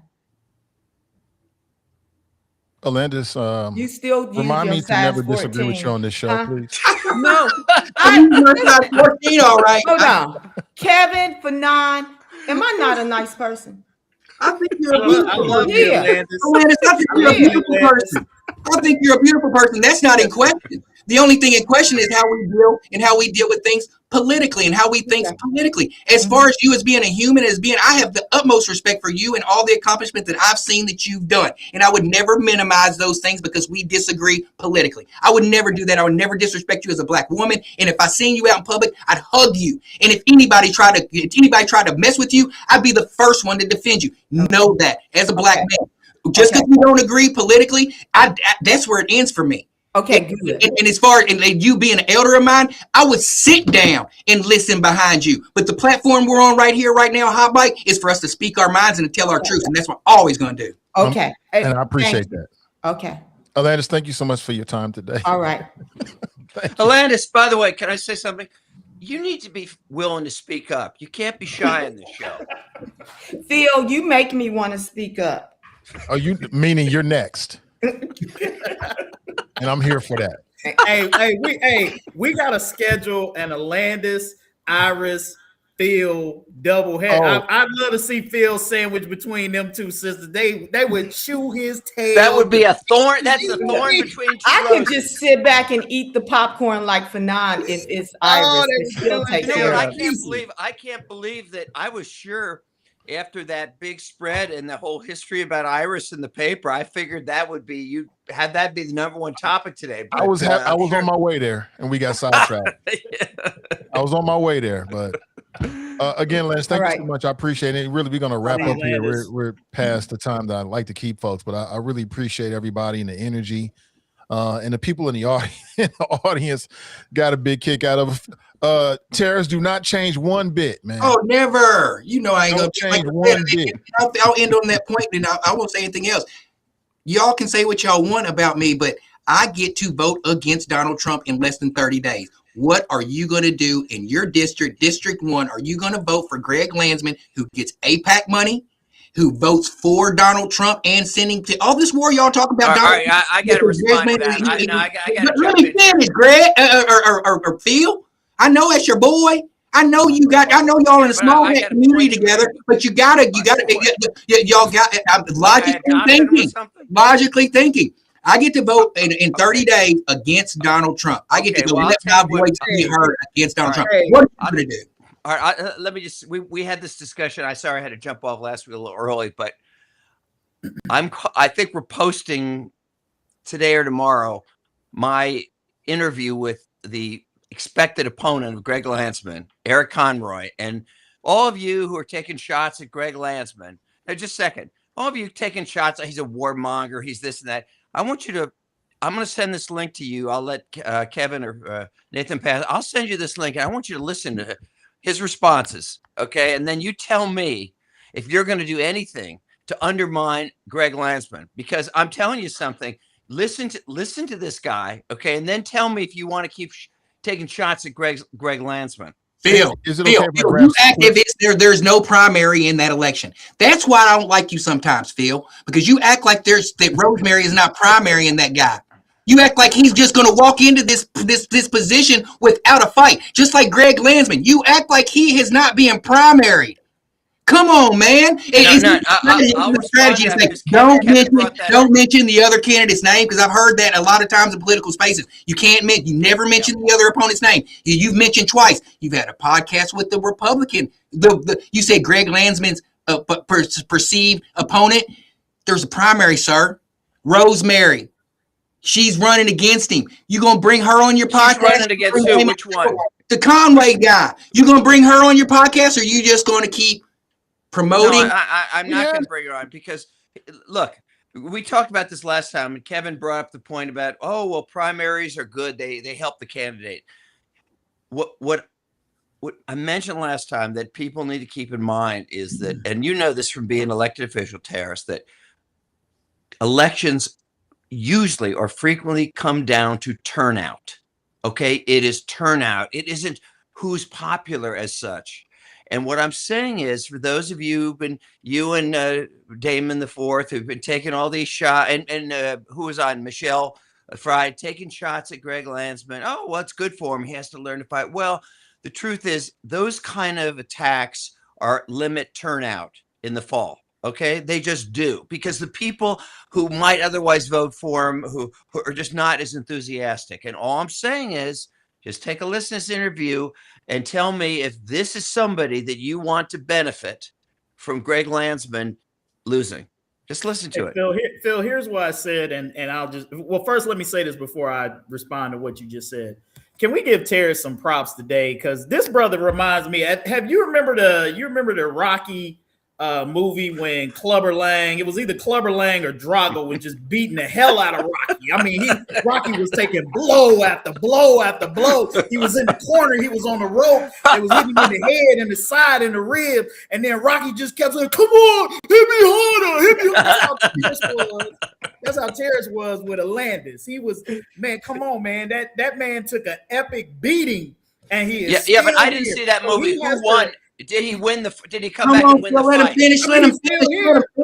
Alandis, you still remind me to never disagree with you on this show, please. No. Size 14, all right. Hold on. Kevin, Fanon, am I not a nice person? I think you're a beautiful person. Alandis, I think you're a beautiful person. I think you're a beautiful person. That's not in question. The only thing in question is how we deal with things politically and how we think politically. As far as you as being a human, I have the utmost respect for you and all the accomplishments that I've seen that you've done. And I would never minimize those things because we disagree politically. I would never do that. I would never disrespect you as a black woman. And if I seen you out in public, I'd hug you. And if anybody tried to mess with you, I'd be the first one to defend you. Know that as a black man. Just because we don't agree politically, that's where it ends for me. Okay, good. And as far as you being an elder of mine, I would sit down and listen behind you. But the platform we're on right here, right now, Hot Bite, is for us to speak our minds and to tell our truth. And that's what I'm always going to do. Okay. And I appreciate that. Okay. Alandis, thank you so much for your time today. All right. Alandis, by the way, can I say something? You need to be willing to speak up. You can't be shy in this show. Phil, you make me want to speak up. Oh, you meaning you're next. And I'm here for that. We got to schedule an Alandis, Iris, Phil double head. I'd love to see Phil sandwich between them two sisters. They would chew his tail. That would be a thorn. That's a thorn between two I could roses. just sit back and eat the popcorn like Fanon if it's Iris. I can't believe that. I was sure after that big spread and the whole history about Iris in the paper, I figured that would be you had that be the #1 topic today. But, I was on my way there, and we got sidetracked. I was on my way there, but again, Lance, thank you so much. I appreciate it. Really, we're going to wrap up here. We're past the time that I like to keep folks, but I really appreciate everybody and the energy. And the people in the audience got a big kick out of Terrence. Do not change one bit, man. Oh, never. You know I ain't gonna change one bit. I'll end on that point, and I won't say anything else. Y'all can say what y'all want about me, but I get to vote against Donald Trump in less than 30 days. What are you going to do in your district, District 1? Are you going to vote for Greg Landsman, who gets AIPAC money, who votes for Donald Trump and sending to all this war y'all talk about? All right, I got to respond to that. Let me finish, Greg or Phil. I know that's your boy. I know y'all in a small community together, but y'all got logically thinking. I get to vote in 30 days against Donald Trump. I get to go let my voice be heard against Donald Trump. What are you going to do? All right, let me just. We had this discussion. I had to jump off last week a little early, but I think we're posting today or tomorrow my interview with the expected opponent of Greg Landsman, Eric Conroy, and all of you who are taking shots at Greg Landsman. Now, just a second. All of you taking shots. He's a warmonger. He's this and that. I want you to I'm going to send this link to you. I'll let Kevin or Nathan pass. I'll send you this link, and I want you to listen to his responses, okay? And then you tell me if you're going to do anything to undermine Greg Landsman, because I'm telling you something. Listen to this guy, okay? And then tell me if you want to keep taking shots at Greg Landsman. Phil, is it okay if I grab you act if there's no primary in that election. That's why I don't like you sometimes, Phil, because you act like that Rosemary is not primary in that guy. You act like he's just going to walk into this position without a fight, just like Greg Landsman. You act like he is not being primary. Come on, man. I'll strategy. It's like, don't mention the other candidate's name, because I've heard that a lot of times in political spaces. You never mention the other opponent's name. You've mentioned twice. You've had a podcast with the Republican. You say Greg Landsman's perceived opponent. There's a primary, sir. Rosemary. She's running against him. You gonna bring her on your podcast? She's running against who? Which one? The Conway guy. You gonna bring her on your podcast, or you just gonna keep promoting? No, I'm not going to bring her on, because look, we talked about this last time, and Kevin brought up the point about, oh, well, primaries are good. They help the candidate. What I mentioned last time that people need to keep in mind is that, and you know this from being an elected official, Terrace, that elections usually or frequently come down to turnout. Okay, it is turnout. It isn't who's popular as such. And what I'm saying is, for those of you you and Damon the Fourth, who've been taking all these shots, and who was on Michelle Fried, taking shots at Greg Landsman. Oh, well, it's good for him. He has to learn to fight. Well, the truth is, those kind of attacks limit turnout in the fall. Okay, they just do, because the people who might otherwise vote for him, who are just not as enthusiastic. And all I'm saying is, just take a listen to this interview and tell me if this is somebody that you want to benefit from Greg Landsman losing. Just listen to it. Phil, here's what I said, and I'll just, well, first let me say this before I respond to what you just said. Can we give Terrence some props today? Because this brother reminds me. Have you remember the Rocky movie when Clubber Lang, it was either Clubber Lang or Drago, was just beating the hell out of Rocky. I mean, Rocky was taking blow after blow after blow. He was in the corner, he was on the rope, it was hitting him in the head and the side and the rib, and then Rocky just kept saying, "Come on, hit me harder, hit me." That's how Terrence was with Alandis. He was, man, come on, man. That man took an epic beating, and he is but I didn't see that movie. Who won? Did he win Did he come back and win the fight? Let him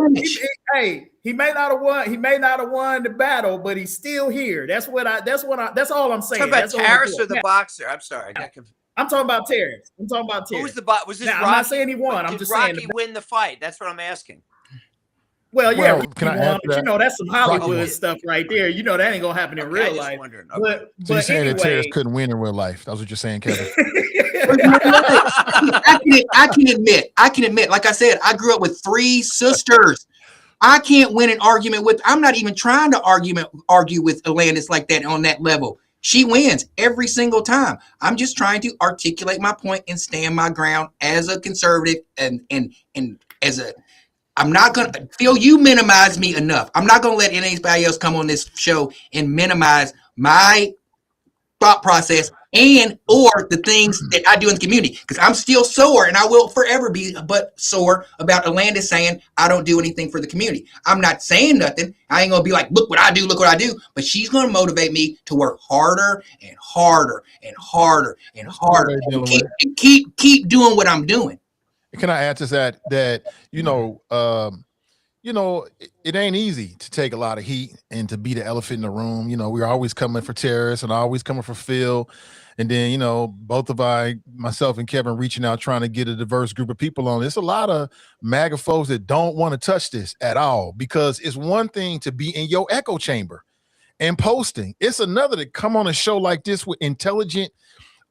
finish. Hey, he may not have won. He may not have won the battle, but he's still here. That's all I'm saying. Talk about Terrence or the boxer? I'm sorry. I'm talking about Terrence. Who was the box? Was this Rocky? I'm not saying he won. I'm just saying. Did Rocky win the fight? That's what I'm asking. Well, yeah, can I add but that's some Hollywood stuff right there. You know that ain't gonna happen in real life. Okay. So you're saying that Terrence couldn't win in real life? That's what you're saying, Kevin? I can admit, like I said, I grew up with 3 sisters. I can't win an argument with. I'm not even trying to argue with Alandis like that on that level. She wins every single time. I'm just trying to articulate my point and stand my ground as a conservative and as a. I'm not going to feel you minimize me enough. I'm not going to let anybody else come on this show and minimize my thought process and or the things that I do in the community, because I'm still sore, and I will forever be but sore about Alandis saying I don't do anything for the community. I'm not saying nothing. I ain't going to be like, look what I do, but she's going to motivate me to work harder and harder and harder and harder and keep doing what I'm doing. Can I add to that it ain't easy to take a lot of heat and to be the elephant in the room. We're always coming for Terrence and always coming for Phil. And then, both of myself and Kevin reaching out, trying to get a diverse group of people on. There's a lot of MAGA folks that don't want to touch this at all, because it's one thing to be in your echo chamber and posting. It's another to come on a show like this with intelligent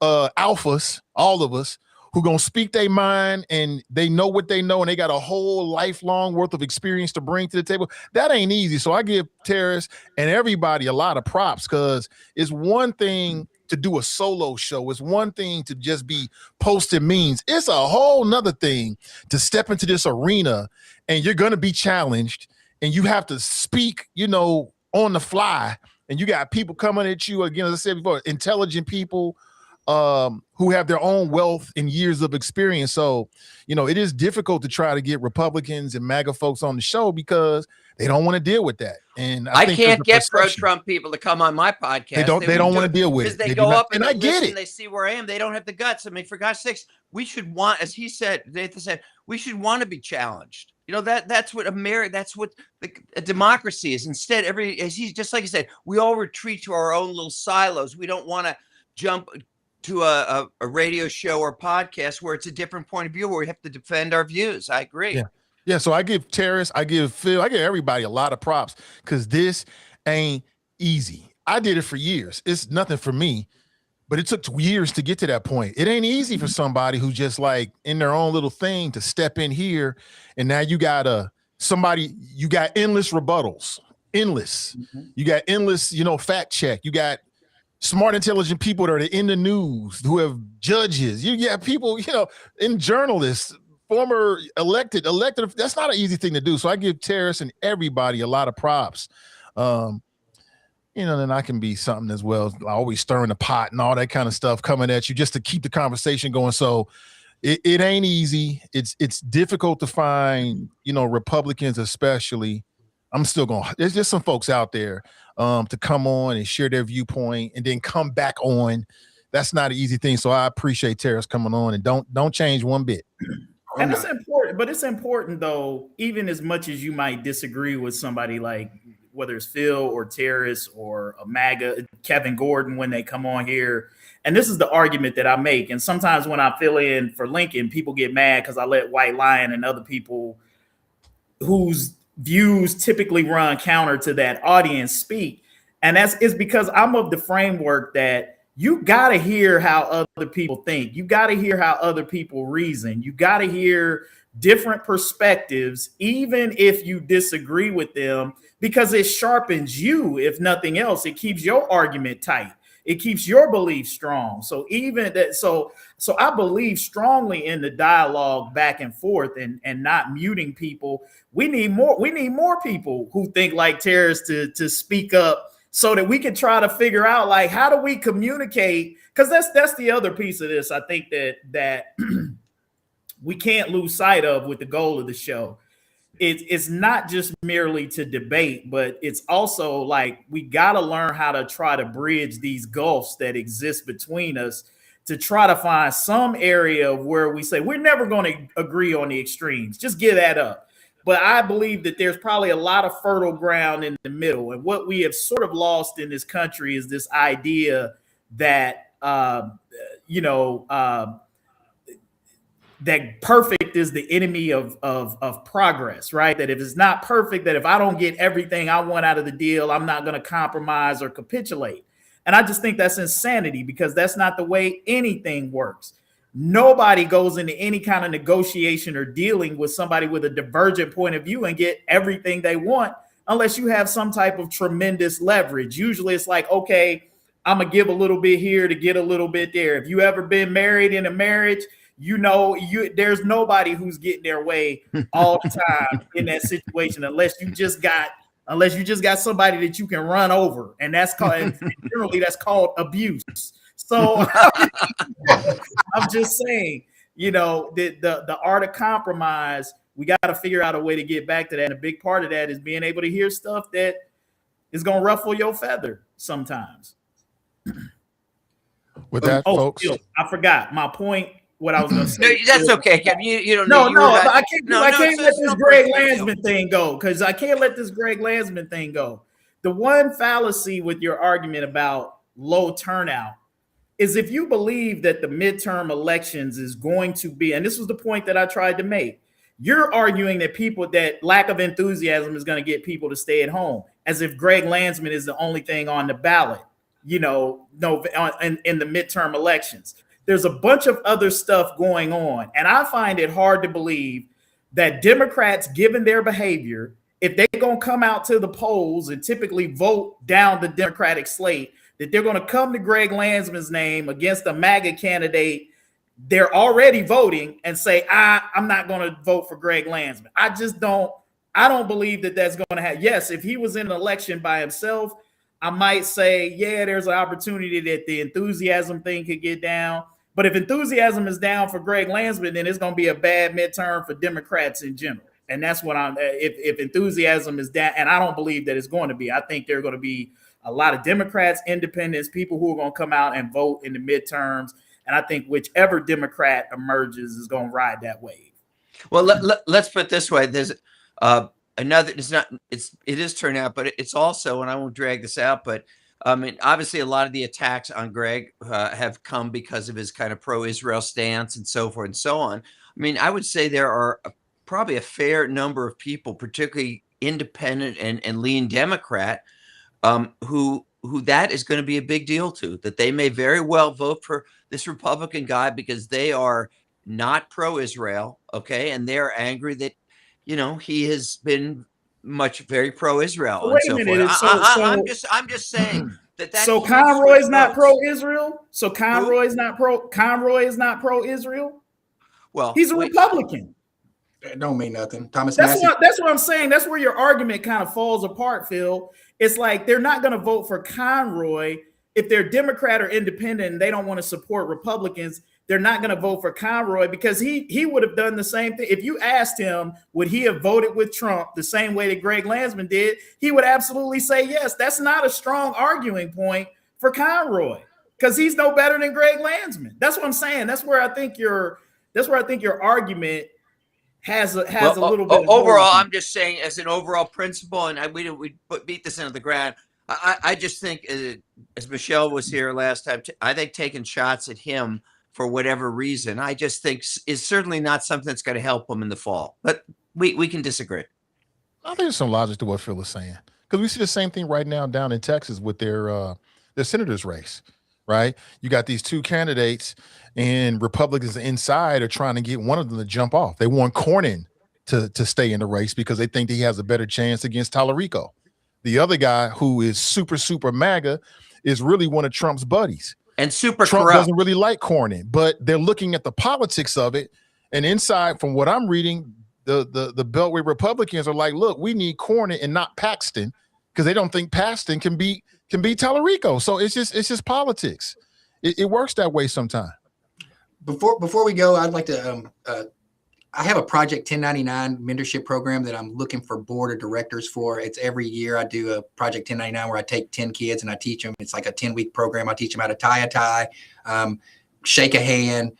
alphas, all of us, who gonna speak their mind, and they know what they know, and they got a whole lifelong worth of experience to bring to the table. That ain't easy. So I give Terrence and everybody a lot of props, because it's one thing to do a solo show. It's one thing to just be posting memes. It's a whole nother thing to step into this arena, and you're gonna be challenged, and you have to speak, on the fly and you got people coming at you again, as I said before, intelligent people who have their own wealth and years of experience. So, it is difficult to try to get Republicans and MAGA folks on the show because they don't want to deal with that. And I think can't get pro-Trump people to come on my podcast. They don't want to deal with it. Because they go up and I get it. They see where I am. They don't have the guts. I mean, for God's sakes, we should want, as he said, Nathan said, we should want to be challenged. That's what that's what a democracy is. Instead, just like he said, we all retreat to our own little silos. We don't want to jump to a radio show or podcast where it's a different point of view, where we have to defend our views. I agree. Yeah. So I give Terrace, I give Phil, I give everybody a lot of props because this ain't easy. I did it for years. It's nothing for me, but it took years to get to that point. It ain't easy for somebody who's just like in their own little thing to step in here. And now you got you got endless rebuttals, endless. You got endless, fact check. You got smart, intelligent people that are in the news who have judges. You got people, in journalists, former elected. That's not an easy thing to do. So I give Terrace and everybody a lot of props. Then I can be something as well, always stirring the pot and all that kind of stuff coming at you just to keep the conversation going. So it ain't easy. It's difficult to find, Republicans especially. There's just some folks out there to come on and share their viewpoint and then come back on. That's not an easy thing. So I appreciate Terrace coming on, and don't change one bit. And it's important, but it's important though, even as much as you might disagree with somebody like whether it's Phil or Terrace or a MAGA, Kevin Gordon, when they come on here. And this is the argument that I make. And sometimes when I fill in for Lincoln, people get mad because I let White Lion and other people whose views typically run counter to that audience speak. And it's because I'm of the framework that you got to hear how other people think. You got to hear how other people reason. You got to hear different perspectives, even if you disagree with them, because it sharpens you. If nothing else, it keeps your argument tight. It keeps your belief strong. So even that, so I believe strongly in the dialogue back and forth and not muting people. We need more people who think like Terrace to speak up, so that we can try to figure out, like, how do we communicate? Because that's the other piece of this. I think that we can't lose sight of with the goal of the show. It's not just merely to debate, but it's also like we got to learn how to try to bridge these gulfs that exist between us to try to find some area of where we say we're never going to agree on the extremes. Just give that up. But I believe that there's probably a lot of fertile ground in the middle. And what we have sort of lost in this country is this idea that, that perfect is the enemy of progress, right? That if it's not perfect, that if I don't get everything I want out of the deal, I'm not going to compromise or capitulate. And I just think that's insanity, because that's not the way anything works. Nobody goes into any kind of negotiation or dealing with somebody with a divergent point of view and get everything they want unless you have some type of tremendous leverage. Usually it's like, okay, I'm going to give a little bit here to get a little bit there. If you ever been married in a marriage, there's nobody who's getting their way all the time in that situation unless you just got somebody that you can run over. And that's called, generally that's called abuse. So I'm just saying, the art of compromise, we got to figure out a way to get back to that. And a big part of that is being able to hear stuff that is going to ruffle your feather sometimes. With that, folks, I forgot my point. What I was going to say. No, that's okay, Kevin. You don't. I can't let this Greg Landsman thing go, because I can't let this Greg Landsman thing go. The one fallacy with your argument about low turnout is if you believe that the midterm elections is going to be, and this was the point that I tried to make, you're arguing that lack of enthusiasm is going to get people to stay at home, as if Greg Landsman is the only thing on the ballot, in the midterm elections. There's a bunch of other stuff going on. And I find it hard to believe that Democrats, given their behavior, if they're going to come out to the polls and typically vote down the Democratic slate, that they're going to come to Greg Landsman's name against a MAGA candidate they're already voting and say, I'm not going to vote for Greg Landsman. I don't believe that that's going to happen. Yes, if he was in an election by himself, I might say, yeah, there's an opportunity that the enthusiasm thing could get down. But if enthusiasm is down for Greg Landsman, then it's going to be a bad midterm for Democrats in general. And that's what if enthusiasm is down, and I don't believe that it's going to be. I think there are going to be a lot of Democrats, independents, people who are going to come out and vote in the midterms. And I think whichever Democrat emerges is going to ride that wave. Well, let's put it this way. There's another, it is turnout, but it's also, and I won't drag this out, but I mean, obviously a lot of the attacks on Greg have come because of his kind of pro-Israel stance and so forth and so on. I mean, I would say there are probably a fair number of people, particularly independent and lean Democrat, who that is going to be a big deal to, that they may very well vote for this Republican guy because they are not pro-Israel, okay, and they're angry that, you know, he has been very pro-Israel. So wait a minute. I'm just saying that. So Conroy's not pro-Israel. So Conroy is not pro-Israel. Well, he's a Republican. That don't mean nothing, Thomas. That's what I'm saying. That's where your argument kind of falls apart, Phil. It's like they're not going to vote for Conroy if they're Democrat or independent and they don't want to support Republicans. They're not going to vote for Conroy because he would have done the same thing. If you asked him, would he have voted with Trump the same way that Greg Landsman did? He would absolutely say yes. That's not a strong arguing point for Conroy because he's no better than Greg Landsman. That's what I'm saying. That's where I think your argument has a little bit. Overall, I'm just saying as an overall principle, and we beat this into the ground. I just think, as Michelle was here last time, I think taking shots at him for whatever reason, I just think is certainly not something that's going to help him in the fall. But we can disagree. I think there's some logic to what Phil is saying because we see the same thing right now down in Texas with their senator's race, right? You got these two candidates, and Republicans inside are trying to get one of them to jump off. They want Cornyn to stay in the race because they think that he has a better chance against Tallarico. The other guy, who is super MAGA, is really one of Trump's buddies. And super Trump corrupt. Doesn't really like Cornyn, but they're looking at the politics of it. And inside, from what I'm reading, the Beltway Republicans are like, look, we need Cornyn and not Paxton because they don't think Paxton can beat Tallarico. So it's just politics. It works that way sometimes. Before we go, I'd like to I have a Project 1099 mentorship program that I'm looking for board of directors for. It's every year I do a Project 1099 where I take 10 kids and I teach them. It's like a 10-week program. I teach them how to tie a tie, shake a hand,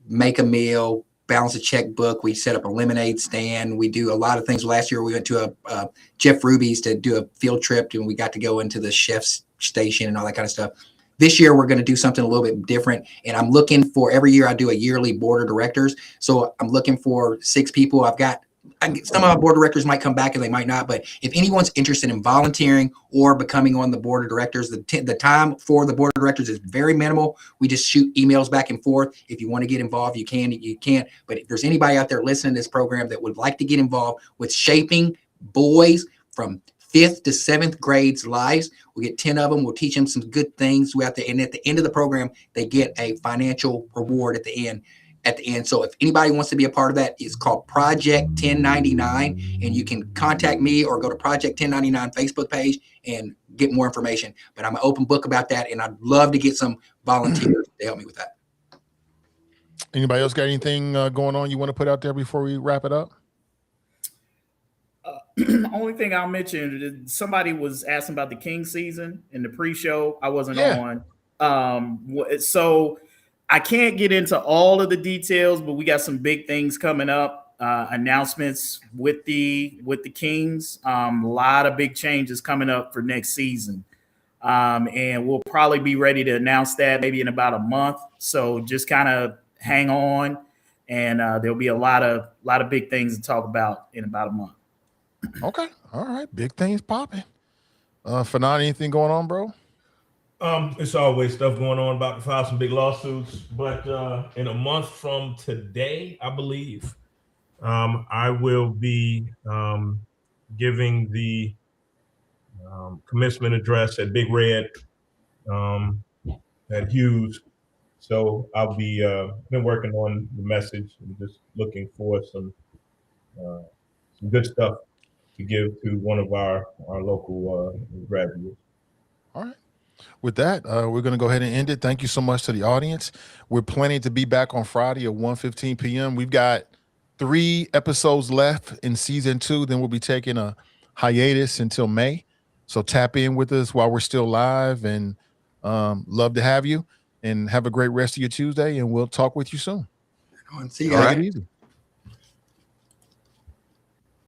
make a meal, balance a checkbook. We set up a lemonade stand. We do a lot of things. Last year we went to a Jeff Ruby's to do a field trip, and we got to go into the chef's station and all that kind of stuff. This year, we're going to do something a little bit different. And I'm looking for, every year I do a yearly board of directors. So I'm looking for 6 people. Some of my board of directors might come back and they might not. But if anyone's interested in volunteering or becoming on the board of directors, the time for the board of directors is very minimal. We just shoot emails back and forth. If you want to get involved, you can, you can't. But if there's anybody out there listening to this program that would like to get involved with shaping boys from 5th to 7th grades lives, we'll get 10 of them. We'll teach them some good things throughout and at the end of the program, they get a financial reward at the end. So if anybody wants to be a part of that, it's called Project 1099, and you can contact me or go to Project 1099 Facebook page and get more information. But I'm an open book about that, and I'd love to get some volunteers to help me with that. Anybody else got anything going on you want to put out there before we wrap it up? Only thing I'll mention, somebody was asking about the King season in the pre-show. I wasn't on. So I can't get into all of the details, but we got some big things coming up, announcements with the Kings. A lot of big changes coming up for next season. And we'll probably be ready to announce that maybe in about a month. So just kind of hang on, and there'll be a lot of big things to talk about in about a month. Okay. All right. Big things popping. Fanon, anything going on, bro? It's always stuff going on, about to file some big lawsuits. But in a month from today, I believe, I will be giving the commencement address at Big Red at Hughes. So I'll be been working on the message and just looking for some good stuff to give to one of our local graduates. All right. With that, we're going to go ahead and end it. Thank you so much to the audience. We're planning to be back on Friday at 1:15 p.m. We've got 3 episodes left in season 2. Then we'll be taking a hiatus until May. So tap in with us while we're still live, and love to have you, and have a great rest of your Tuesday, and we'll talk with you soon. See you Take guys. it easy.